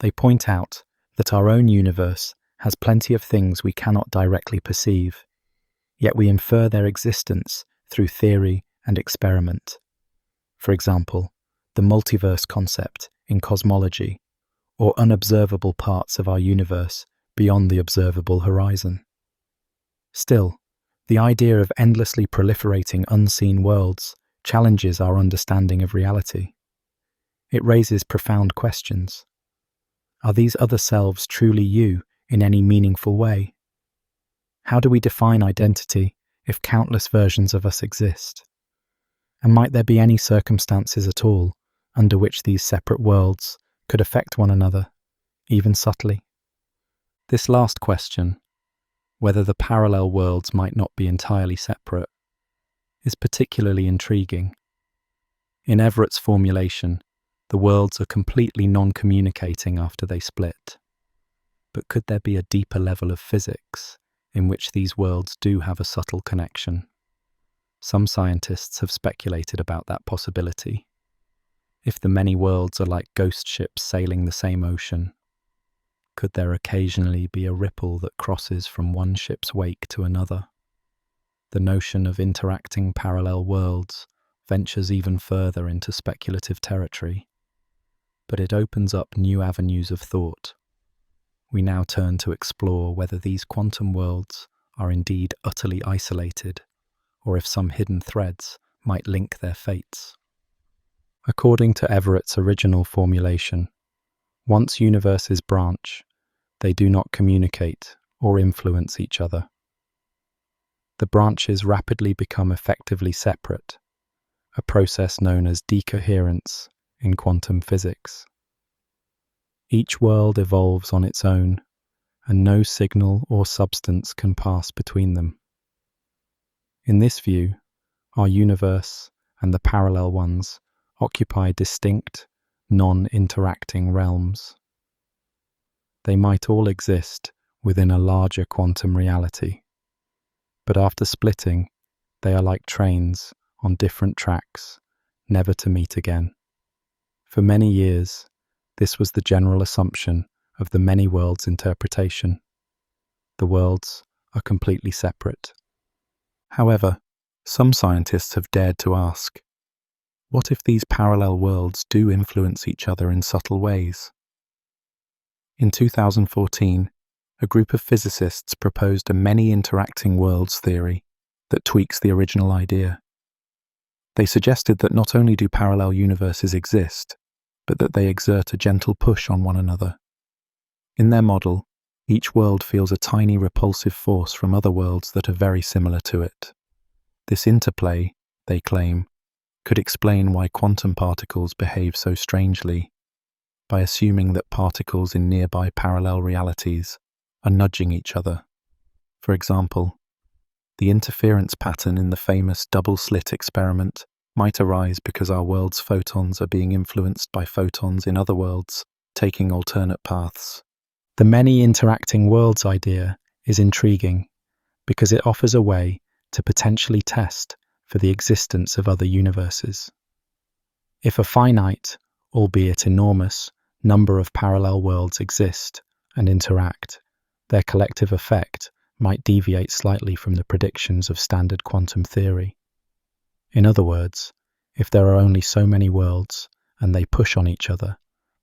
They point out that our own universe has plenty of things we cannot directly perceive, yet we infer their existence through theory and experiment. For example, the multiverse concept in cosmology, or unobservable parts of our universe beyond the observable horizon. Still, the idea of endlessly proliferating unseen worlds challenges our understanding of reality. It raises profound questions. Are these other selves truly you in any meaningful way? How do we define identity if countless versions of us exist? And might there be any circumstances at all under which these separate worlds could affect one another, even subtly? This last question, whether the parallel worlds might not be entirely separate, is particularly intriguing. In Everett's formulation, the worlds are completely non-communicating after they split. But could there be a deeper level of physics in which these worlds do have a subtle connection? Some scientists have speculated about that possibility. If the many worlds are like ghost ships sailing the same ocean, could there occasionally be a ripple that crosses from one ship's wake to another? The notion of interacting parallel worlds ventures even further into speculative territory, but it opens up new avenues of thought. We now turn to explore whether these quantum worlds are indeed utterly isolated, or if some hidden threads might link their fates. According to Everett's original formulation, once universes branch, they do not communicate or influence each other. The branches rapidly become effectively separate, a process known as decoherence in quantum physics. Each world evolves on its own, and no signal or substance can pass between them. In this view, our universe and the parallel ones occupy distinct, non-interacting realms. They might all exist within a larger quantum reality, but after splitting, they are like trains on different tracks, never to meet again. For many years, this was the general assumption of the many worlds interpretation. The worlds are completely separate. However, some scientists have dared to ask, what if these parallel worlds do influence each other in subtle ways? In 2014, a group of physicists proposed a many interacting worlds theory that tweaks the original idea. They suggested that not only do parallel universes exist, but that they exert a gentle push on one another. In their model, each world feels a tiny repulsive force from other worlds that are very similar to it. This interplay, they claim, could explain why quantum particles behave so strangely, by assuming that particles in nearby parallel realities are nudging each other. For example, the interference pattern in the famous double-slit experiment might arise because our world's photons are being influenced by photons in other worlds, taking alternate paths. The many interacting worlds idea is intriguing because it offers a way to potentially test for the existence of other universes. If a finite, albeit enormous, number of parallel worlds exist and interact, their collective effect might deviate slightly from the predictions of standard quantum theory. In other words, if there are only so many worlds and they push on each other,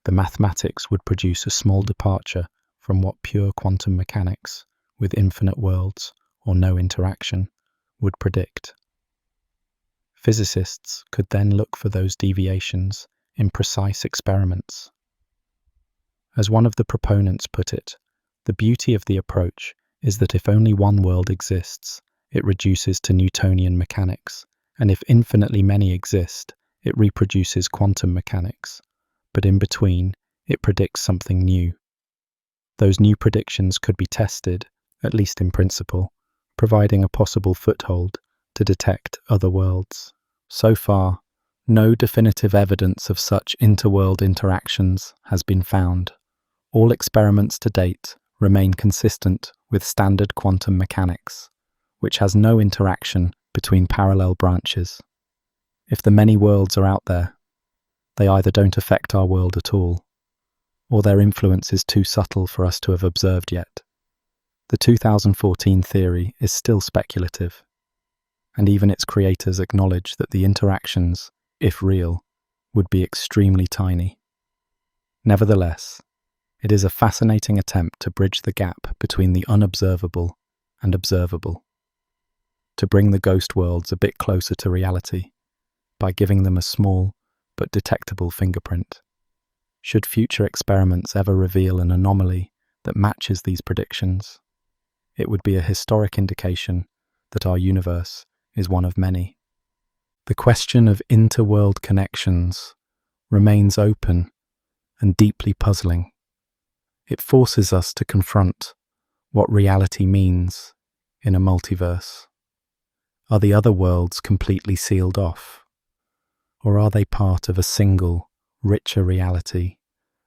the mathematics would produce a small departure from what pure quantum mechanics, with infinite worlds or no interaction, would predict. Physicists could then look for those deviations in precise experiments. As one of the proponents put it, the beauty of the approach is that if only one world exists, it reduces to Newtonian mechanics, and if infinitely many exist, it reproduces quantum mechanics. But in between, it predicts something new. Those new predictions could be tested, at least in principle, providing a possible foothold to detect other worlds. So far, no definitive evidence of such interworld interactions has been found. All experiments to date remain consistent with standard quantum mechanics, which has no interaction between parallel branches. If the many worlds are out there, they either don't affect our world at all, or their influence is too subtle for us to have observed yet. The 2014 theory is still speculative, and even its creators acknowledge that the interactions, if real, would be extremely tiny. Nevertheless, it is a fascinating attempt to bridge the gap between the unobservable and observable, to bring the ghost worlds a bit closer to reality by giving them a small but detectable fingerprint. Should future experiments ever reveal an anomaly that matches these predictions, it would be a historic indication that our universe is one of many. The question of interworld connections remains open and deeply puzzling. It forces us to confront what reality means in a multiverse. Are the other worlds completely sealed off? Or are they part of a single, richer reality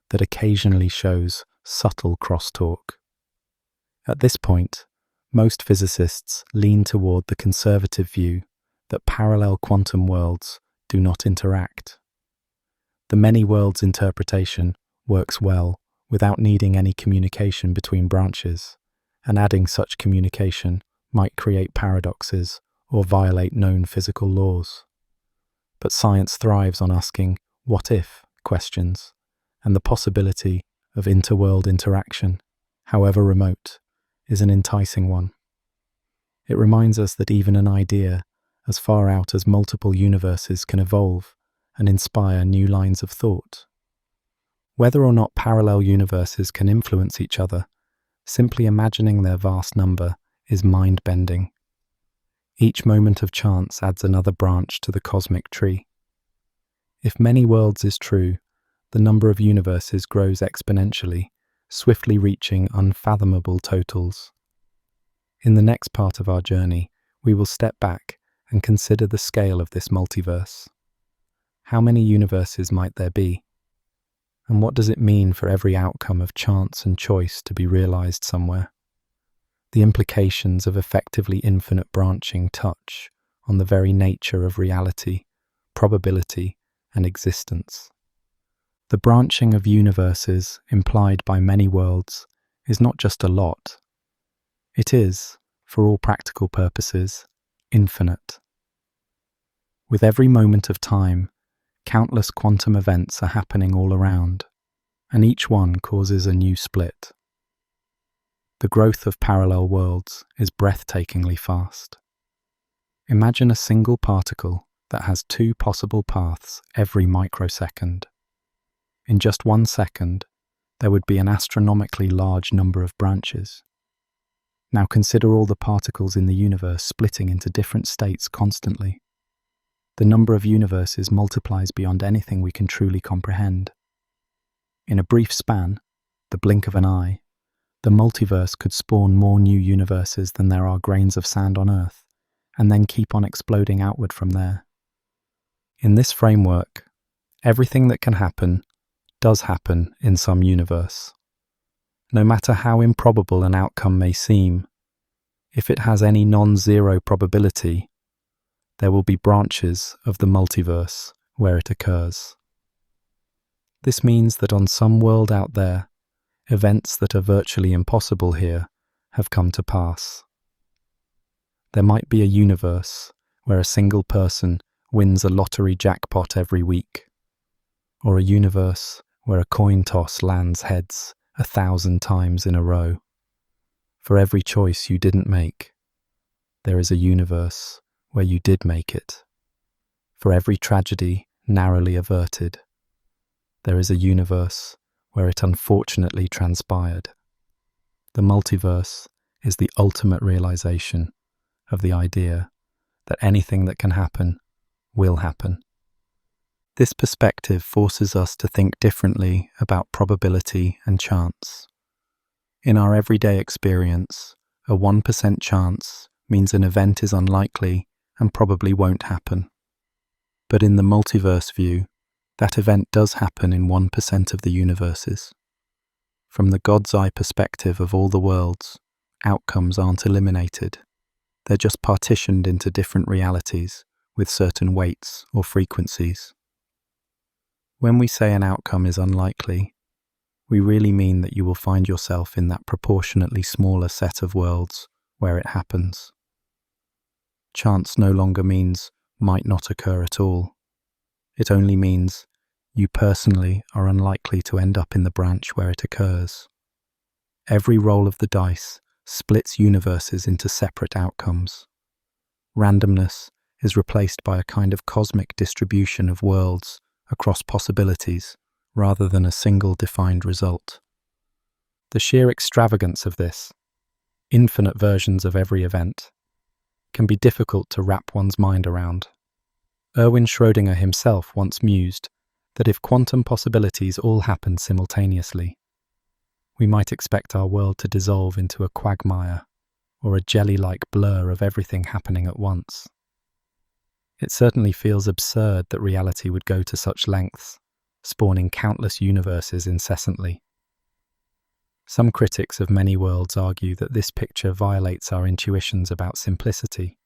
that occasionally shows subtle crosstalk? At this point, most physicists lean toward the conservative view that parallel quantum worlds do not interact. The many worlds interpretation works well without needing any communication between branches, and adding such communication might create paradoxes or violate known physical laws. But science thrives on asking what-if questions, and the possibility of interworld interaction, however remote, is an enticing one. It reminds us that even an idea as far out as multiple universes can evolve and inspire new lines of thought. Whether or not parallel universes can influence each other, simply imagining their vast number is mind-bending. Each moment of chance adds another branch to the cosmic tree. If many worlds is true, the number of universes grows exponentially, swiftly reaching unfathomable totals. In the next part of our journey, we will step back and consider the scale of this multiverse. How many universes might there be? And what does it mean for every outcome of chance and choice to be realized somewhere? The implications of effectively infinite branching touch on the very nature of reality, probability, and existence. The branching of universes implied by many worlds is not just a lot. It is, for all practical purposes, infinite. With every moment of time, countless quantum events are happening all around, and each one causes a new split. The growth of parallel worlds is breathtakingly fast. Imagine a single particle that has two possible paths every microsecond. In just 1 second, there would be an astronomically large number of branches. Now consider all the particles in the universe splitting into different states constantly. The number of universes multiplies beyond anything we can truly comprehend. In a brief span, the blink of an eye, the multiverse could spawn more new universes than there are grains of sand on Earth, and then keep on exploding outward from there. In this framework, everything that can happen does happen in some universe. No matter how improbable an outcome may seem, if it has any non-zero probability, there will be branches of the multiverse where it occurs. This means that on some world out there, events that are virtually impossible here have come to pass. There might be a universe where a single person wins a lottery jackpot every week, or a universe where a coin toss lands heads 1,000 times in a row. For every choice you didn't make, there is a universe where you did make it. For every tragedy narrowly averted, there is a universe where it unfortunately transpired. The multiverse is the ultimate realization of the idea that anything that can happen will happen. This perspective forces us to think differently about probability and chance. In our everyday experience, a 1% chance means an event is unlikely and probably won't happen. But in the multiverse view, that event does happen in 1% of the universes. From the God's eye perspective of all the worlds, outcomes aren't eliminated. They're just partitioned into different realities with certain weights or frequencies. When we say an outcome is unlikely, we really mean that you will find yourself in that proportionately smaller set of worlds where it happens. Chance no longer means might not occur at all. It only means you personally are unlikely to end up in the branch where it occurs. Every roll of the dice splits universes into separate outcomes. Randomness is replaced by a kind of cosmic distribution of worlds across possibilities rather than a single defined result. The sheer extravagance of this, infinite versions of every event, can be difficult to wrap one's mind around. Erwin Schrödinger himself once mused that if quantum possibilities all happened simultaneously, we might expect our world to dissolve into a quagmire or a jelly-like blur of everything happening at once. It certainly feels absurd that reality would go to such lengths, spawning countless universes incessantly. Some critics of many worlds argue that this picture violates our intuitions about simplicity.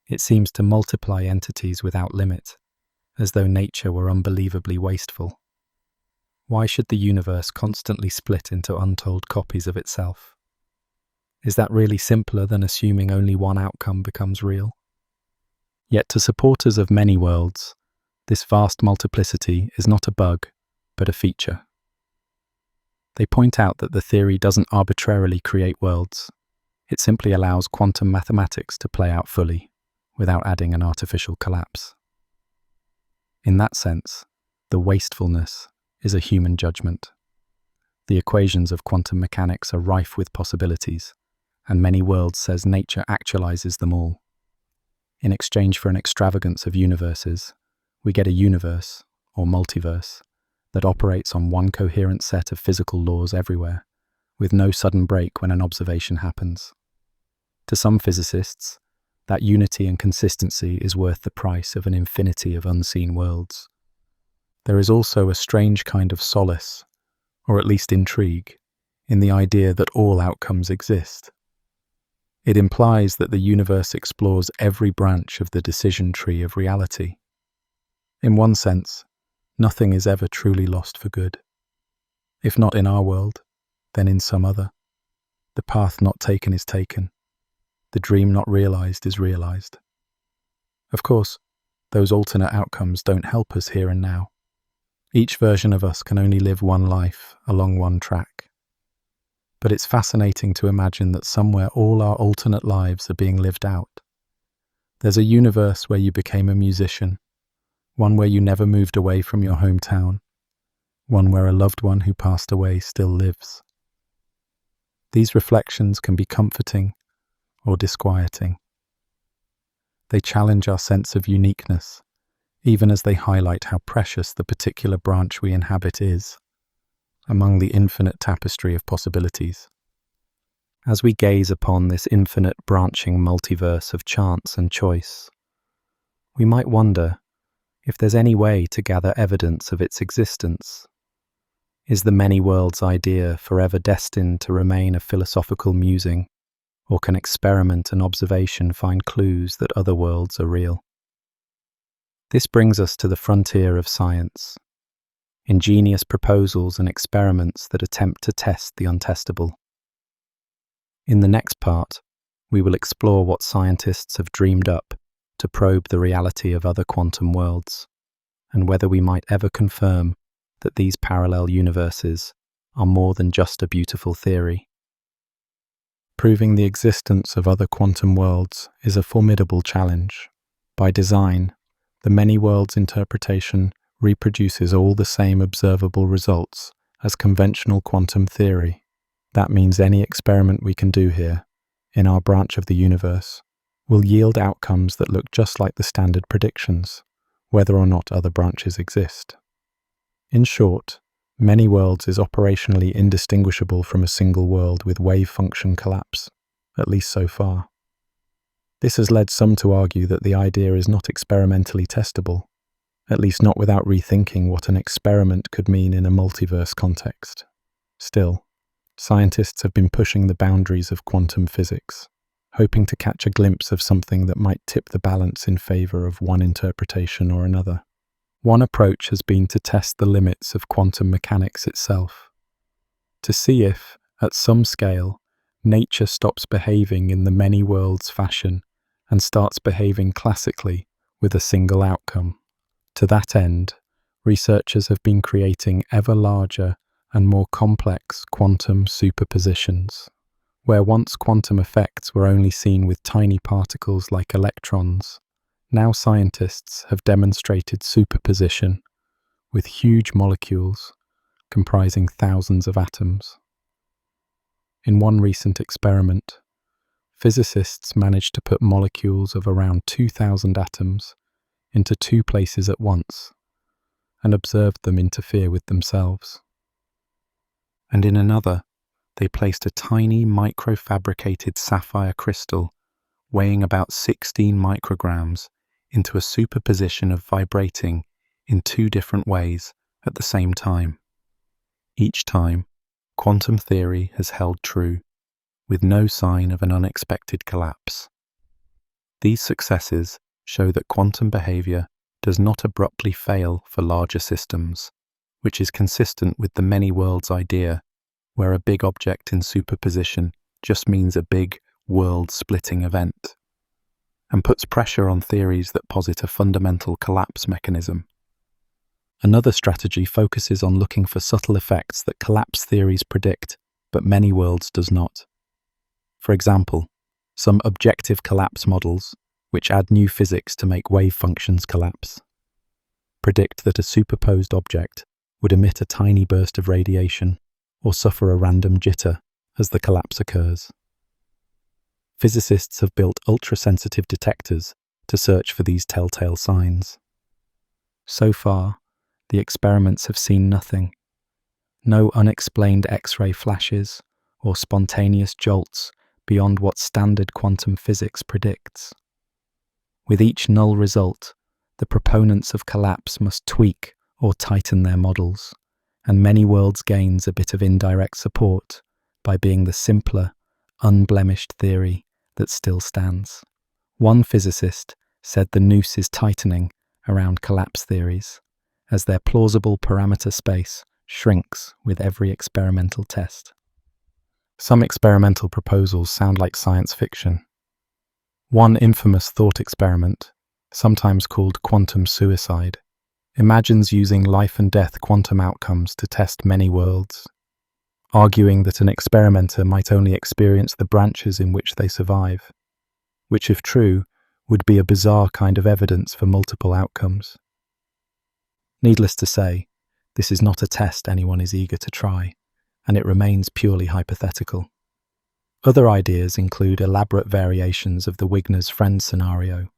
It seems to multiply entities without limit, as though nature were unbelievably wasteful. Why should the universe constantly split into untold copies of itself? Is that really simpler than assuming only one outcome becomes real? Yet to supporters of many worlds, this vast multiplicity is not a bug, but a feature. They point out that the theory doesn't arbitrarily create worlds. It simply allows quantum mathematics to play out fully, without adding an artificial collapse. In that sense, the wastefulness is a human judgment. The equations of quantum mechanics are rife with possibilities, and many worlds says nature actualizes them all. In exchange for an extravagance of universes, we get a universe, or multiverse, that operates on one coherent set of physical laws everywhere, with no sudden break when an observation happens. To some physicists, that unity and consistency is worth the price of an infinity of unseen worlds. There is also a strange kind of solace, or at least intrigue, in the idea that all outcomes exist. It implies that the universe explores every branch of the decision tree of reality. In one sense, nothing is ever truly lost for good. If not in our world, then in some other. The path not taken is taken. The dream not realized is realized. Of course, those alternate outcomes don't help us here and now. Each version of us can only live one life along one track. But it's fascinating to imagine that somewhere all our alternate lives are being lived out. There's a universe where you became a musician, one where you never moved away from your hometown, one where a loved one who passed away still lives. These reflections can be comforting or disquieting. They challenge our sense of uniqueness, even as they highlight how precious the particular branch we inhabit is among the infinite tapestry of possibilities. As we gaze upon this infinite branching multiverse of chance and choice, we might wonder if there's any way to gather evidence of its existence. Is the many worlds idea forever destined to remain a philosophical musing, or can experiment and observation find clues that other worlds are real? This brings us to the frontier of science, ingenious proposals and experiments that attempt to test the untestable. In the next part, we will explore what scientists have dreamed up to probe the reality of other quantum worlds, and whether we might ever confirm that these parallel universes are more than just a beautiful theory. Proving the existence of other quantum worlds is a formidable challenge. By design, the many worlds interpretation reproduces all the same observable results as conventional quantum theory. That means any experiment we can do here, in our branch of the universe, will yield outcomes that look just like the standard predictions, whether or not other branches exist. In short, many worlds is operationally indistinguishable from a single world with wave function collapse, at least so far. This has led some to argue that the idea is not experimentally testable, at least not without rethinking what an experiment could mean in a multiverse context. Still, scientists have been pushing the boundaries of quantum physics, hoping to catch a glimpse of something that might tip the balance in favor of one interpretation or another. One approach has been to test the limits of quantum mechanics itself, to see if, at some scale, nature stops behaving in the many worlds fashion and starts behaving classically with a single outcome. To that end, researchers have been creating ever larger and more complex quantum superpositions, where once quantum effects were only seen with tiny particles like electrons. Now scientists have demonstrated superposition with huge molecules comprising thousands of atoms. In one recent experiment, physicists managed to put molecules of around 2,000 atoms into two places at once and observed them interfere with themselves. And in another, they placed a tiny microfabricated sapphire crystal weighing about 16 micrograms into a superposition of vibrating in two different ways at the same time. Each time, quantum theory has held true, with no sign of an unexpected collapse. These successes show that quantum behavior does not abruptly fail for larger systems, which is consistent with the many worlds idea, where a big object in superposition just means a big world-splitting event, and puts pressure on theories that posit a fundamental collapse mechanism. Another strategy focuses on looking for subtle effects that collapse theories predict, but many worlds does not. For example, some objective collapse models, which add new physics to make wave functions collapse, predict that a superposed object would emit a tiny burst of radiation or suffer a random jitter as the collapse occurs. Physicists have built ultra-sensitive detectors to search for these telltale signs. So far, the experiments have seen nothing. No unexplained X-ray flashes or spontaneous jolts beyond what standard quantum physics predicts. With each null result, the proponents of collapse must tweak or tighten their models, and many worlds gains a bit of indirect support by being the simpler, unblemished theory that still stands. One physicist said the noose is tightening around collapse theories, as their plausible parameter space shrinks with every experimental test. Some experimental proposals sound like science fiction. One infamous thought experiment, sometimes called quantum suicide, imagines using life and death quantum outcomes to test many worlds, arguing that an experimenter might only experience the branches in which they survive, which, if true, would be a bizarre kind of evidence for multiple outcomes. Needless to say, this is not a test anyone is eager to try, and it remains purely hypothetical. Other ideas include elaborate variations of the Wigner's friend scenario,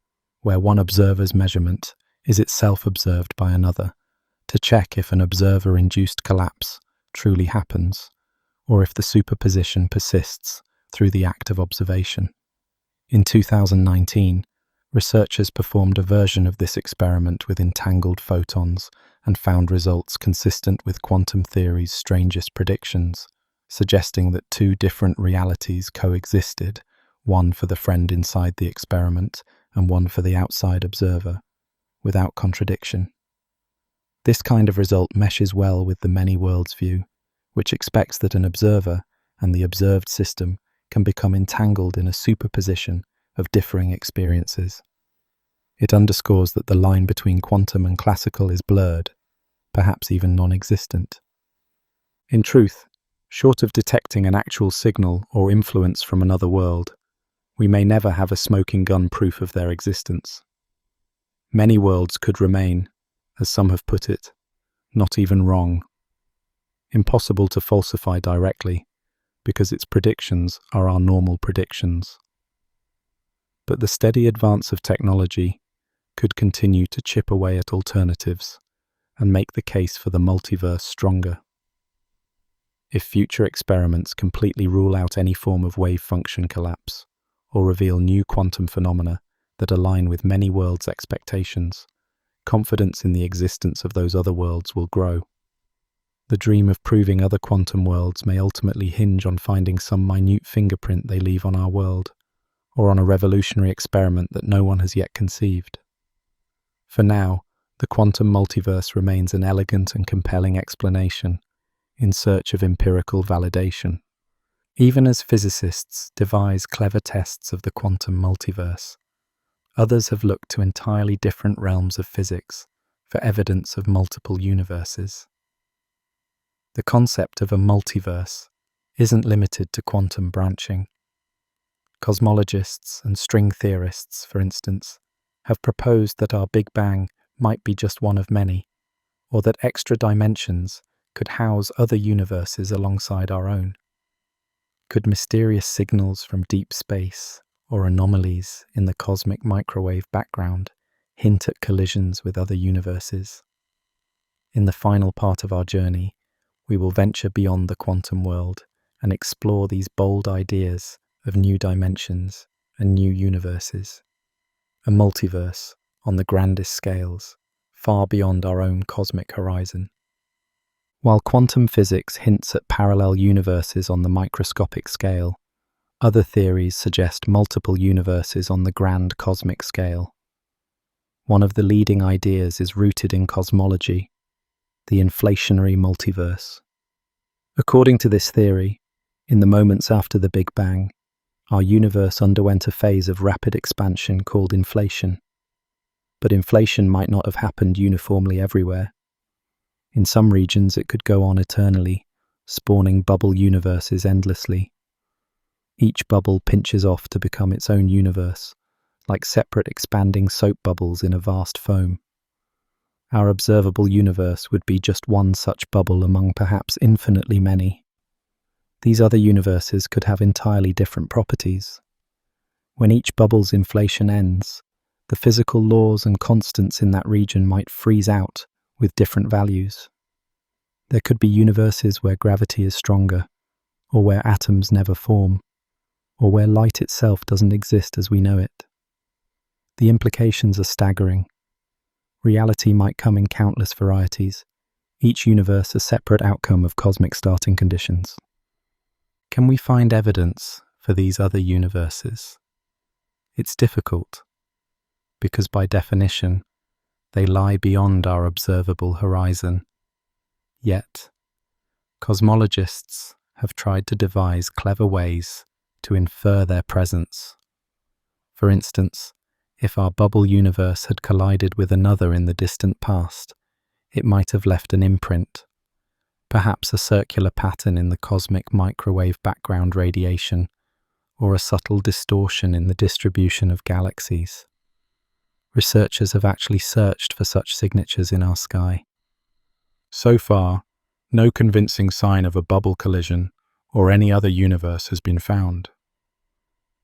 where one observer's measurement is itself observed by another, to check if an observer-induced collapse truly happens, or if the superposition persists through the act of observation. In 2019, researchers performed a version of this experiment with entangled photons and found results consistent with quantum theory's strangest predictions, suggesting that two different realities coexisted, one for the friend inside the experiment and one for the outside observer, without contradiction. This kind of result meshes well with the many worlds view, which expects that an observer and the observed system can become entangled in a superposition of differing experiences. It underscores that the line between quantum and classical is blurred, perhaps even non-existent. In truth, short of detecting an actual signal or influence from another world, we may never have a smoking gun proof of their existence. Many worlds could remain, as some have put it, not even wrong. Impossible to falsify directly, because its predictions are our normal predictions. But the steady advance of technology could continue to chip away at alternatives and make the case for the multiverse stronger. If future experiments completely rule out any form of wave function collapse, or reveal new quantum phenomena that align with many worlds' expectations, confidence in the existence of those other worlds will grow. The dream of proving other quantum worlds may ultimately hinge on finding some minute fingerprint they leave on our world, or on a revolutionary experiment that no one has yet conceived. For now, the quantum multiverse remains an elegant and compelling explanation in search of empirical validation. Even as physicists devise clever tests of the quantum multiverse, others have looked to entirely different realms of physics for evidence of multiple universes. The concept of a multiverse isn't limited to quantum branching. Cosmologists and string theorists, for instance, have proposed that our Big Bang might be just one of many, or that extra dimensions could house other universes alongside our own. Could mysterious signals from deep space or anomalies in the cosmic microwave background hint at collisions with other universes? In the final part of our journey, we will venture beyond the quantum world and explore these bold ideas of new dimensions and new universes. A multiverse on the grandest scales, far beyond our own cosmic horizon. While quantum physics hints at parallel universes on the microscopic scale, other theories suggest multiple universes on the grand cosmic scale. One of the leading ideas is rooted in cosmology, the inflationary multiverse. According to this theory, in the moments after the Big Bang, our universe underwent a phase of rapid expansion called inflation. But inflation might not have happened uniformly everywhere. In some regions it could go on eternally, spawning bubble universes endlessly. Each bubble pinches off to become its own universe, like separate expanding soap bubbles in a vast foam. Our observable universe would be just one such bubble among perhaps infinitely many. These other universes could have entirely different properties. When each bubble's inflation ends, the physical laws and constants in that region might freeze out with different values. There could be universes where gravity is stronger, or where atoms never form, or where light itself doesn't exist as we know it. The implications are staggering. Reality might come in countless varieties, each universe a separate outcome of cosmic starting conditions. Can we find evidence for these other universes? It's difficult, because by definition, they lie beyond our observable horizon. Yet, cosmologists have tried to devise clever ways to infer their presence. For instance, if our bubble universe had collided with another in the distant past, it might have left an imprint, perhaps a circular pattern in the cosmic microwave background radiation, or a subtle distortion in the distribution of galaxies. Researchers have actually searched for such signatures in our sky. So far, no convincing sign of a bubble collision or any other universe has been found.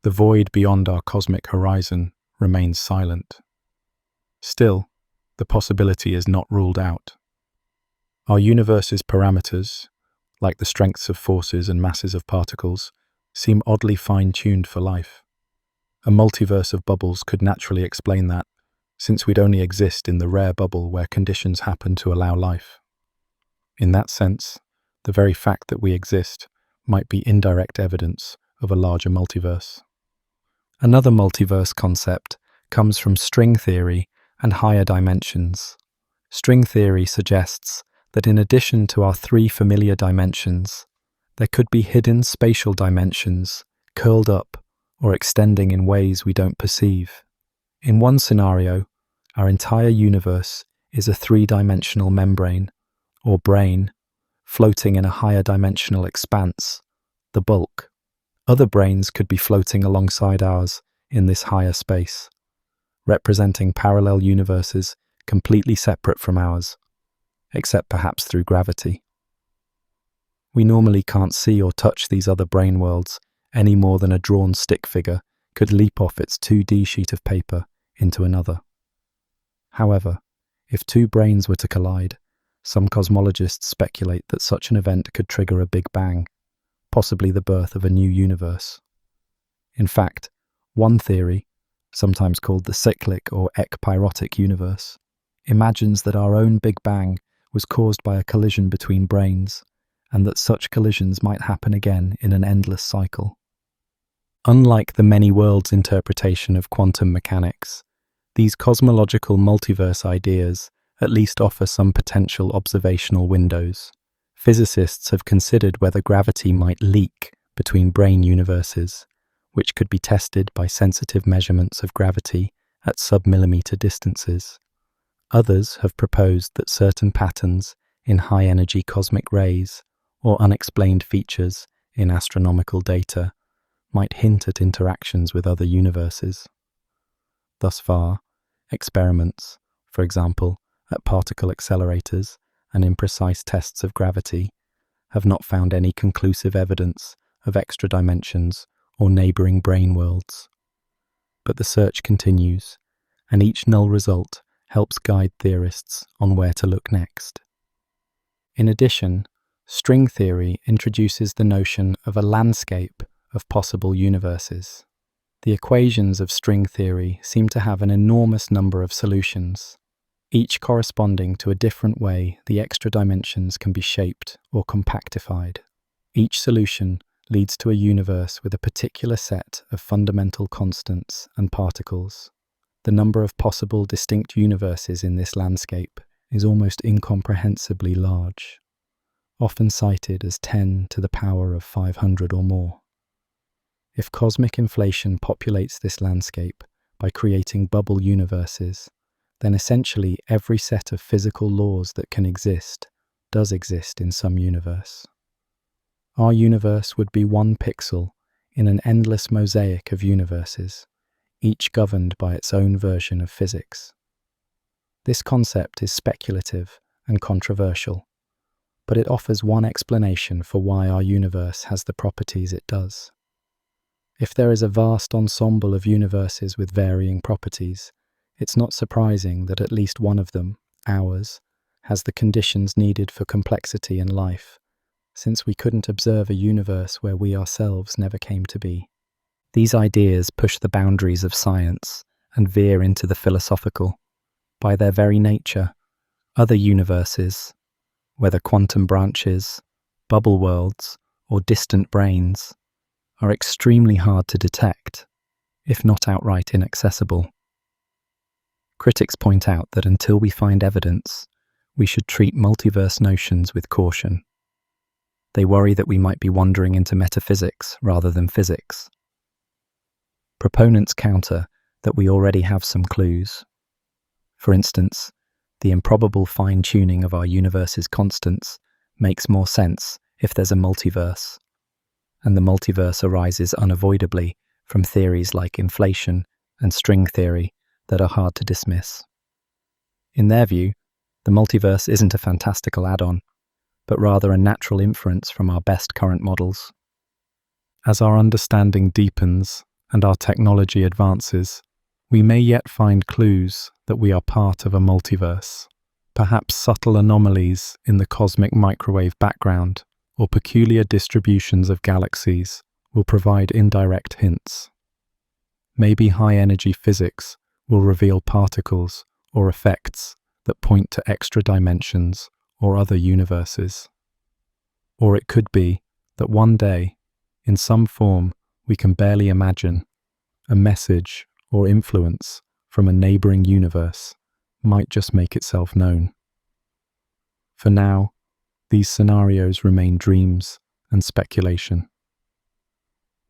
The void beyond our cosmic horizon remains silent. Still, the possibility is not ruled out. Our universe's parameters, like the strengths of forces and masses of particles, seem oddly fine-tuned for life. A multiverse of bubbles could naturally explain that, since we'd only exist in the rare bubble where conditions happen to allow life. In that sense, the very fact that we exist might be indirect evidence of a larger multiverse. Another multiverse concept comes from string theory and higher dimensions. String theory suggests that in addition to our three familiar dimensions, there could be hidden spatial dimensions, curled up or extending in ways we don't perceive. In one scenario, our entire universe is a three-dimensional membrane, or brain, floating in a higher dimensional expanse, the bulk. Other brains could be floating alongside ours in this higher space, representing parallel universes completely separate from ours, except perhaps through gravity. We normally can't see or touch these other brain worlds any more than a drawn stick figure could leap off its 2D sheet of paper into another. However, if two brains were to collide, some cosmologists speculate that such an event could trigger a Big Bang, possibly the birth of a new universe. In fact, one theory, sometimes called the cyclic or ekpyrotic universe, imagines that our own Big Bang was caused by a collision between brains, and that such collisions might happen again in an endless cycle. Unlike the many worlds interpretation of quantum mechanics, these cosmological multiverse ideas at least offer some potential observational windows. Physicists have considered whether gravity might leak between brain universes, which could be tested by sensitive measurements of gravity at sub-millimeter distances. Others have proposed that certain patterns in high-energy cosmic rays or unexplained features in astronomical data might hint at interactions with other universes. Thus far, experiments, for example, at particle accelerators and imprecise tests of gravity, have not found any conclusive evidence of extra dimensions or neighboring brain worlds. But the search continues, and each null result helps guide theorists on where to look next. In addition, string theory introduces the notion of a landscape of possible universes. The equations of string theory seem to have an enormous number of solutions, each corresponding to a different way the extra dimensions can be shaped or compactified. Each solution leads to a universe with a particular set of fundamental constants and particles. The number of possible distinct universes in this landscape is almost incomprehensibly large, often cited as 10 to the power of 500 or more. If cosmic inflation populates this landscape by creating bubble universes, then essentially every set of physical laws that can exist does exist in some universe. Our universe would be one pixel in an endless mosaic of universes, each governed by its own version of physics. This concept is speculative and controversial, but it offers one explanation for why our universe has the properties it does. If there is a vast ensemble of universes with varying properties, it's not surprising that at least one of them, ours, has the conditions needed for complexity and life, since we couldn't observe a universe where we ourselves never came to be. These ideas push the boundaries of science and veer into the philosophical. By their very nature, other universes, whether quantum branches, bubble worlds, or distant brains, are extremely hard to detect, if not outright inaccessible. Critics point out that until we find evidence, we should treat multiverse notions with caution. They worry that we might be wandering into metaphysics rather than physics. Proponents counter that we already have some clues. For instance, the improbable fine-tuning of our universe's constants makes more sense if there's a multiverse, and the multiverse arises unavoidably from theories like inflation and string theory that are hard to dismiss. In their view, the multiverse isn't a fantastical add-on, but rather a natural inference from our best current models. As our understanding deepens and our technology advances, we may yet find clues that we are part of a multiverse. Perhaps subtle anomalies in the cosmic microwave background or peculiar distributions of galaxies will provide indirect hints. Maybe high-energy physics will reveal particles or effects that point to extra dimensions or other universes. Or it could be that one day, in some form we can barely imagine, a message or influence from a neighboring universe might just make itself known. For now, these scenarios remain dreams and speculation.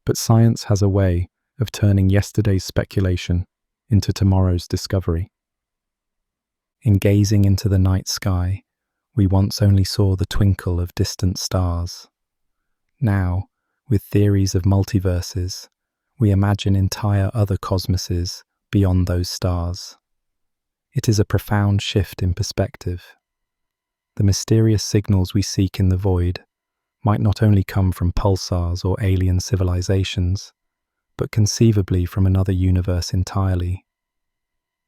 But science has a way of turning yesterday's speculation into tomorrow's discovery. In gazing into the night sky, we once only saw the twinkle of distant stars. Now, with theories of multiverses, we imagine entire other cosmoses beyond those stars. It is a profound shift in perspective. The mysterious signals we seek in the void might not only come from pulsars or alien civilizations, but conceivably from another universe entirely.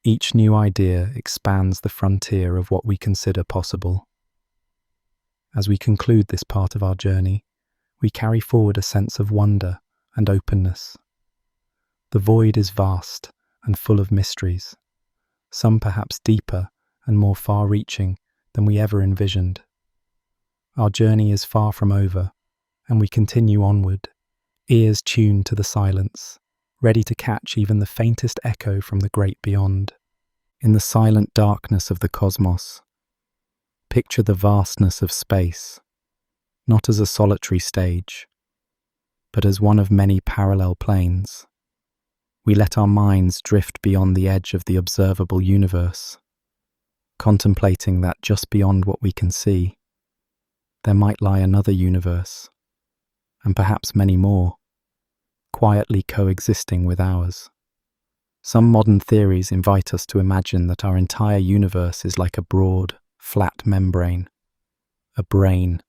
Each new idea expands the frontier of what we consider possible. As we conclude this part of our journey, we carry forward a sense of wonder and openness. The void is vast and full of mysteries, some perhaps deeper and more far-reaching than we ever envisioned. Our journey is far from over, and we continue onward, ears tuned to the silence, ready to catch even the faintest echo from the great beyond. In the silent darkness of the cosmos, picture the vastness of space, not as a solitary stage, but as one of many parallel planes. We let our minds drift beyond the edge of the observable universe, contemplating that just beyond what we can see, there might lie another universe, and perhaps many more, quietly coexisting with ours. Some modern theories invite us to imagine that our entire universe is like a broad, flat membrane, a brain,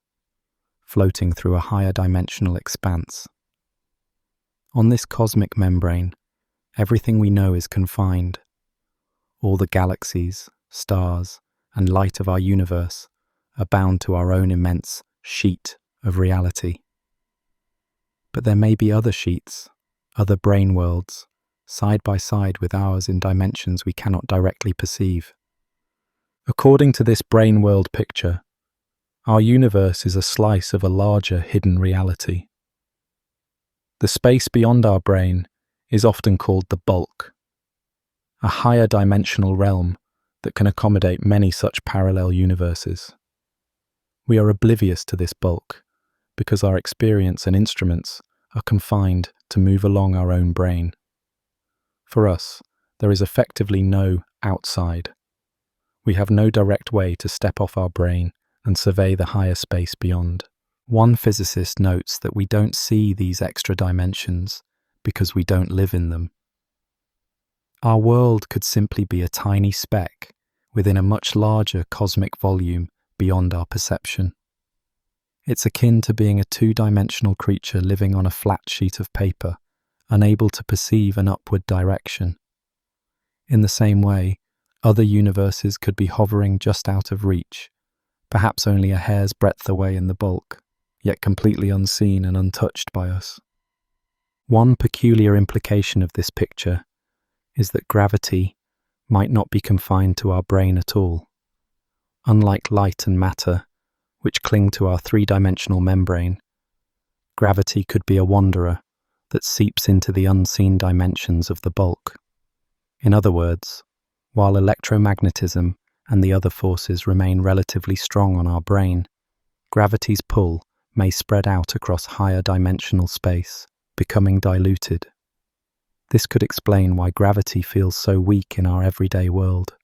floating through a higher dimensional expanse. On this cosmic membrane, everything we know is confined. All the galaxies, stars, and light of our universe are bound to our own immense sheet of reality. But there may be other sheets, other brain worlds, side by side with ours in dimensions we cannot directly perceive. According to this brain world picture, our universe is a slice of a larger hidden reality. The space beyond our brain is often called the bulk, a higher dimensional realm that can accommodate many such parallel universes. We are oblivious to this bulk because our experience and instruments are confined to move along our own brain. For us, there is effectively no outside. We have no direct way to step off our brain and survey the higher space beyond. One physicist notes that we don't see these extra dimensions because we don't live in them. Our world could simply be a tiny speck within a much larger cosmic volume beyond our perception. It's akin to being a two-dimensional creature living on a flat sheet of paper, unable to perceive an upward direction. In the same way, other universes could be hovering just out of reach, perhaps only a hair's breadth away in the bulk, yet completely unseen and untouched by us. One peculiar implication of this picture is that gravity might not be confined to our brain at all. Unlike light and matter, which cling to our three-dimensional membrane, gravity could be a wanderer that seeps into the unseen dimensions of the bulk. In other words, while electromagnetism and the other forces remain relatively strong on our brain, gravity's pull may spread out across higher dimensional space, becoming diluted. This could explain why gravity feels so weak in our everyday world.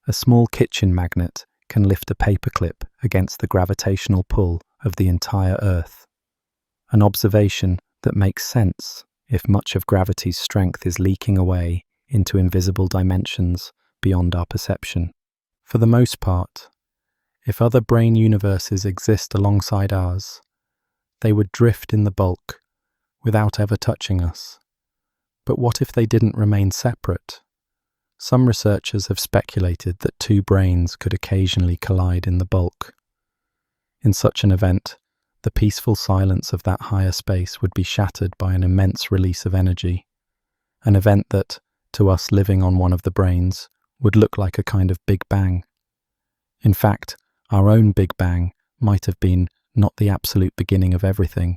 A small kitchen magnet can lift a paperclip against the gravitational pull of the entire Earth. An observation that makes sense if much of gravity's strength is leaking away into invisible dimensions beyond our perception. For the most part, if other brain universes exist alongside ours, they would drift in the bulk without ever touching us. But what if they didn't remain separate? Some researchers have speculated that two brains could occasionally collide in the bulk. In such an event, the peaceful silence of that higher space would be shattered by an immense release of energy, an event that, to us living on one of the brains, would look like a kind of Big Bang. In fact, our own Big Bang might have been not the absolute beginning of everything,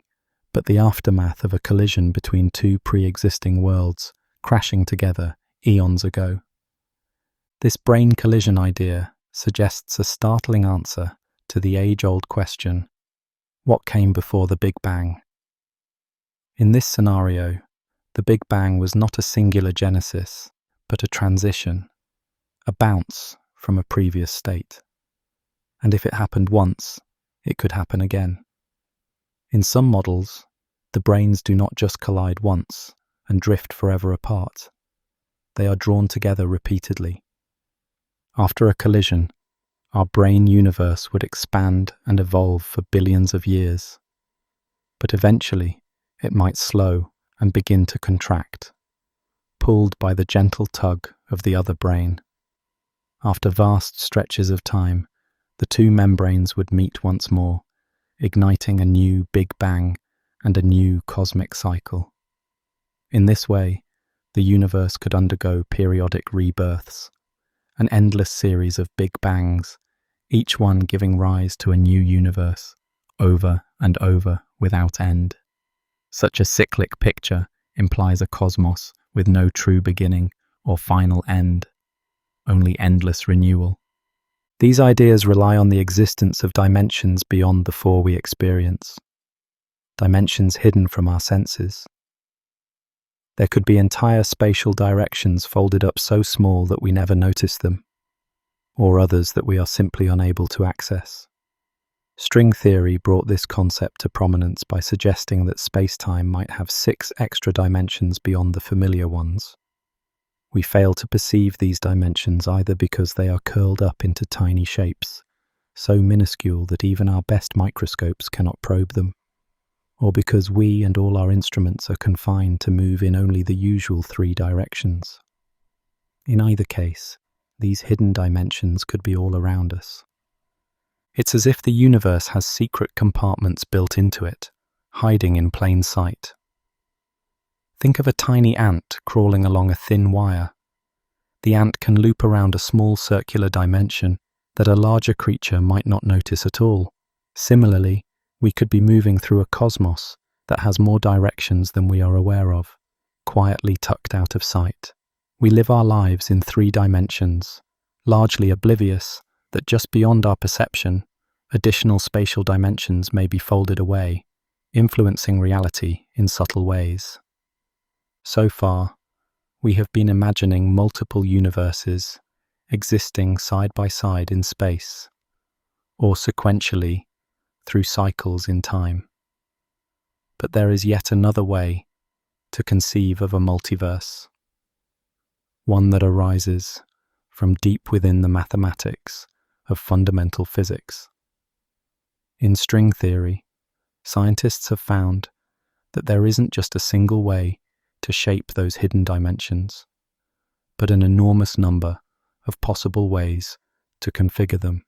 but the aftermath of a collision between two pre-existing worlds crashing together eons ago. This brain collision idea suggests a startling answer to the age-old question, what came before the Big Bang? In this scenario, the Big Bang was not a singular genesis, but a transition, a bounce from a previous state. And if it happened once, it could happen again. In some models, the brains do not just collide once and drift forever apart. They are drawn together repeatedly. After a collision, our brain universe would expand and evolve for billions of years. But eventually, it might slow and begin to contract, pulled by the gentle tug of the other brain. After vast stretches of time, the two membranes would meet once more, igniting a new Big Bang and a new cosmic cycle. In this way, the universe could undergo periodic rebirths, an endless series of Big Bangs, each one giving rise to a new universe, over and over without end. Such a cyclic picture implies a cosmos with no true beginning or final end, only endless renewal. These ideas rely on the existence of dimensions beyond the four we experience, dimensions hidden from our senses. There could be entire spatial directions folded up so small that we never notice them, or others that we are simply unable to access. String theory brought this concept to prominence by suggesting that spacetime might have 6 extra dimensions beyond the familiar ones. We fail to perceive these dimensions either because they are curled up into tiny shapes, so minuscule that even our best microscopes cannot probe them, or because we and all our instruments are confined to move in only the usual 3 directions. In either case, these hidden dimensions could be all around us. It's as if the universe has secret compartments built into it, hiding in plain sight. Think of a tiny ant crawling along a thin wire. The ant can loop around a small circular dimension that a larger creature might not notice at all. Similarly, we could be moving through a cosmos that has more directions than we are aware of, quietly tucked out of sight. We live our lives in 3 dimensions, largely oblivious that just beyond our perception, additional spatial dimensions may be folded away, influencing reality in subtle ways. So far, we have been imagining multiple universes existing side by side in space, or sequentially through cycles in time. But there is yet another way to conceive of a multiverse, one that arises from deep within the mathematics of fundamental physics. In string theory, scientists have found that there isn't just a single way to shape those hidden dimensions, but an enormous number of possible ways to configure them.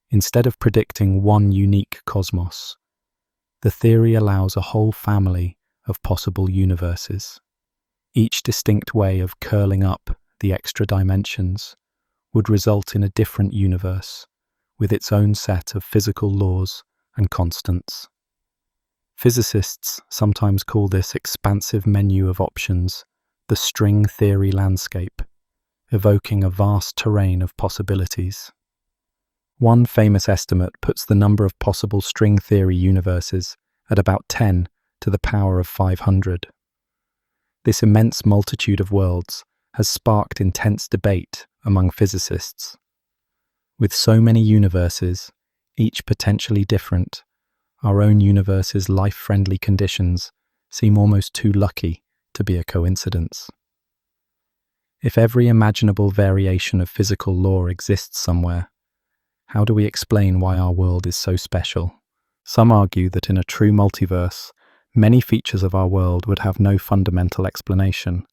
Instead of predicting one unique cosmos, the theory allows a whole family of possible universes. Each distinct way of curling up the extra dimensions would result in a different universe, with its own set of physical laws and constants. Physicists sometimes call this expansive menu of options the string theory landscape, evoking a vast terrain of possibilities. One famous estimate puts the number of possible string theory universes at about 10 to the power of 500. This immense multitude of worlds has sparked intense debate among physicists. With so many universes, each potentially different, our own universe's life-friendly conditions seem almost too lucky to be a coincidence. If every imaginable variation of physical law exists somewhere, how do we explain why our world is so special? Some argue that in a true multiverse, many features of our world would have no fundamental explanation.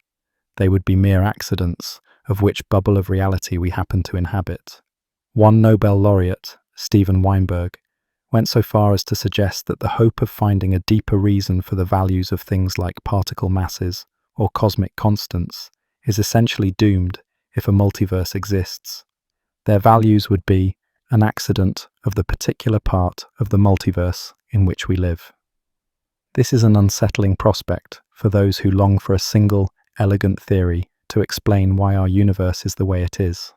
They would be mere accidents of which bubble of reality we happen to inhabit. One Nobel laureate, Steven Weinberg, went so far as to suggest that the hope of finding a deeper reason for the values of things like particle masses or cosmic constants is essentially doomed if a multiverse exists. Their values would be an accident of the particular part of the multiverse in which we live. This is an unsettling prospect for those who long for a single, elegant theory to explain why our universe is the way it is.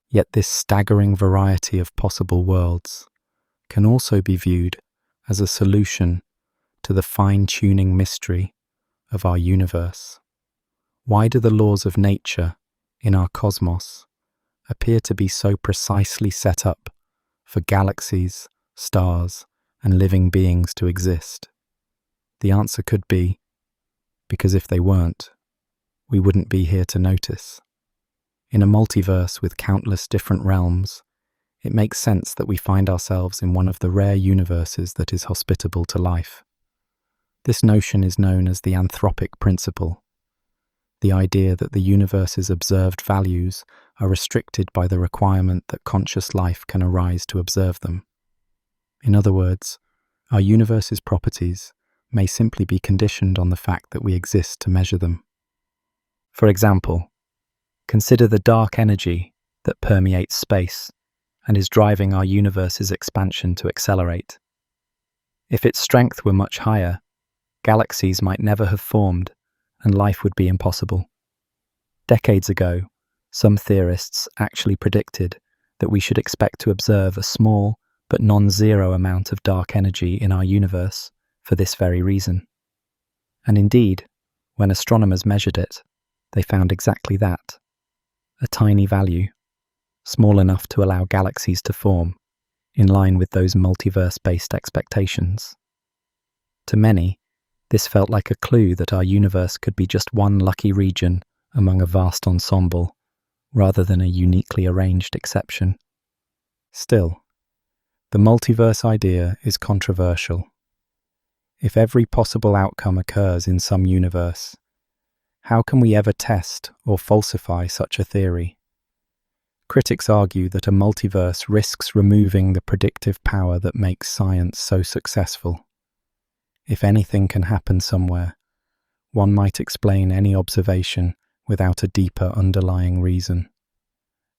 Yet this staggering variety of possible worlds can also be viewed as a solution to the fine-tuning mystery of our universe. Why do the laws of nature in our cosmos appear to be so precisely set up for galaxies, stars, and living beings to exist? The answer could be, because if they weren't, we wouldn't be here to notice. In a multiverse with countless different realms, it makes sense that we find ourselves in one of the rare universes that is hospitable to life. This notion is known as the anthropic principle, the idea that the universe's observed values are restricted by the requirement that conscious life can arise to observe them. In other words, our universe's properties may simply be conditioned on the fact that we exist to measure them. For example, consider the dark energy that permeates space and is driving our universe's expansion to accelerate. If its strength were much higher, galaxies might never have formed and life would be impossible. Decades ago, some theorists actually predicted that we should expect to observe a small but non-zero amount of dark energy in our universe for this very reason. And indeed, when astronomers measured it, they found exactly that, a tiny value, small enough to allow galaxies to form, in line with those multiverse-based expectations. To many, this felt like a clue that our universe could be just one lucky region among a vast ensemble, rather than a uniquely arranged exception. Still, The multiverse idea is controversial. If every possible outcome occurs in some universe, how can we ever test or falsify such a theory? Critics argue that a multiverse risks removing the predictive power that makes science so successful. If anything can happen somewhere, one might explain any observation without a deeper underlying reason.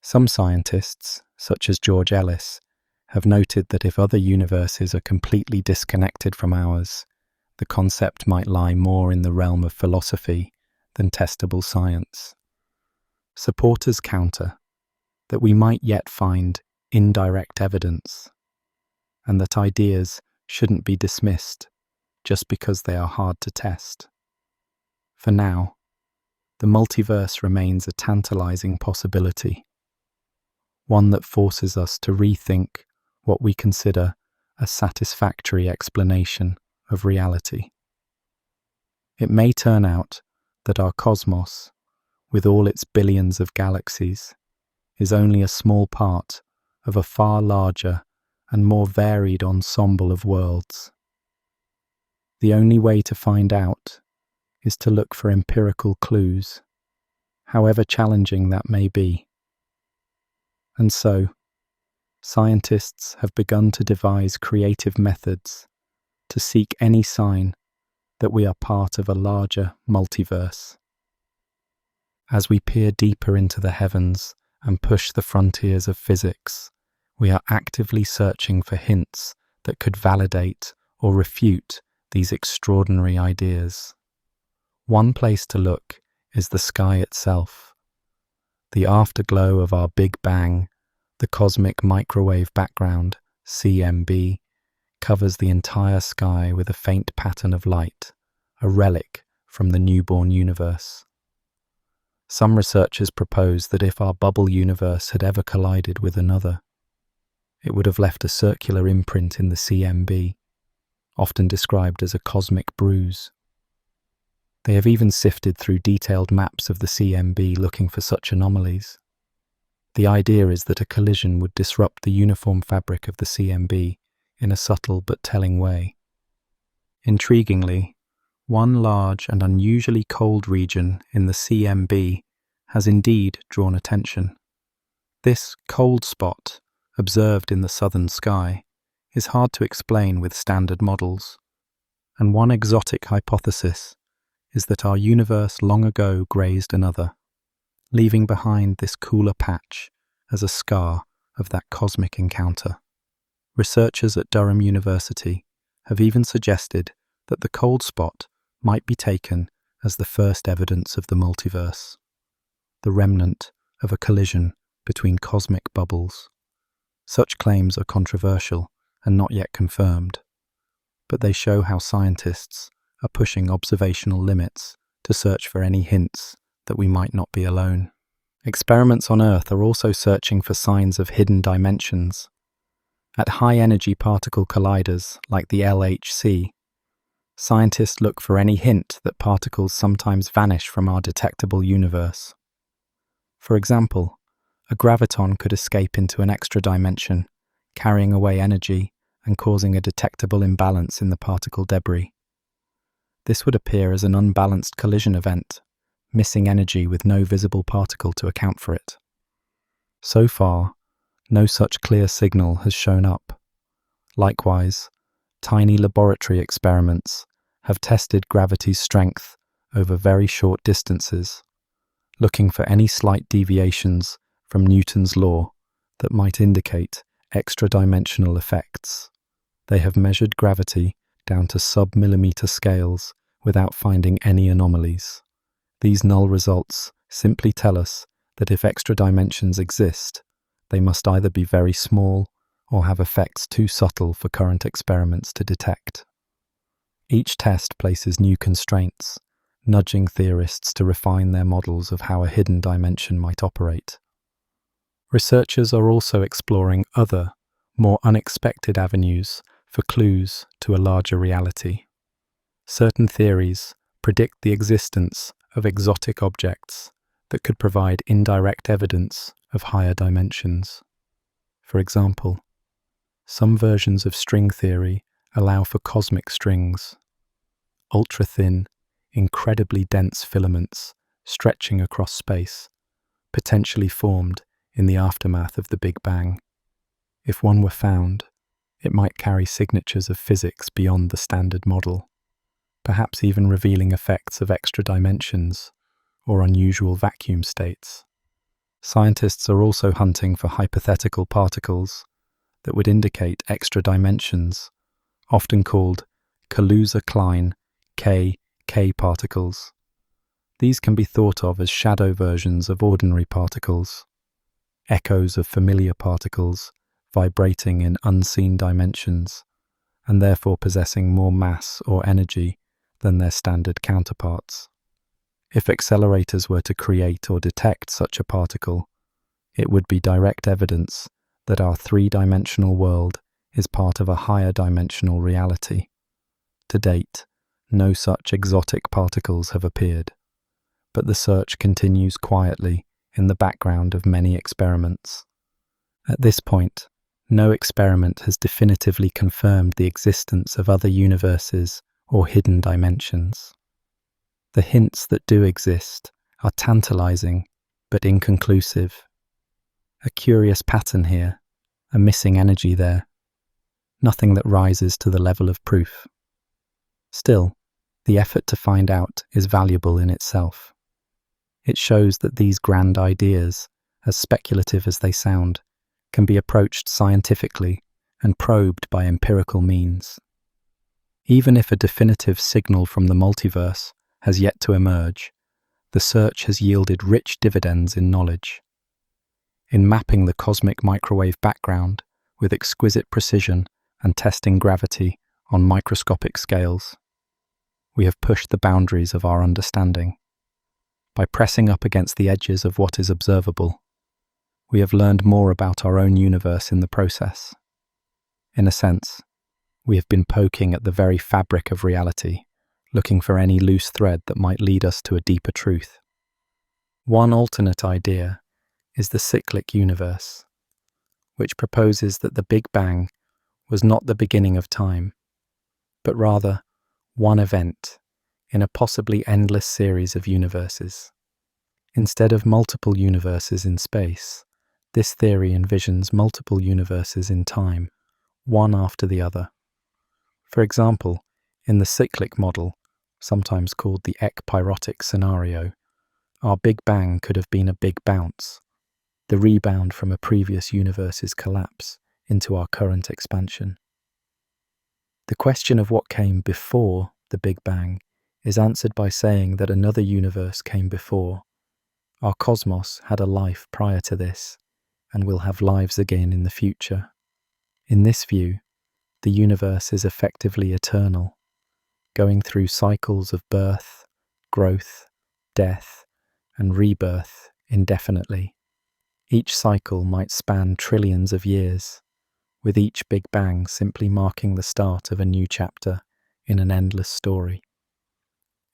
Some scientists, such as George Ellis, have noted that if other universes are completely disconnected from ours, the concept might lie more in the realm of philosophy than testable science. Supporters counter that we might yet find indirect evidence, and that ideas shouldn't be dismissed just because they are hard to test. For now, the multiverse remains a tantalizing possibility, one that forces us to rethink what we consider a satisfactory explanation of reality. It may turn out that our cosmos, with all its billions of galaxies, is only a small part of a far larger and more varied ensemble of worlds. The only way to find out is to look for empirical clues, however challenging that may be. And so, scientists have begun to devise creative methods to seek any sign that we are part of a larger multiverse. As we peer deeper into the heavens and push the frontiers of physics, we are actively searching for hints that could validate or refute these extraordinary ideas. One place to look is the sky itself. The afterglow of our Big Bang, the cosmic microwave background, CMB, covers the entire sky with a faint pattern of light, a relic from the newborn universe. Some researchers propose that if our bubble universe had ever collided with another, it would have left a circular imprint in the CMB, often described as a cosmic bruise. They have even sifted through detailed maps of the CMB looking for such anomalies. The idea is that a collision would disrupt the uniform fabric of the CMB in a subtle but telling way. Intriguingly, one large and unusually cold region in the CMB has indeed drawn attention. This cold spot, observed in the southern sky, is hard to explain with standard models, and one exotic hypothesis is that our universe long ago grazed another, leaving behind this cooler patch as a scar of that cosmic encounter. Researchers at Durham University have even suggested that the cold spot might be taken as the first evidence of the multiverse, the remnant of a collision between cosmic bubbles. Such claims are controversial and not yet confirmed, but they show how scientists are pushing observational limits to search for any hints that we might not be alone. Experiments on Earth are also searching for signs of hidden dimensions. At high-energy particle colliders like the LHC, scientists look for any hint that particles sometimes vanish from our detectable universe. For example, a graviton could escape into an extra dimension, carrying away energy and causing a detectable imbalance in the particle debris. This would appear as an unbalanced collision event, missing energy with no visible particle to account for it. So far, no such clear signal has shown up. Likewise, tiny laboratory experiments have tested gravity's strength over very short distances, looking for any slight deviations from Newton's law that might indicate extra-dimensional effects. They have measured gravity down to sub-millimeter scales without finding any anomalies. These null results simply tell us that if extra dimensions exist, they must either be very small or have effects too subtle for current experiments to detect. Each test places new constraints, nudging theorists to refine their models of how a hidden dimension might operate. Researchers are also exploring other, more unexpected avenues for clues to a larger reality. Certain theories predict the existence of exotic objects that could provide indirect evidence of higher dimensions. For example, Some versions of string theory allow for cosmic strings, ultra-thin, incredibly dense filaments stretching across space, potentially formed in the aftermath of the Big Bang. If one were found, it might carry signatures of physics beyond the standard model, perhaps even revealing effects of extra dimensions or unusual vacuum states. Scientists are also hunting for hypothetical particles that would indicate extra dimensions, often called Kaluza-Klein K particles. These can be thought of as shadow versions of ordinary particles, echoes of familiar particles vibrating in unseen dimensions, and therefore possessing more mass or energy than their standard counterparts. If accelerators were to create or detect such a particle, it would be direct evidence that our three-dimensional world is part of a higher dimensional reality. To date, no such exotic particles have appeared, but the search continues quietly in the background of many experiments. At this point, no experiment has definitively confirmed the existence of other universes or hidden dimensions. The hints that do exist are tantalizing but inconclusive. A curious pattern here, a missing energy there, nothing that rises to the level of proof. Still, the effort to find out is valuable in itself. It shows that these grand ideas, as speculative as they sound, can be approached scientifically and probed by empirical means. Even if a definitive signal from the multiverse has yet to emerge, the search has yielded rich dividends in knowledge. In mapping the cosmic microwave background with exquisite precision and testing gravity on microscopic scales, we have pushed the boundaries of our understanding. By pressing up against the edges of what is observable, we have learned more about our own universe in the process. In a sense, we have been poking at the very fabric of reality, looking for any loose thread that might lead us to a deeper truth. One alternate idea is the cyclic universe, which proposes that the Big Bang was not the beginning of time, but rather one event in a possibly endless series of universes. Instead of multiple universes in space, this theory envisions multiple universes in time, one after the other. For example, in the cyclic model, sometimes called the ekpyrotic scenario, our Big Bang could have been a big bounce, the rebound from a previous universe's collapse into our current expansion. The question of what came before the Big Bang is answered by saying that another universe came before. Our cosmos had a life prior to this, and will have lives again in the future. In this view, the universe is effectively eternal, going through cycles of birth, growth, death, and rebirth indefinitely. Each cycle might span trillions of years, with each Big Bang simply marking the start of a new chapter in an endless story.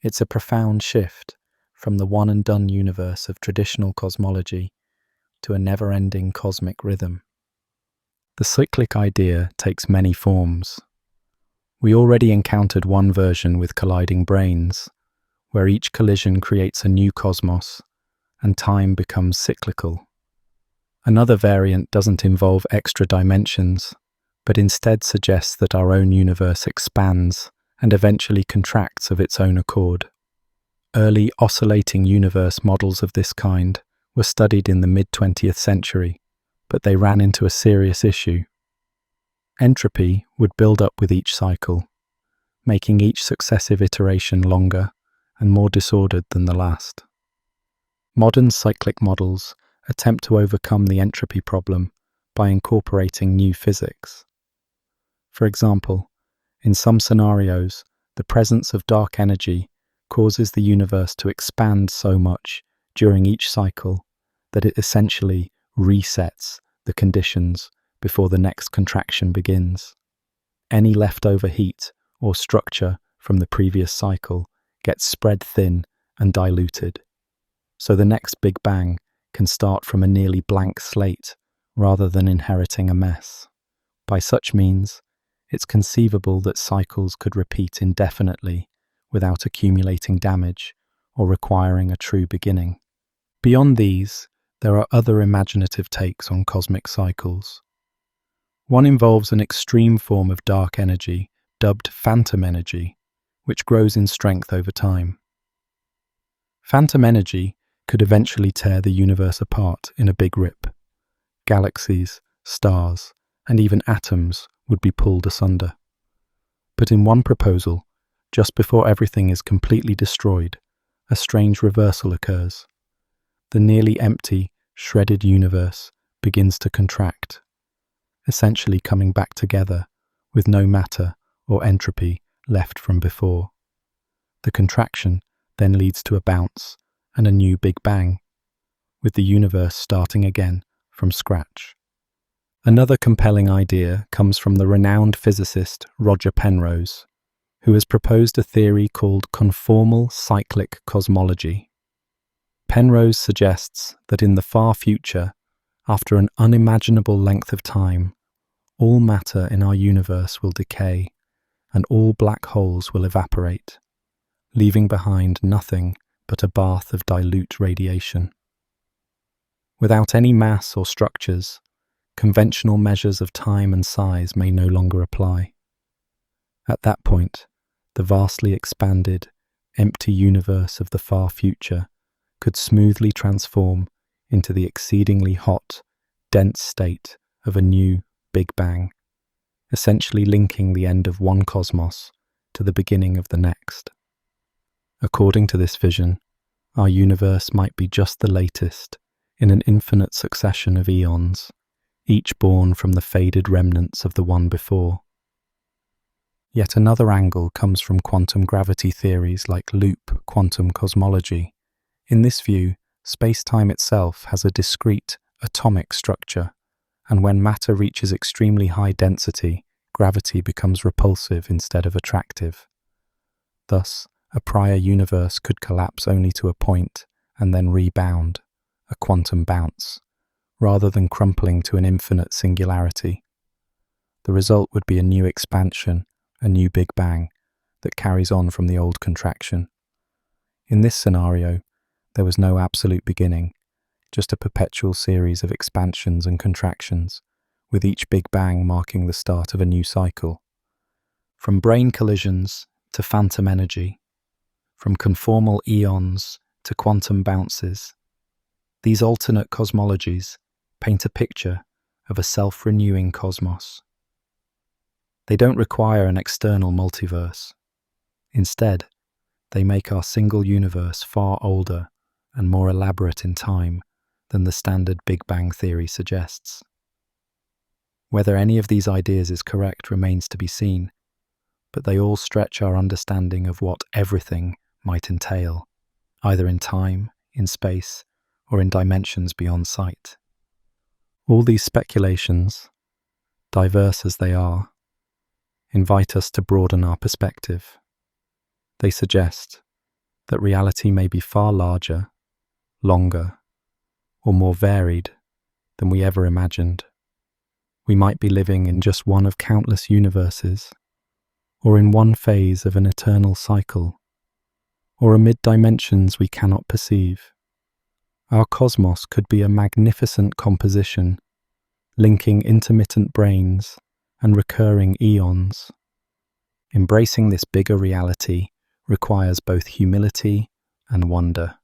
It's a profound shift from the one-and-done universe of traditional cosmology to a never-ending cosmic rhythm. The cyclic idea takes many forms. We already encountered one version with colliding brains, where each collision creates a new cosmos and time becomes cyclical. Another variant doesn't involve extra dimensions, but instead suggests that our own universe expands and eventually contracts of its own accord. Early oscillating universe models of this kind were studied in the mid-20th century, but they ran into a serious issue. Entropy would build up with each cycle, making each successive iteration longer and more disordered than the last. Modern cyclic models attempt to overcome the entropy problem by incorporating new physics. For example, in some scenarios, the presence of dark energy causes the universe to expand so much during each cycle that it essentially resets the conditions before the next contraction begins. Any leftover heat or structure from the previous cycle gets spread thin and diluted, so the next Big Bang can start from a nearly blank slate rather than inheriting a mess. By such means, it's conceivable that cycles could repeat indefinitely without accumulating damage or requiring a true beginning. Beyond these, there are other imaginative takes on cosmic cycles. One involves an extreme form of dark energy dubbed phantom energy, which grows in strength over time. Phantom energy could eventually tear the universe apart in a big rip. Galaxies, stars, and even atoms would be pulled asunder. But in one proposal, just before everything is completely destroyed, a strange reversal occurs. The nearly empty, shredded universe begins to contract, essentially coming back together with no matter or entropy left from before. The contraction then leads to a bounce and a new Big Bang, with the universe starting again from scratch. Another compelling idea comes from the renowned physicist Roger Penrose, who has proposed a theory called conformal cyclic cosmology. Penrose suggests that in the far future, after an unimaginable length of time, all matter in our universe will decay and all black holes will evaporate, leaving behind nothing but a bath of dilute radiation. Without any mass or structures, conventional measures of time and size may no longer apply. At that point, the vastly expanded, empty universe of the far future could smoothly transform into the exceedingly hot, dense state of a new Big Bang, essentially linking the end of one cosmos to the beginning of the next. According to this vision, our universe might be just the latest in an infinite succession of eons, each born from the faded remnants of the one before. Yet another angle comes from quantum gravity theories like loop quantum cosmology. In this view, spacetime itself has a discrete atomic structure, and when matter reaches extremely high density, gravity becomes repulsive instead of attractive. Thus, a prior universe could collapse only to a point and then rebound, a quantum bounce, rather than crumpling to an infinite singularity. The result would be a new expansion, a new Big Bang, that carries on from the old contraction. In this scenario, there was no absolute beginning, just a perpetual series of expansions and contractions, with each Big Bang marking the start of a new cycle. From brain collisions to phantom energy, from conformal eons to quantum bounces, these alternate cosmologies paint a picture of a self-renewing cosmos. They don't require an external multiverse. Instead, they make our single universe far older and more elaborate in time than the standard Big Bang theory suggests. Whether any of these ideas is correct remains to be seen, but they all stretch our understanding of what everything might entail, either in time, in space, or in dimensions beyond sight. All these speculations, diverse as they are, invite us to broaden our perspective. They suggest that reality may be far larger, longer, or more varied than we ever imagined. We might be living in just one of countless universes, or in one phase of an eternal cycle, or amid dimensions we cannot perceive. Our cosmos could be a magnificent composition, linking intermittent brains and recurring eons. Embracing this bigger reality requires both humility and wonder.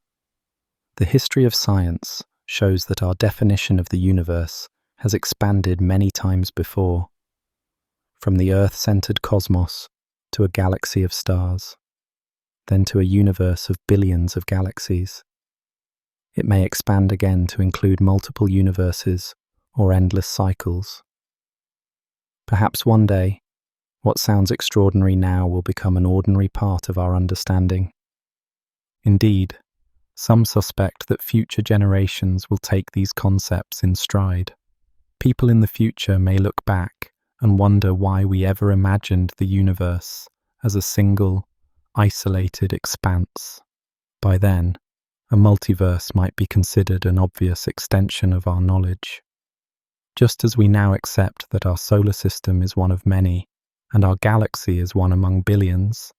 The history of science shows that our definition of the universe has expanded many times before, from the Earth-centered cosmos to a galaxy of stars, then to a universe of billions of galaxies. It may expand again to include multiple universes or endless cycles. Perhaps one day, what sounds extraordinary now will become an ordinary part of our understanding. Indeed, some suspect that future generations will take these concepts in stride. People in the future may look back and wonder why we ever imagined the universe as a single, isolated expanse. By then, a multiverse might be considered an obvious extension of our knowledge. Just as we now accept that our solar system is one of many and our galaxy is one among billions,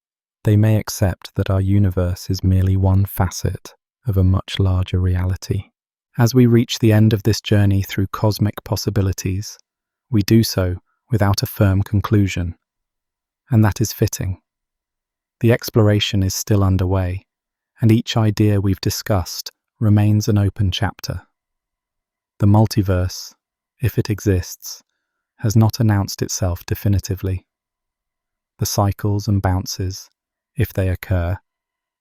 they may accept that our universe is merely one facet of a much larger reality. As we reach the end of this journey through cosmic possibilities, we do so without a firm conclusion, and that is fitting. The exploration is still underway, and each idea we've discussed remains an open chapter. The multiverse, if it exists, has not announced itself definitively. The cycles and bounces, if they occur,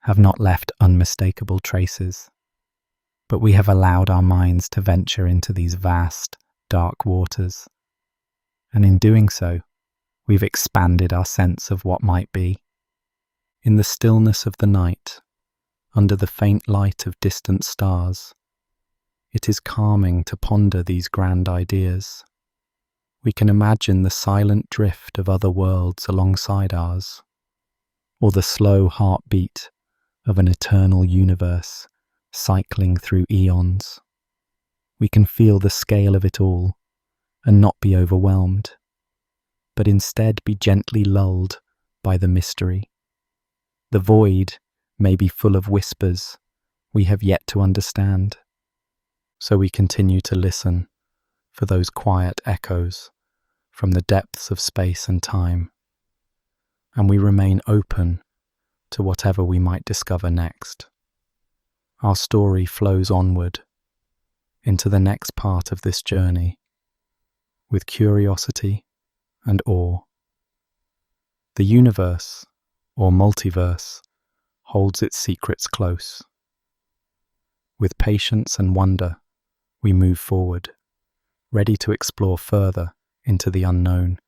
have not left unmistakable traces. But we have allowed our minds to venture into these vast, dark waters. And in doing so, we've expanded our sense of what might be. In the stillness of the night, under the faint light of distant stars, it is calming to ponder these grand ideas. We can imagine the silent drift of other worlds alongside ours, or the slow heartbeat of an eternal universe cycling through eons. We can feel the scale of it all and not be overwhelmed, but instead be gently lulled by the mystery. The void may be full of whispers we have yet to understand, so we continue to listen for those quiet echoes from the depths of space and time, and we remain open to whatever we might discover next. Our story flows onward into the next part of this journey with curiosity and awe. The universe, or multiverse, holds its secrets close. With patience and wonder, we move forward, ready to explore further into the unknown.